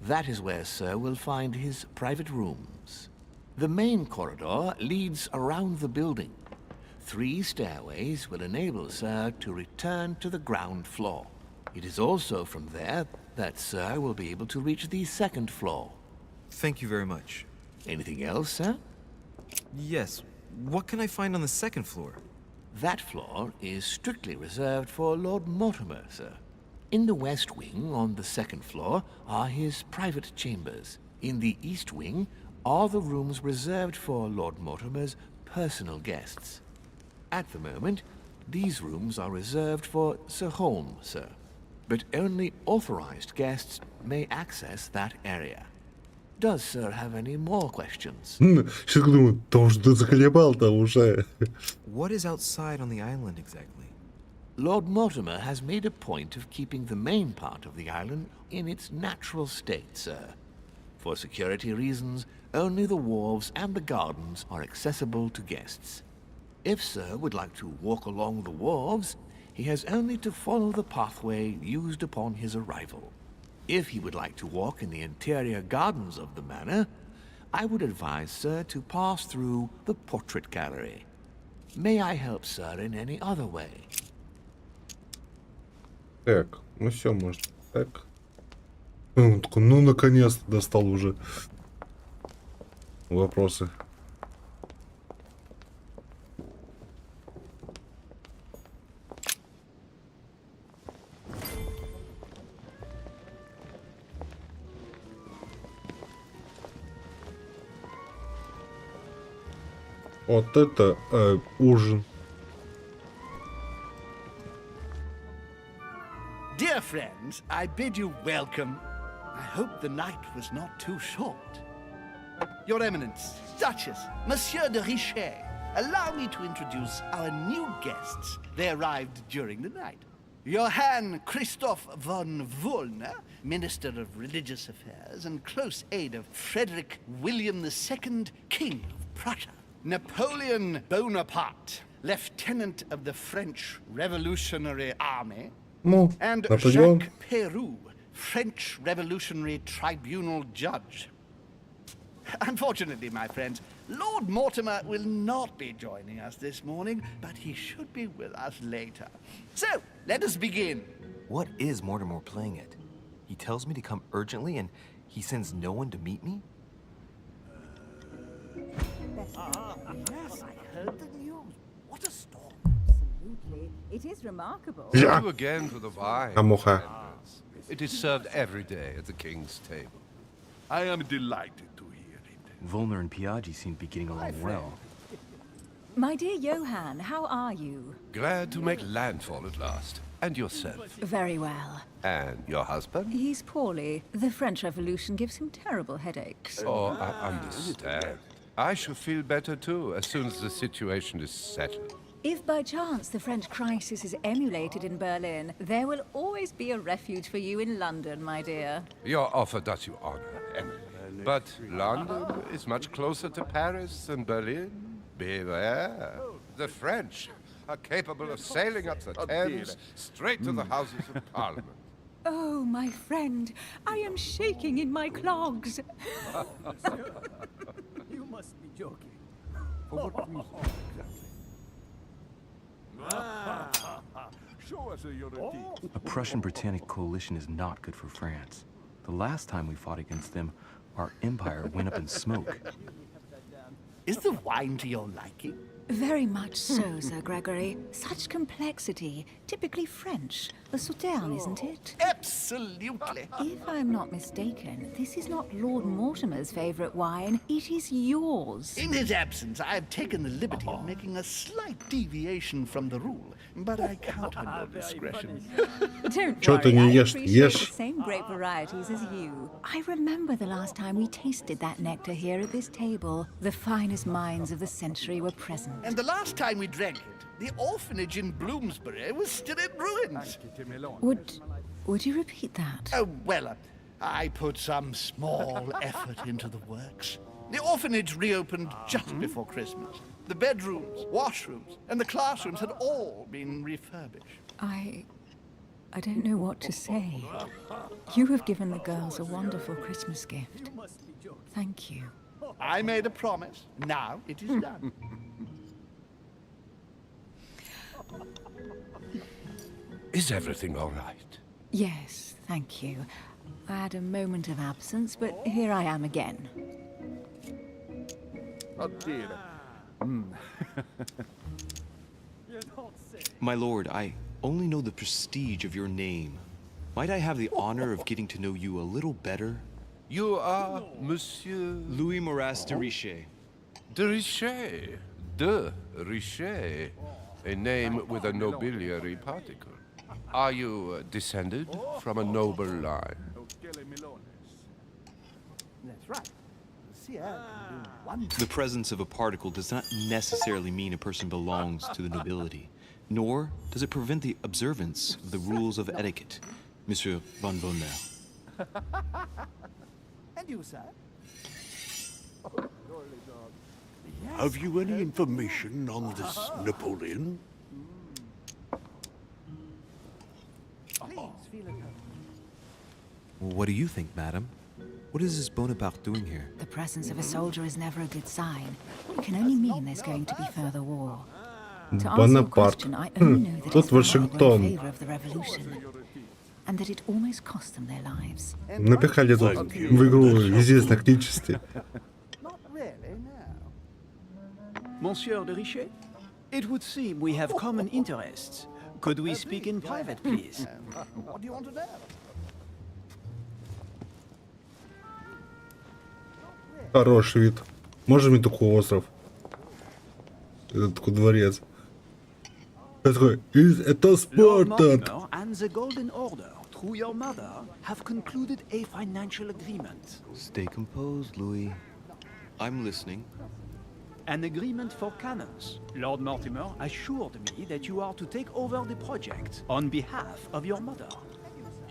That is where Sir will find his private rooms. The main corridor leads around the building. 3 stairways will enable Sir to return to the ground floor. It is also from there that Sir will be able to reach the second floor. Thank you very much. Anything else, sir? Yes. What can I find on the second floor? That floor is strictly reserved for Lord Mortimer, sir. In the west wing on the second floor are his private chambers. In the east wing are the rooms reserved for Lord Mortimer's personal guests. At the moment, these rooms are reserved for Sir Holm, sir. But only authorized guests may access that area. Does Sir have any more questions? Сейчас думаю, то что ты заколебал-то уже. What is outside on the island exactly? Lord Mortimer has made a point of keeping the main part of the island in its natural state, sir. For security reasons, only the wharves and the gardens are accessible to guests. If Sir would like to walk along the wharves, he has only to follow the pathway used upon his arrival. If he would like to walk in the interior gardens of the manor, I would advise Sir to pass through the portrait gallery. May I help Sir in any other way? Так, ну все, может, так. Он такой, ну наконец-то достал уже вопросы. Вот это ужин. Dear friends, I bid you welcome. I hope the night was not too short. Your Eminence, Duchess, Monsieur de Richet, allow me to introduce our new guests. They arrived during the night. Johann Christoph von Wollner, Minister of Religious Affairs and close aide of Frederick William II, King of Prussia. Napoleon Bonaparte, Lieutenant of the French Revolutionary Army. Ну, And Наполеон. Jacques Peroux, French Revolutionary Tribunal Judge. Unfortunately, my friends, Lord Mortimer will not be joining us this morning, but he should be with us later. So, let us begin. What is Mortimer playing at? He tells me to come urgently and he sends no one to meet me? Yes, I heard the news. What a storm. Absolutely. It is remarkable. Ja. Thank you again for the wine. Амуха. It is served every day at the king's table. I am delighted to hear it. Volner and Piaggi seem to be getting along well. My dear Johann, how are you? Glad to make landfall at last. And yourself. Very well. And your husband? He's poorly. The French Revolution gives him terrible headaches. Oh, I understand. I shall feel better too, as soon as the situation is settled. If by chance the French crisis is emulated in Berlin, there will always be a refuge for you in London, my dear. Your offer does you honor, Emily. But London is much closer to Paris than Berlin. Beware. The French are capable of sailing up the Thames straight to the Houses of Parliament. Oh, my friend, I am shaking in my clogs. You must be joking. For what reason exactly? Show us your teeth. A Prussian-Britannic coalition is not good for France. The last time we fought against them, our empire went up in smoke. Is the wine to your liking? Very much so, Sir Gregory. Such complexity. Typically French. A Sauterne, isn't it? Absolutely. If I'm not mistaken, this is not Lord Mortimer's favorite wine. It is yours. In his absence, I have taken the liberty of making a slight deviation from the rule, but I count on your discretion. Don't Чё ты worry, не I ешь? appreciate Ешь. the same grape varieties as you. I remember the last time we tasted that nectar here at this table. The finest minds of the century were present. And the last time we drank it, the orphanage in Bloomsbury was still in ruins. Would you repeat that? Oh, well, I put some small effort into the works. The orphanage reopened just before Christmas. The bedrooms, washrooms, and the classrooms had all been refurbished. I don't know what to say. You have given the girls a wonderful Christmas gift. Thank you. I made a promise. Now it is done. Is everything all right? Yes, thank you. I had a moment of absence, but here I am again. My lord, I only know the prestige of your name. Might I have the honor of getting to know you a little better? You are Monsieur... Louis Moras de Richet. De Richet. De Richet. A name with a nobiliary particle. Are you descended from a noble line? That's right. The presence of a particle does not necessarily mean a person belongs to the nobility, nor does it prevent the observance of the rules of etiquette, Monsieur von Volner. And you, sir? Have you any information on this Napoleon? Please feel at home. What do you think, madam? What is this Bonaparte doing here? The presence of a soldier is never a good sign. It can only mean there's going to be further war. To answer your Бонапарт. question, I only know that Тут his family were in Вашингтон. favor of the revolution, and that it almost cost them their lives. Напихали тут в игру известных личностей. Not really, no. Monsieur de Richet, it would seem we have common interests. Could we speak in private, please? What do you want to know? Хороший вид. Можем мне такой остров? Это такой дворец. Я такой, это Lord Спартак. Mortimer and the Golden Order, through your mother, have concluded a financial agreement. Stay composed, Louis. I'm listening. An agreement for cannons. Lord Mortimer assured me that you are to take over the project on behalf of your mother.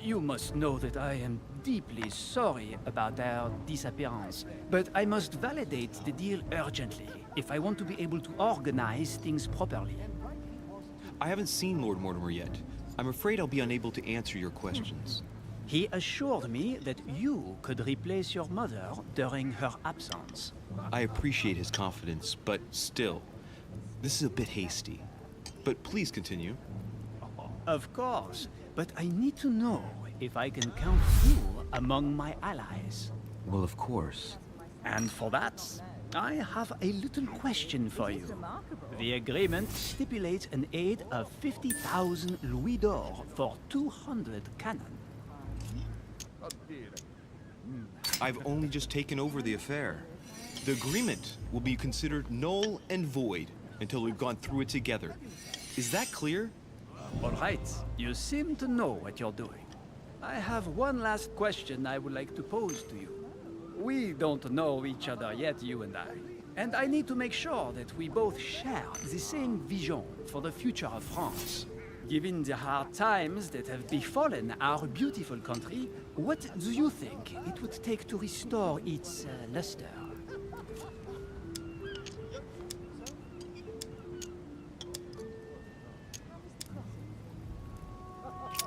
You must know that I am deeply sorry about their disappearance, but I must validate the deal urgently if I want to be able to organize things properly. I haven't seen Lord Mortimer yet. I'm afraid I'll be unable to answer your questions. He assured me that you could replace your mother during her absence. I appreciate his confidence, but still, this is a bit hasty. But please continue. Of course, but I need to know if I can count you among my allies. Well, of course. And for that, I have a little question for you. The agreement stipulates an aid of 50,000 louis d'or for 200 cannon. I've only just taken over the affair. The agreement will be considered null and void until we've gone through it together. Is that clear? All right, you seem to know what you're doing. I have one last question I would like to pose to you. We don't know each other yet, you and I need to make sure that we both share the same vision for the future of France. Given the hard times that have befallen our beautiful country, what do you think it would take to restore its luster?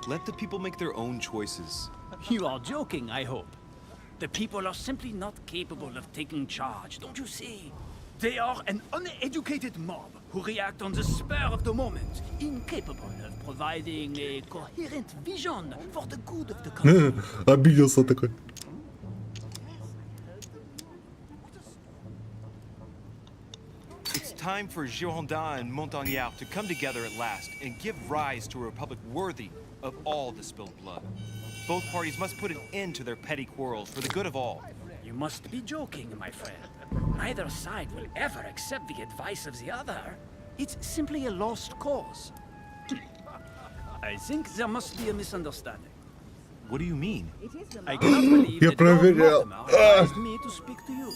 Let the people make their own choices. You are joking, I hope. The people are simply not capable of taking charge, don't you see? They are an uneducated mob who react on the spur of the moment, incapable of providing a coherent vision for the good of the country. Обиделся такой. It's time for Girondins and Montagnard to come together at last and give rise to a republic worthy of all the spilled blood. Both parties must put an end to their petty quarrels for the good of all. You must be joking, my friend. Neither side will ever accept the advice of the other. It's simply a lost cause. I think there must be a misunderstanding. What do you mean? I cannot believe that Lord Mortimer advised me to speak to you.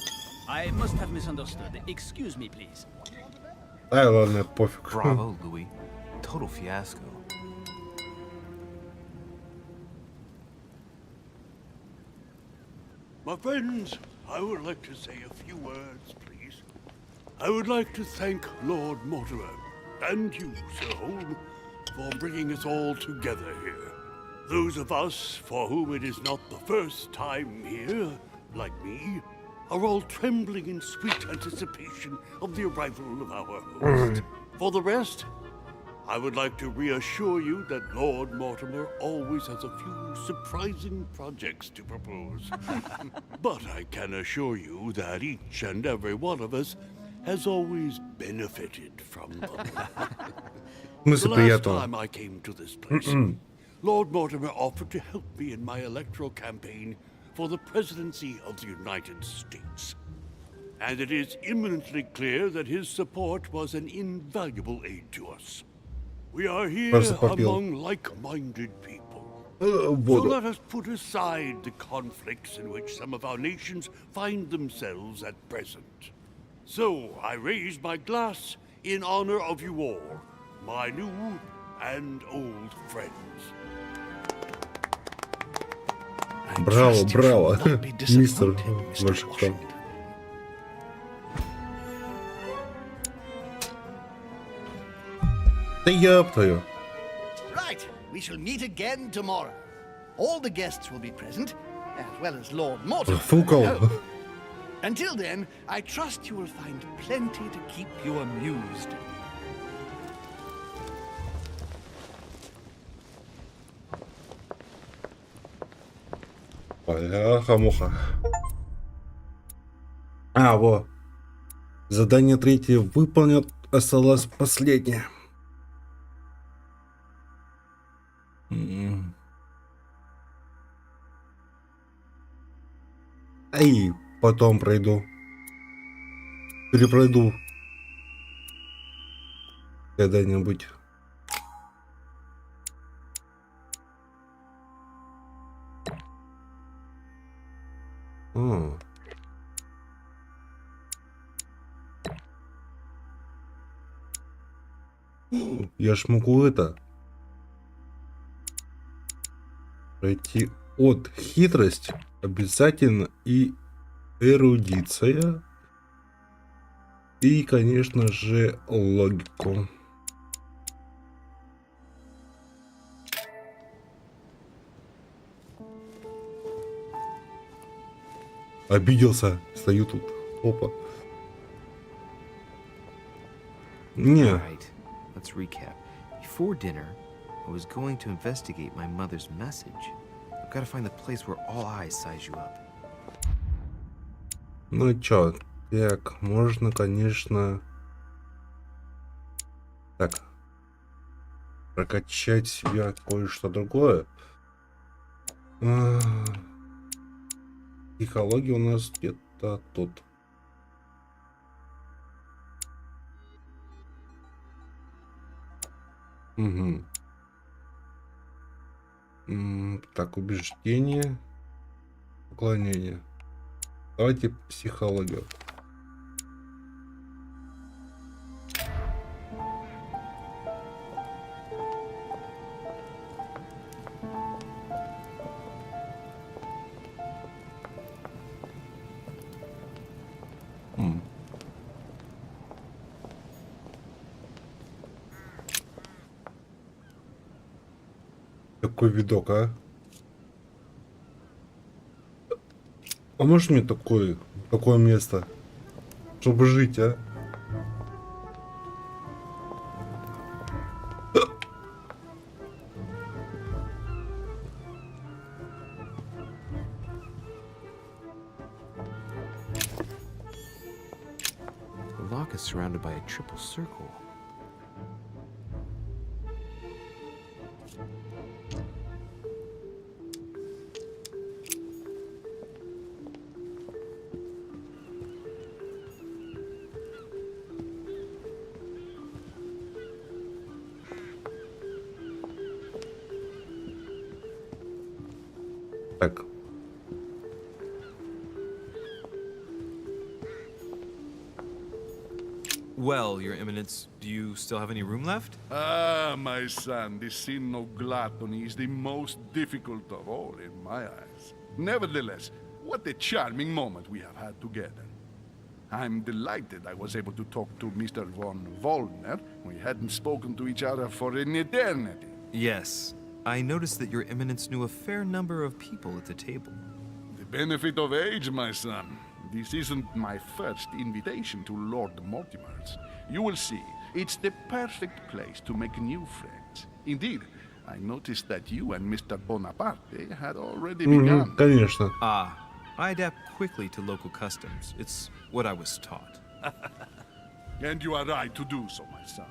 I must have misunderstood. Excuse me, please. Ай, ладно, пофиг. Bravo, Louis. Total fiasco. My friends, I would like to say a few words, please. I would like to thank Lord Mortimer and you, Sir Holm, for bringing us all together here. Those of us for whom it is not the first time here, like me, are all trembling in sweet anticipation of the arrival of our host. For the rest, I would like to reassure you that Lord Mortimer always has a few surprising projects to propose. But I can assure you that each and every one of us has always benefited from them. The last time I came to this place, Lord Mortimer offered to help me in my electoral campaign for the presidency of the United States. And it is imminently clear that his support was an invaluable aid to us. We are here among like-minded people. So let us put aside the conflicts in which some of our nations find themselves at present. So I raise my glass in honor of you all, my new and old friends. Браво, браво, мистер Вашингтон. Да ёб твою. Right, we shall meet again tomorrow. All the guests will be present, as well as Lord Mortimer. Фукал. Until then, I trust you will find plenty to keep you amused. Бляха-муха. А, во. Задание третье выполнено, осталось последнее. И потом пройду. Перепройду. Когда-нибудь. Я ж могу это пройти от хитрость обязательно и эрудиция и, конечно же, логику. Обиделся. Стою тут. Опа. Не. Right. Let's recap. Before dinner, I was going to investigate my mother's message. I've got to find the place where all eyes size you up. Ну чё, так, можно, конечно, так, прокачать себя кое-что другое. Психология у нас где-то тут. Угу. Так, убеждение, уклонение. Давайте психологию. Какой видок, а? А может мне такое место, чтобы жить, а? The lock is surrounded by a triple circle. Так. Well, Your Eminence, do you still have any room left? Ah, my son, the sin of gluttony is the most difficult of all in my eyes. Nevertheless, what a charming moment we have had together. I'm delighted I was able to talk to Mr. von Wollner. We hadn't spoken to each other for an eternity. Yes. I noticed that Your Eminence knew a fair number of people at the table. The benefit of age, my son. This isn't my first invitation to Lord Mortimer's. You will see, it's the perfect place to make new friends. Indeed, I noticed that you and Mr. Bonaparte had already begun. Конечно. Ah, I adapt quickly to local customs. It's what I was taught. And you are right to do so, my son.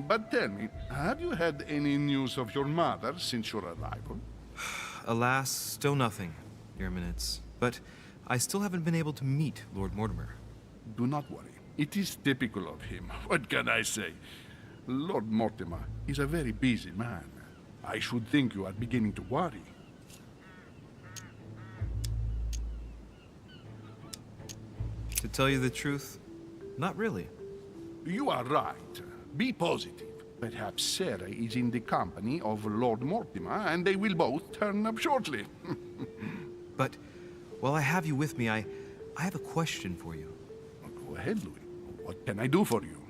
But tell me, have you had any news of your mother since your arrival? Alas, still nothing, Your Eminence. But I still haven't been able to meet Lord Mortimer. Do not worry. It is typical of him. What can I say? Lord Mortimer is a very busy man. I should think you are beginning to worry. To tell you the truth, not really. You are right. Be positive. Perhaps Sarah is in the company of Lord Mortimer, and they will both turn up shortly. But while I have you with me, I have a question for you. Go ahead, Louis. What can I do for you?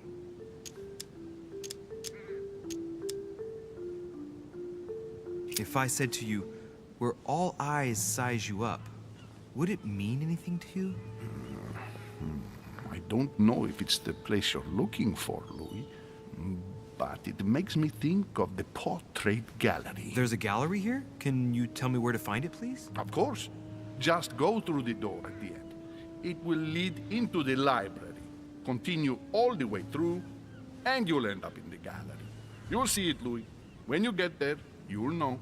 If I said to you, where all eyes size you up, would it mean anything to you? I don't know if it's the place you're looking for, Louis, but it makes me think of the portrait gallery. There's a gallery here? Can you tell me where to find it, please? Of course. Just go through the door at the end. It will lead into the library. Continue all the way through, and you'll end up in the gallery. You'll see it, Louis. When you get there, you'll know.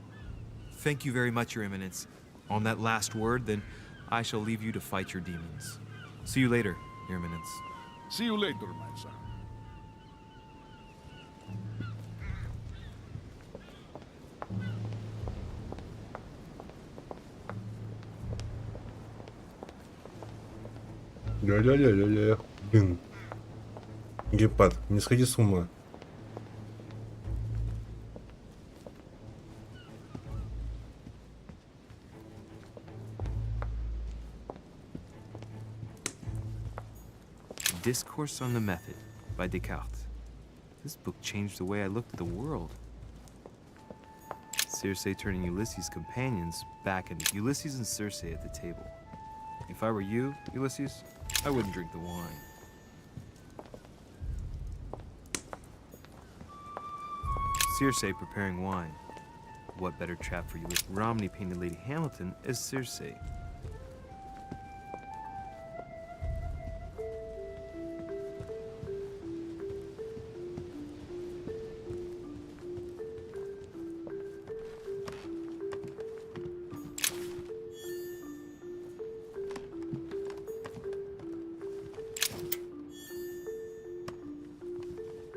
Thank you very much, Your Eminence. On that last word, then, I shall leave you to fight your demons. See you later, Your Eminence. See you later, my son. Ля-ля-ля-ля-ля. Блин. Гепат, не сходи с ума. Discourse on the Method by Descartes. This book changed the way I looked at the world. Circe turning Ulysses' companions back into Ulysses and Circe at the table. If I were you, Ulysses, I wouldn't drink the wine. Circe preparing wine. What better trap for you? Romney painted Lady Hamilton as Circe.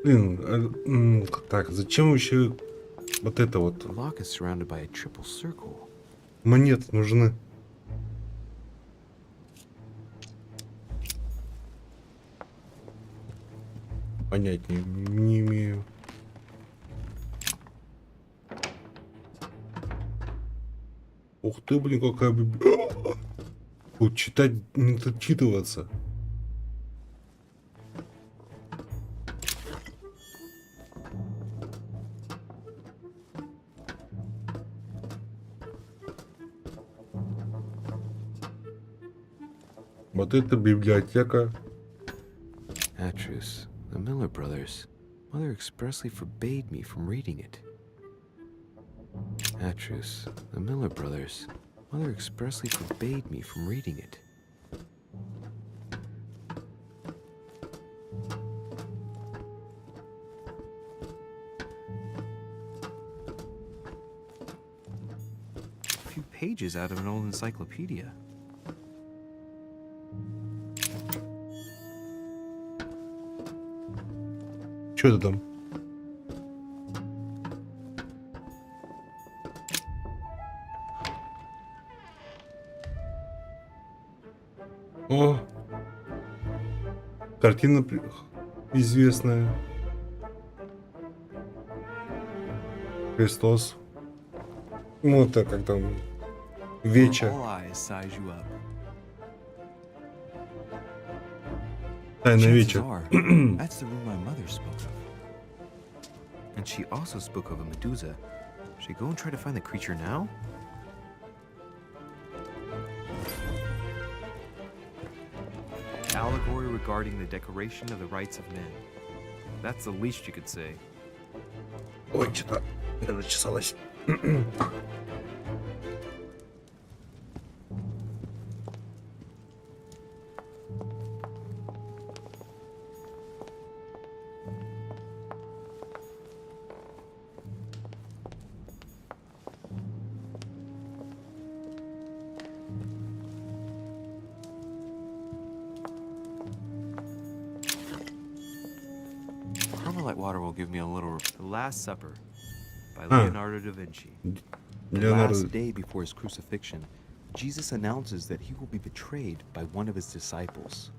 Блин, так, зачем еще вот это вот? The lock is surrounded by a triple circle. Монеты нужны. Понять не имею. Ух ты, блин, какая библиотека. Вот читать, не зачитываться. Вот это библиотека. Atrus, the Miller brothers. Mother expressly forbade me from reading it. Atrus, the Miller brothers. Mother expressly forbade me from reading it. A few pages out of an old encyclopedia. Что это там? О, картина известная. Христос. Ну, это как там Веча. All eyes size you up. Тайна Chances Веча. are, that's the room my mother spoke of. And she also spoke of a Medusa. Should I go and try to find the creature now? Allegory regarding the decoration of the rights of men. That's the least you could say. Ой, что-то зачесалось. Carmelite water will give me a little. The Last Supper by Ah. Leonardo da Vinci. The Leonardo. last day before his crucifixion, Jesus announces that he will be betrayed by one of his disciples.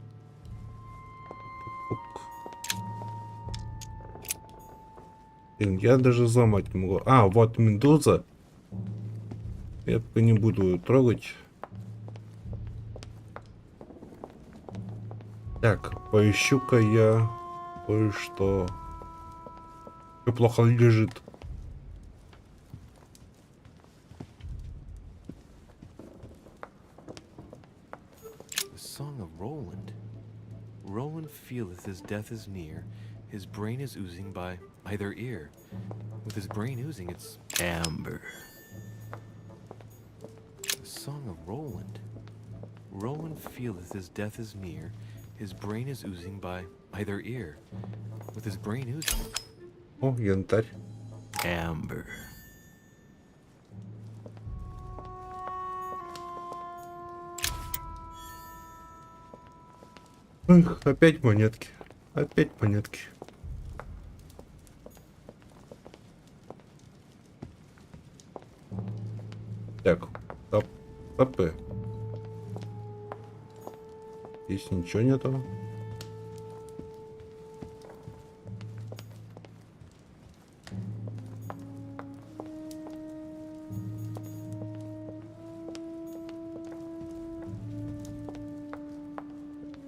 Блин, я даже взломать не могу. А, вот Медуза. Я пока не буду ее трогать. Так, поищу-ка я кое-что. Всё плохо лежит. The Song of Roland. Roland feeleth his death is near. His brain is oozing by either ear. With his brain oozing, it's amber. The Song of Roland. Roland feeleth his death is near. His brain is oozing by either ear. With his brain oozing, О, янтарь. amber. Эх, опять монетки. Опять монетки. Так, АП. Здесь ничего нету.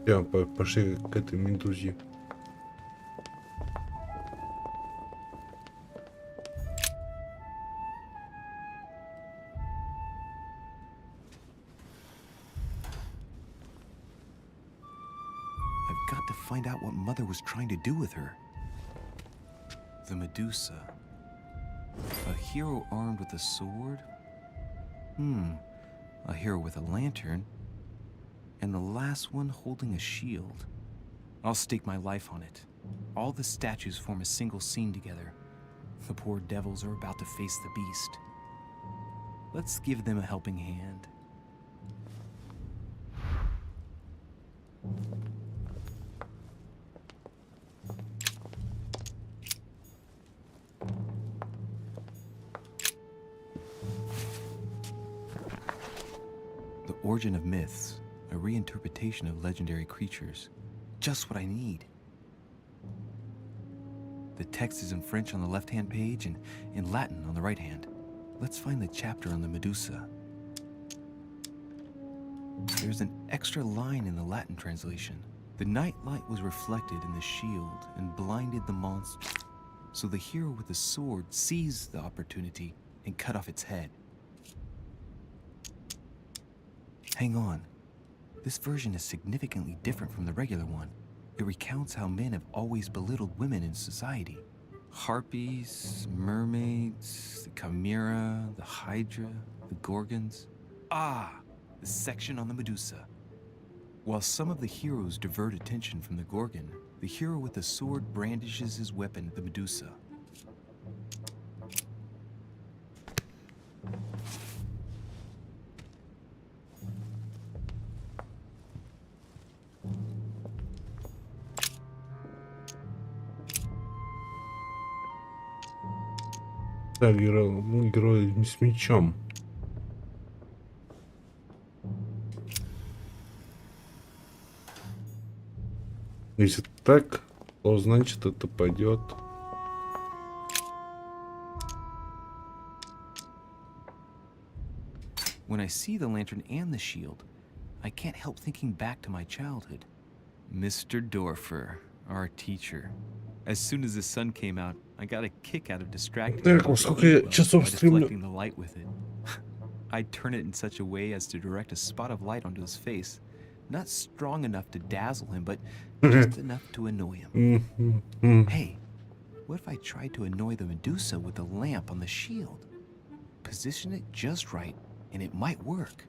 Все, пошли к этой медузе. got to find out what Mother was trying to do with her. The Medusa. A hero armed with a sword? A hero with a lantern? And the last one holding a shield. I'll stake my life on it. All the statues form a single scene together. The poor devils are about to face the beast. Let's give them a helping hand. The Origin of Myths, a reinterpretation of legendary creatures. Just what I need. The text is in French on the left-hand page and in Latin on the right hand. Let's find the chapter on the Medusa. There's an extra line in the Latin translation. The night light was reflected in the shield and blinded the monster. So the hero with the sword seized the opportunity and cut off its head. Hang on. This version is significantly different from the regular one. It recounts how men have always belittled women in society. Harpies, mermaids, the chimera, the hydra, the gorgons. The section on the Medusa. While some of the heroes divert attention from the gorgon, the hero with the sword brandishes his weapon at the Medusa. Так, герой с мечом. Если так, то значит это пойдет. When I see the lantern and the shield, I can't help thinking back to my childhood. Mr. Dorfer, our teacher. As soon as the sun came out, I got a kick out of distracting him by deflecting the light with it. I'd turn it in such a way as to direct a spot of light onto his face. Not strong enough to dazzle him, but just enough to annoy him. Hey, what if I tried to annoy the Medusa with the lamp on the shield? Position it just right, and it might work.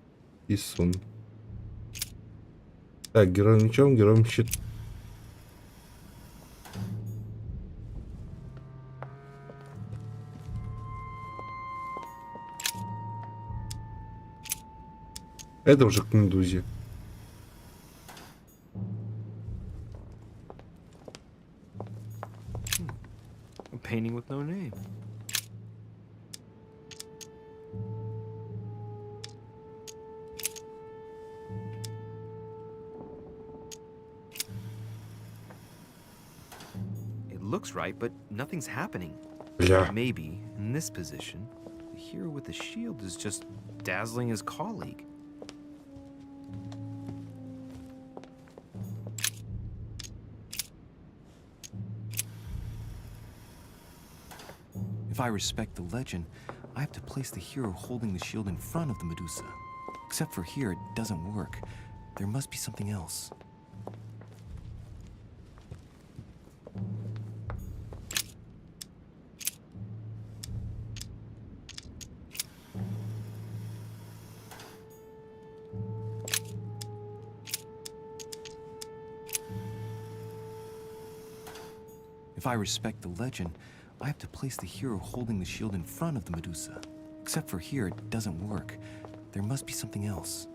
Исун. Так, герой мечом, герой щит. Это уже к Медузе. A painting with no name. It looks right, but nothing's happening. Yeah. Maybe, in this position, the hero with the shield is just dazzling his colleague. If I respect the legend, I have to place the hero holding the shield in front of the Medusa. Except for here, it doesn't work. There must be something else. If I respect the legend, I have to place the hero holding the shield in front of the Medusa. Except for here, it doesn't work. There must be something else.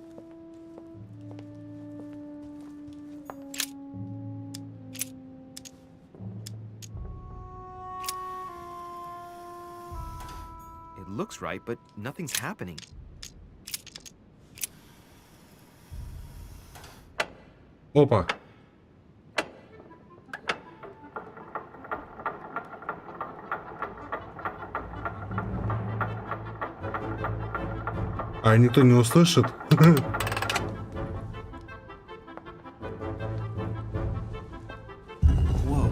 It looks right, but nothing's happening. Опа. А никто не услышит? Whoa.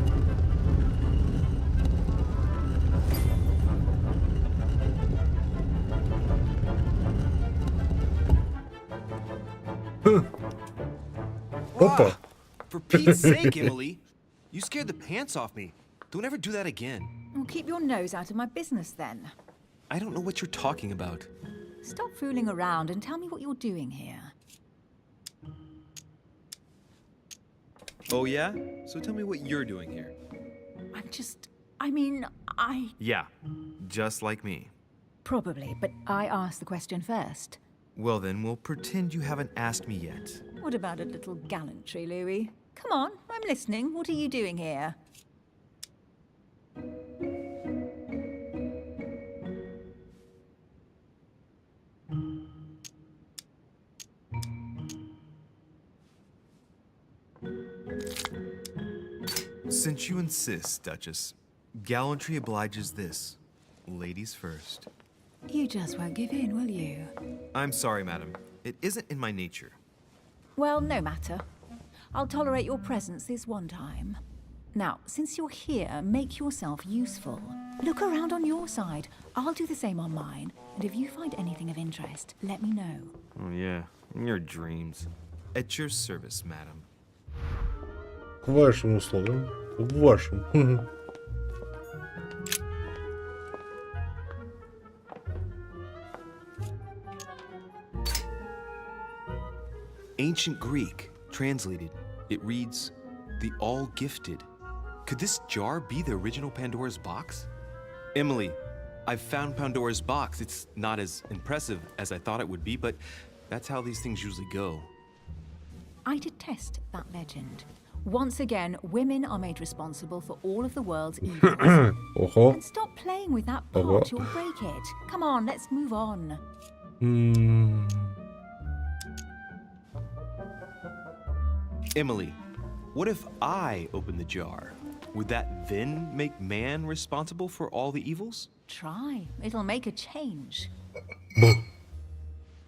Опа. For Pete's sake, Emily! You scared the pants off me. Don't ever do that again. Well, keep your nose out of my business then. I don't know what you're talking about. Stop fooling around and tell me what you're doing here. Oh, yeah? So tell me what you're doing here. Yeah, just like me. Probably, but I asked the question first. Well then, we'll pretend you haven't asked me yet. What about a little gallantry, Louis? Come on, I'm listening. What are you doing here? Since you insist, Duchess, gallantry obliges this. Ladies first. You just won't give in, will you? I'm sorry, madam. It isn't in my nature. Well, no matter. I'll tolerate your presence this one time. Now, since you're here, make yourself useful. Look around on your side. I'll do the same on mine. And if you find anything of interest, let me know. Oh, yeah. In your dreams. At your service, madam. К вашим услугам. К вашим. Ancient Greek, translated. It reads, the all-gifted. Could this jar be the original Pandora's box? Emily, I've found Pandora's box. It's not as impressive as I thought it would be, but that's how these things usually go. I detest that legend. Once again, women are made responsible for all of the world's evils. And stop playing with that pot, you'll break it. Come on, let's move on. Emily, what if I open the jar? Would that then make man responsible for all the evils? Try. It'll make a change.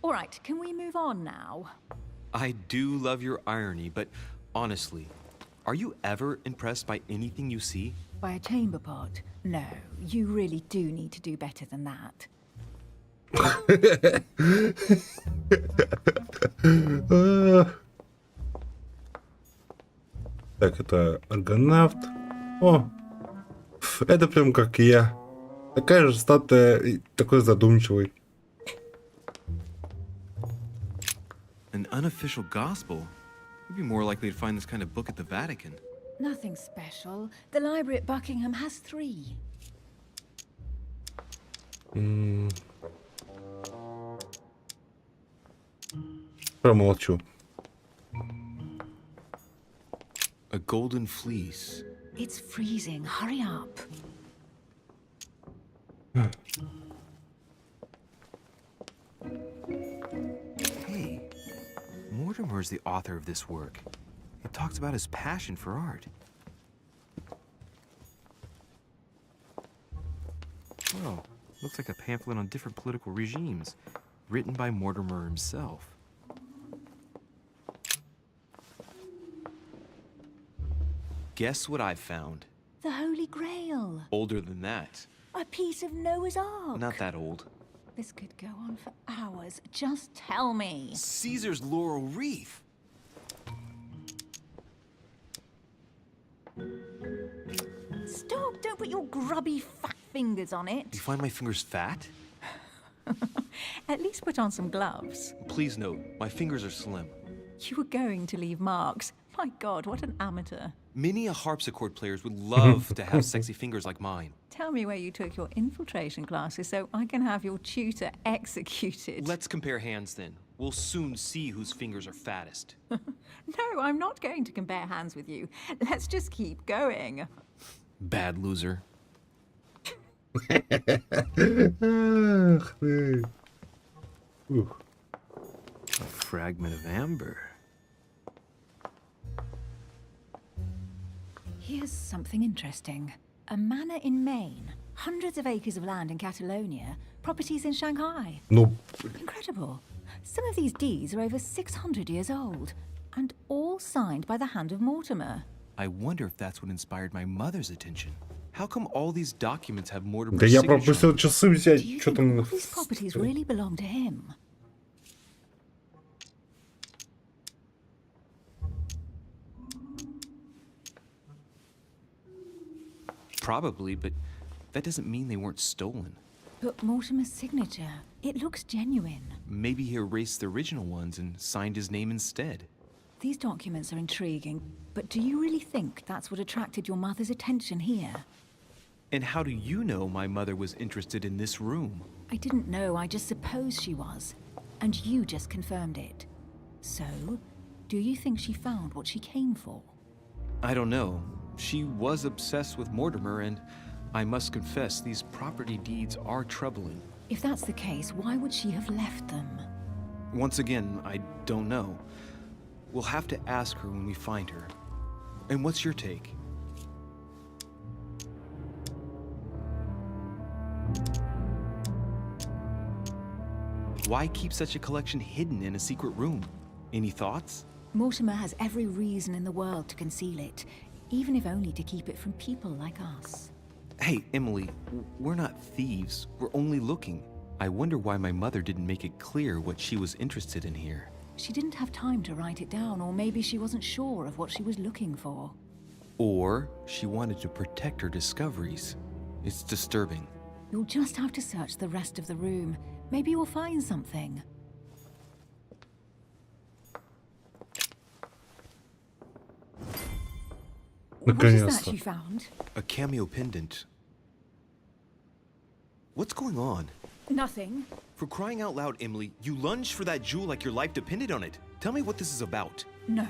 All right, can we move on now? I do love your irony, but honestly, are you ever impressed by anything you see? By a chamber pot? No, you really do need to do better than that. Так, это аргонавт. О, это прям как я. Такая же статуя и такой задумчивый. An unofficial gospel? You'd be more likely to find this kind of book at the Vatican. Nothing special. The library at Buckingham has 3. Промолчу. A golden fleece. It's freezing. Hurry up. Hey, Mortimer's the author of this work. It talks about his passion for art. Oh, looks like a pamphlet on different political regimes, written by Mortimer himself. Guess what I found? The Holy Grail. Older than that. A piece of Noah's Ark. Not that old. This could go on for hours. Just tell me. Caesar's laurel wreath. Stop! Don't put your grubby fat fingers on it. Do you find my fingers fat? At least put on some gloves. Please note, my fingers are slim. You were going to leave marks. My God, what an amateur. Many a harpsichord players would love to have sexy fingers like mine. Tell me where you took your infiltration classes so I can have your tutor executed. Let's compare hands then. We'll soon see whose fingers are fattest. No, I'm not going to compare hands with you. Let's just keep going. Bad loser. A fragment of amber. Here's something interesting. A manor in Maine, hundreds of acres of land in Catalonia, properties in Shanghai. No. Incredible. Some of these deeds are over 600 years old, and all signed by the hand of Mortimer. I wonder if that's what inspired my mother's attention. How come all these documents have Mortimer's Да я signature? пропустил часы взять. Do you Что think там? all these properties really belong to him? Probably, but that doesn't mean they weren't stolen. But Mortimer's signature, it looks genuine. Maybe he erased the original ones and signed his name instead. These documents are intriguing, but do you really think that's what attracted your mother's attention here? And how do you know my mother was interested in this room? I didn't know, I just supposed she was. And you just confirmed it. So, do you think she found what she came for? I don't know. She was obsessed with Mortimer, and I must confess, these property deeds are troubling. If that's the case, why would she have left them? Once again, I don't know. We'll have to ask her when we find her. And what's your take? Why keep such a collection hidden in a secret room? Any thoughts? Mortimer has every reason in the world to conceal it, even if only to keep it from people like us. Hey, Emily, we're not thieves. We're only looking. I wonder why my mother didn't make it clear what she was interested in here. She didn't have time to write it down, or maybe she wasn't sure of what she was looking for. Or she wanted to protect her discoveries. It's disturbing. You'll just have to search the rest of the room. Maybe you'll find something. What is that you found? A cameo pendant. What's going on? Nothing. For crying out loud, Emily, you lunged for that jewel like your life depended on it. Tell me what this is about. No.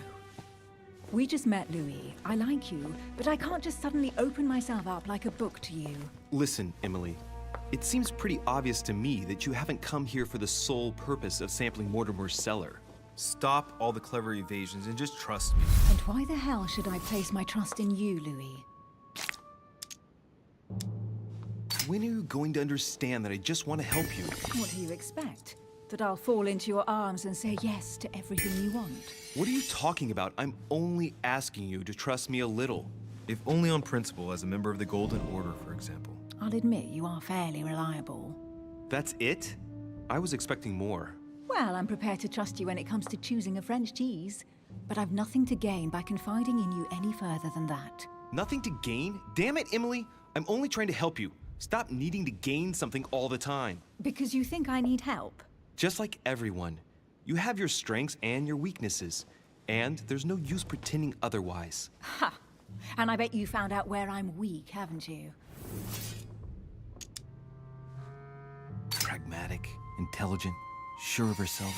We just met, Louis. I like you, but I can't just suddenly open myself up like a book to you. Listen, Emily. It seems pretty obvious to me that you haven't come here for the sole purpose of sampling Mortimer's cellar. Stop all the clever evasions and just trust me. And why the hell should I place my trust in you, Louis? When are you going to understand that I just want to help you? What do you expect? That I'll fall into your arms and say yes to everything you want? What are you talking about? I'm only asking you to trust me a little. If only on principle, as a member of the Golden Order, for example. I'll admit you are fairly reliable. That's it? I was expecting more. Well, I'm prepared to trust you when it comes to choosing a French cheese. But I've nothing to gain by confiding in you any further than that. Nothing to gain? Damn it, Emily! I'm only trying to help you. Stop needing to gain something all the time. Because you think I need help? Just like everyone. You have your strengths and your weaknesses. And there's no use pretending otherwise. Ha! And I bet you found out where I'm weak, haven't you? Pragmatic, intelligent, sure of herself.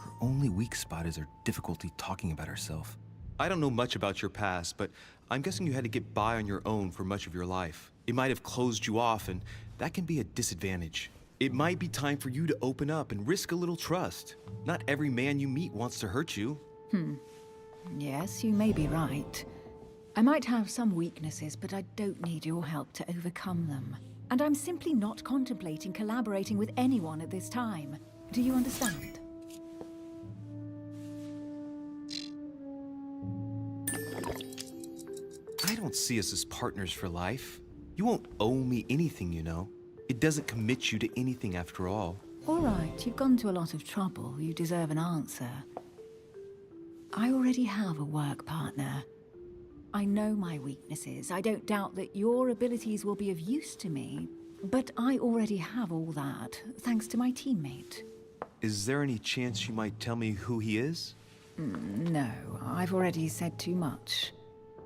Her only weak spot is her difficulty talking about herself. I don't know much about your past, but I'm guessing you had to get by on your own for much of your life. It might have closed you off, and that can be a disadvantage. It might be time for you to open up and risk a little trust. Not every man you meet wants to hurt you. Yes, you may be right. I might have some weaknesses, but I don't need your help to overcome them. And I'm simply not contemplating collaborating with anyone at this time. Do you understand? I don't see us as partners for life. You won't owe me anything, you know. It doesn't commit you to anything after all. All right, you've gone to a lot of trouble. You deserve an answer. I already have a work partner. I know my weaknesses. I don't doubt that your abilities will be of use to me. But I already have all that, thanks to my teammate. Is there any chance you might tell me who he is? No, I've already said too much.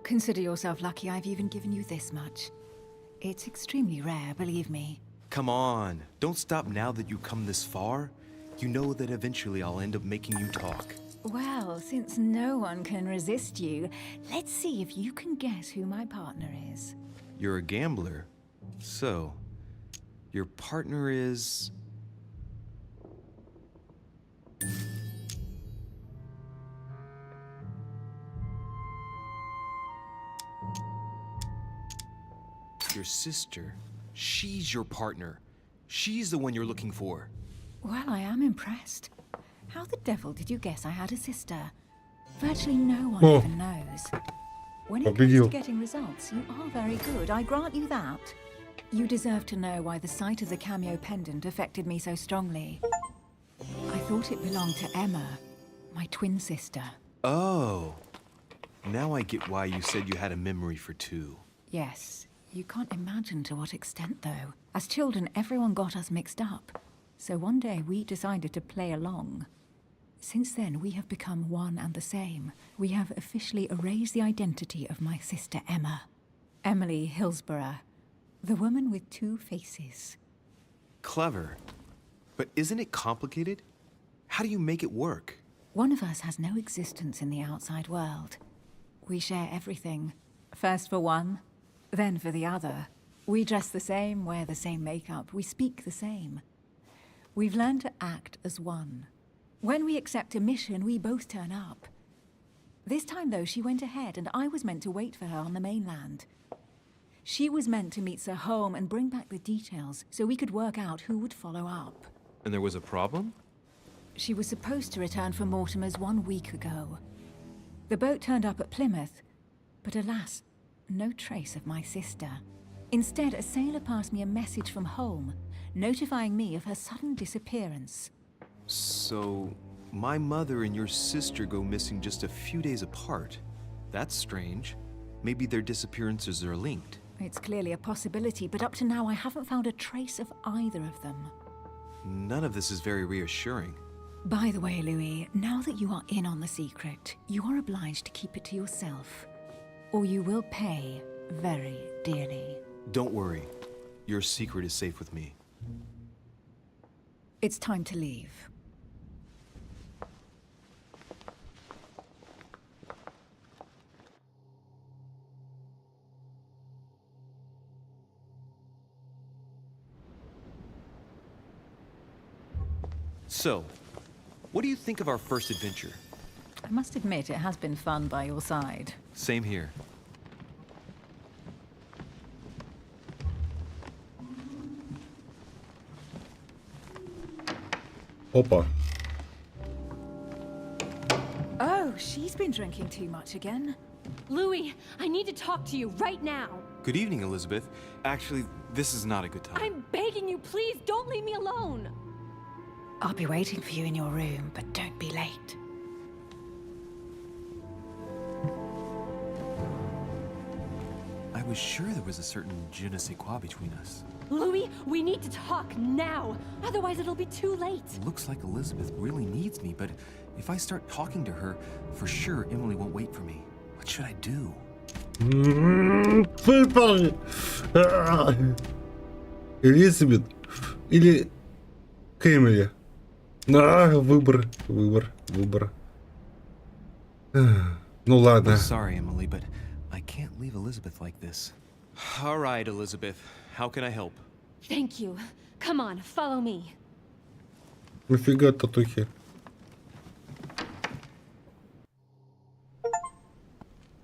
Consider yourself lucky I've even given you this much. It's extremely rare, believe me. Come on, don't stop now that you've come this far. You know that eventually I'll end up making you talk. Well, since no one can resist you, let's see if you can guess who my partner is. You're a gambler. So, your partner is... Your sister. She's your partner. She's the one you're looking for. Well, I am impressed. How the devil did you guess I had a sister? Virtually no one even knows. When it comes to getting results, you are very good, I grant you that. You deserve to know why the sight of the cameo pendant affected me so strongly. I thought it belonged to Emma, my twin sister. Oh. Now I get why you said you had a memory for two. Yes, You can't imagine to what extent, though. As children, everyone got us mixed up. So one day we decided to play along. Since then, we have become one and the same. We have officially erased the identity of my sister Emma. Emily Hillsborough. The woman with two faces. Clever. But isn't it complicated? How do you make it work? One of us has no existence in the outside world. We share everything. First for one, then for the other. We dress the same, wear the same makeup, we speak the same. We've learned to act as one. When we accept a mission, we both turn up. This time, though, she went ahead, and I was meant to wait for her on the mainland. She was meant to meet Sir Home and bring back the details, so we could work out who would follow up. And there was a problem? She was supposed to return from Mortimer's 1 week ago. The boat turned up at Plymouth, but alas, no trace of my sister. Instead, a sailor passed me a message from home, notifying me of her sudden disappearance. So, my mother and your sister go missing just a few days apart. That's strange. Maybe their disappearances are linked. It's clearly a possibility, but up to now I haven't found a trace of either of them. None of this is very reassuring. By the way, Louis, now that you are in on the secret, you are obliged to keep it to yourself, or you will pay very dearly. Don't worry. Your secret is safe with me. It's time to leave. So, what do you think of our first adventure? I must admit, it has been fun by your side. Same here. Опа. Oh, she's been drinking too much again. Louis, I need to talk to you right now. Good evening, Elizabeth. Actually, this is not a good time. I'm begging you, please don't leave me alone. I'll be waiting for you in your room, but don't be late. I was sure there was a certain je ne sais quoi between us. Louis, we need to talk now. Otherwise, it'll be too late. Looks like Elizabeth really needs me, but if I start talking to her, for sure Emily won't wait for me. What should I do? Элизабет или Кэмили? Выбор. Ну ладно. Sorry, Emily, but I can't leave Elizabeth like this. All right, Elizabeth. How can I help? Thank you. Come on, follow me. Нафига татухи?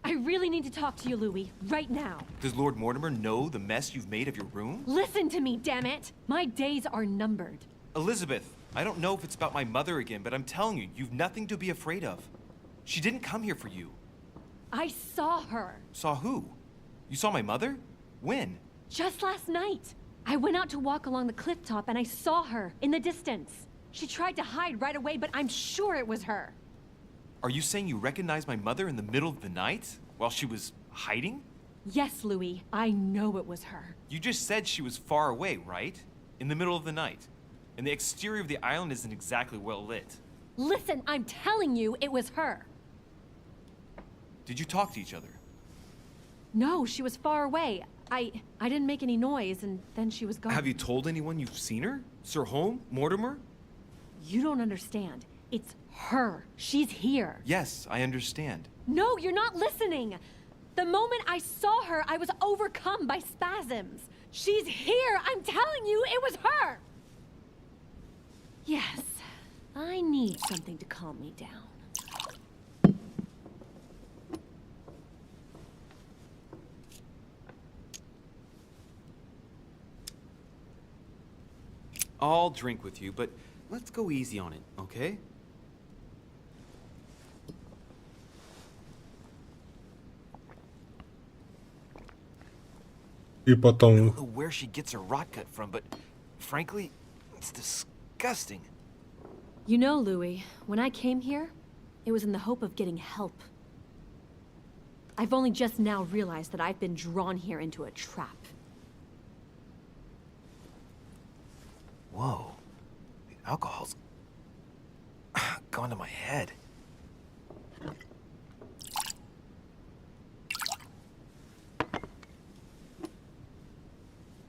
I really need to talk to you, Louis, right now. Does Lord Mortimer know the mess you've made of your room? Listen to me, damn it! My days are numbered. Elizabeth, I don't know if it's about my mother again, but I'm telling you, you've nothing to be afraid of. She didn't come here for you. I saw her. Saw who? You saw my mother? When? Just last night. I went out to walk along the cliff top and I saw her in the distance. She tried to hide right away, but I'm sure it was her. Are you saying you recognized my mother in the middle of the night while she was hiding? Yes, Louis, I know it was her. You just said she was far away, right? In the middle of the night. And the exterior of the island isn't exactly well lit. Listen, I'm telling you it was her. Did you talk to each other? No, she was far away. I didn't make any noise, and then she was gone. Have you told anyone you've seen her? Sir Home? Mortimer? You don't understand. It's her. She's here. Yes, I understand. No, you're not listening. The moment I saw her, I was overcome by spasms. She's here. I'm telling you, it was her. Yes, I need something to calm me down. I'll drink with you, but let's go easy on it, okay? И I потом... don't know where she gets her rot gut from, but frankly, it's disgusting. You know, Louis, when I came here, it was in the hope of getting help. I've only just now realized that I've been drawn here into a trap. Whoa. The alcohol's gone to my head.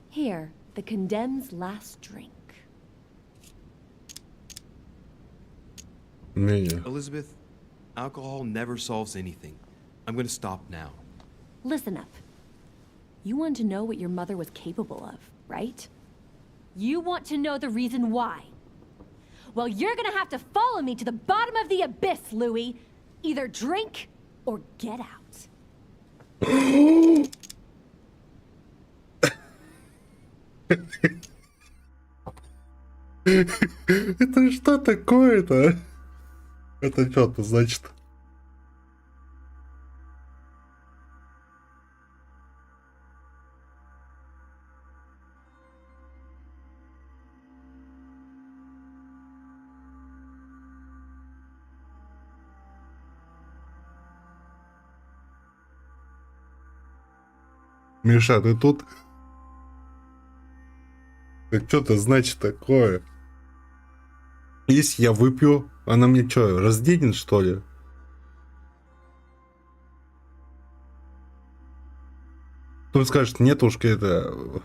Here, the condemned's last drink. Elizabeth, alcohol never solves anything. I'm gonna stop now. Listen up. You want to know what your mother was capable of, right? You want to know the reason why. Well, you're gonna have to follow me to the bottom of the abyss, Louis. Either drink or get out. Это что такое-то? Это что-то значит? Миша, ты тут? Так что-то значит такое. Если я выпью, она мне что, разденет, что ли? Кто скажет, нет уж, это...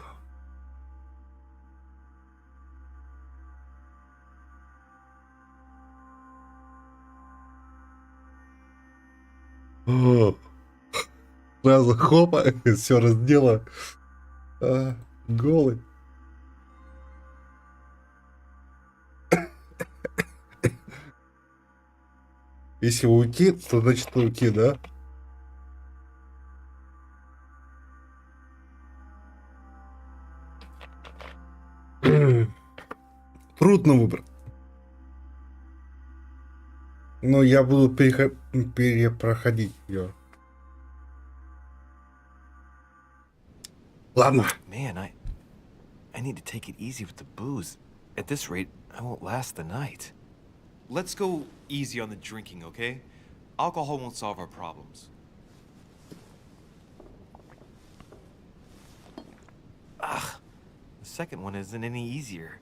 О, сразу хопа, все раздела. Голый. Если уйти, то значит уйти, да? Трудно выбрать. Но я буду перепроходить ее. Ладно. Man, I need to take it easy with the booze. At this rate, I won't last the night. Let's go easy on the drinking, okay? Alcohol won't solve our problems. Ugh, the second one isn't any easier.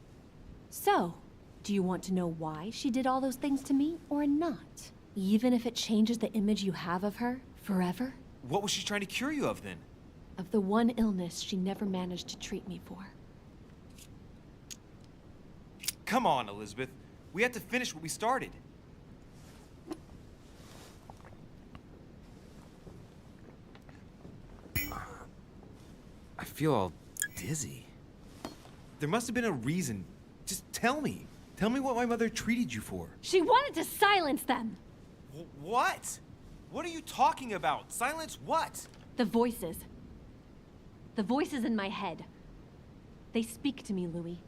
So, do you want to know why she did all those things to me, or not? Even if it changes the image you have of her forever? What was she trying to cure you of then? Of the one illness she never managed to treat me for. Come on, Elizabeth. We have to finish what we started. I feel all dizzy. There must have been a reason. Just tell me. Tell me what my mother treated you for. She wanted to silence them! What? What are you talking about? Silence what? The voices. The voices in my head. They speak to me, Louis.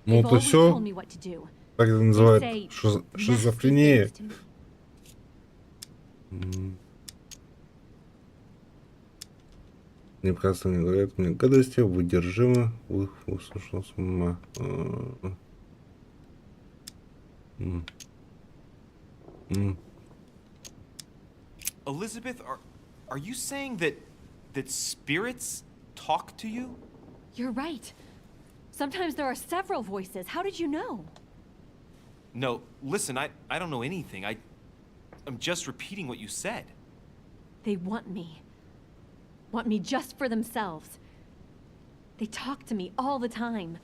Ну They've то always все. told me what to do. Как это называют? Шизофрения. Непросто не говорят мне гадости, выдержимо, услышал с ума. Elizabeth, are you saying that spirits talk to you? You're right. Sometimes there are several voices. How did you know? No, listen, I don't know anything. I'm just repeating what you said. They want me. Want me just for themselves. They talk to me all the time.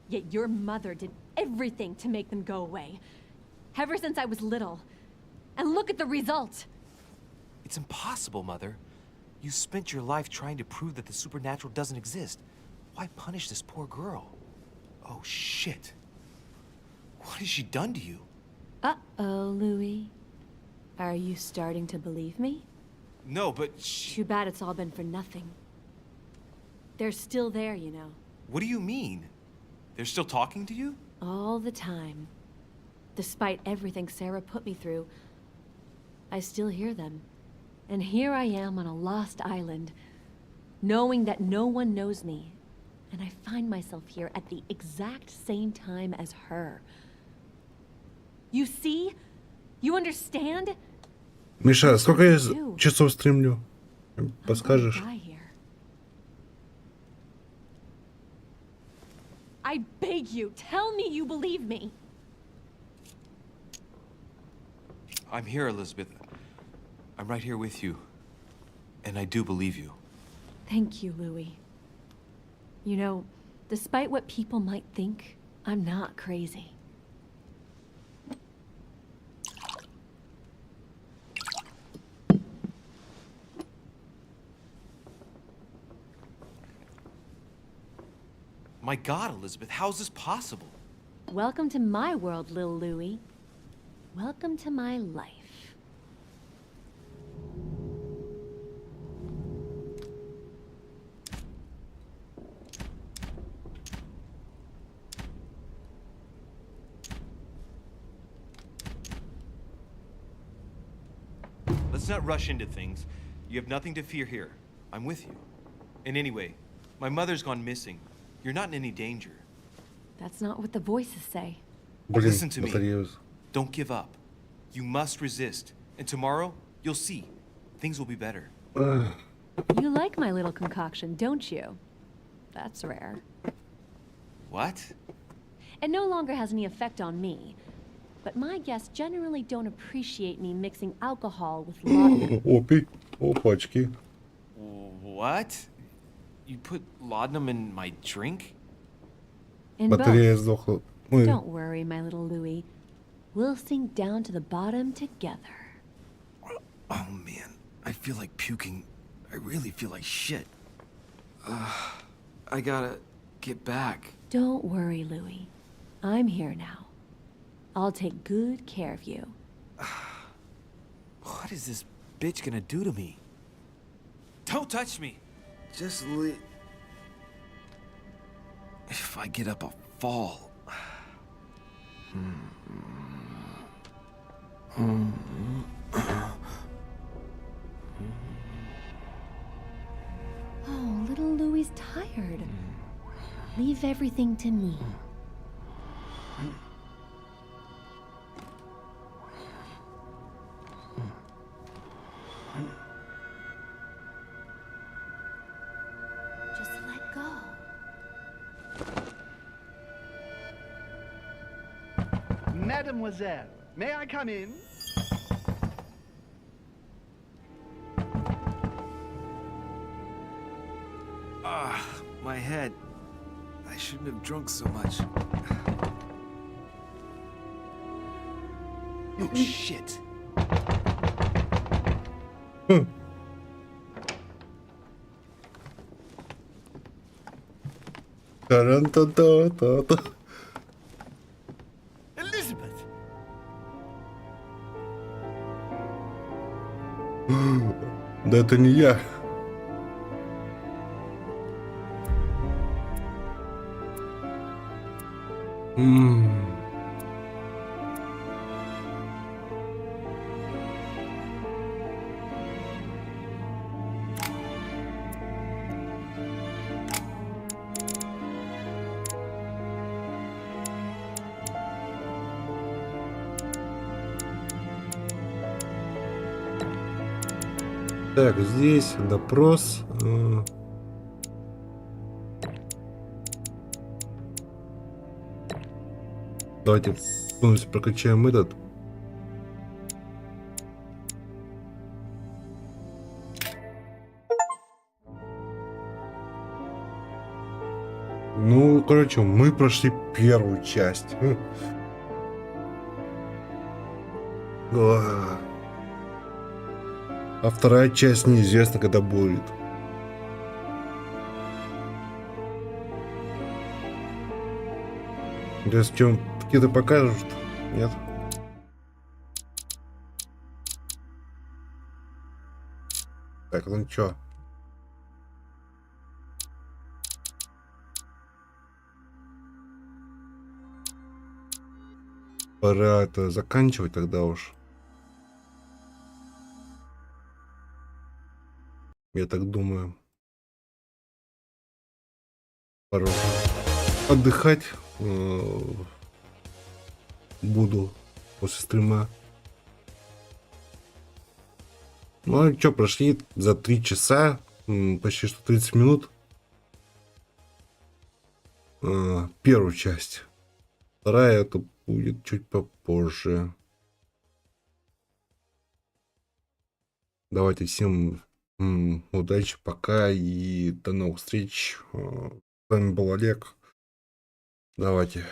Yet your mother did everything to make them go away. Ever since I was little. And look at the result. It's impossible, Mother. You spent your life trying to prove that the supernatural doesn't exist. Why punish this poor girl? Oh, shit. What has she done to you? Uh-oh, Louis. Are you starting to believe me? No, but Too bad it's all been for nothing. They're still there, you know. What do you mean? They're still talking to you? All the time. Despite everything Sarah put me through, I still hear them. And here I am on a lost island, knowing that no one knows me. And I find myself here at the exact same time as her. You see? You understand? Миша, сколько я too. часов стримлю? I'm gonna Подскажешь? die here. I beg you, tell me you believe me. I'm here, Elizabeth. I'm right here with you. And I do believe you. Thank you, Louis. You know, despite what people might think, I'm not crazy. My God, Elizabeth, how is this possible? Welcome to my world, Lil Louis. Welcome to my life. Let's not rush into things. You have nothing to fear here. I'm with you. And anyway, my mother's gone missing. You're not in any danger. That's not what the voices say. Блин, Listen to me. батарея. Don't give up. You must resist. And tomorrow, you'll see. Things will be better. You like my little concoction, don't you? That's rare. What? It no longer has any effect on me. But my guests generally don't appreciate me mixing alcohol with laudanum. Опи. Опачки. What? You put laudanum in my drink? In Батарея both. сдохла. Ой. Don't worry, my little Louis. We'll sink down to the bottom together. Oh man, I feel like puking. I really feel like shit. I gotta get back. Don't worry, Louis. I'm here now. I'll take good care of you. What is this bitch gonna do to me? Don't touch me! Just leave. If I get up, I'll fall. Oh, little Louis tired. Leave everything to me. Just let go. Mademoiselle, may I come in? My head. I shouldn't have drunk so much. Oh shit. Таран-та-та-та-та. Elizabeth! Да это не я. Так, здесь допрос. Давайте полностью прокачаем этот. Ну, короче, мы прошли первую часть. А вторая часть неизвестно, когда будет. То есть, чем какие-то покажут? Нет? Так, ну чё? Пора это заканчивать тогда уж. Я так думаю. Пора отдыхать. Буду после стрима. Ну что, прошли за 3 часа, почти что 30 минут. Первую часть. Вторая это будет чуть попозже. Давайте всем удачи, пока и до новых встреч. С вами был Олег. Давайте.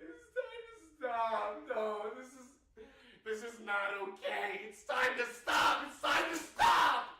It's time to stop. No, this is not okay. It's time to stop. It's time to stop.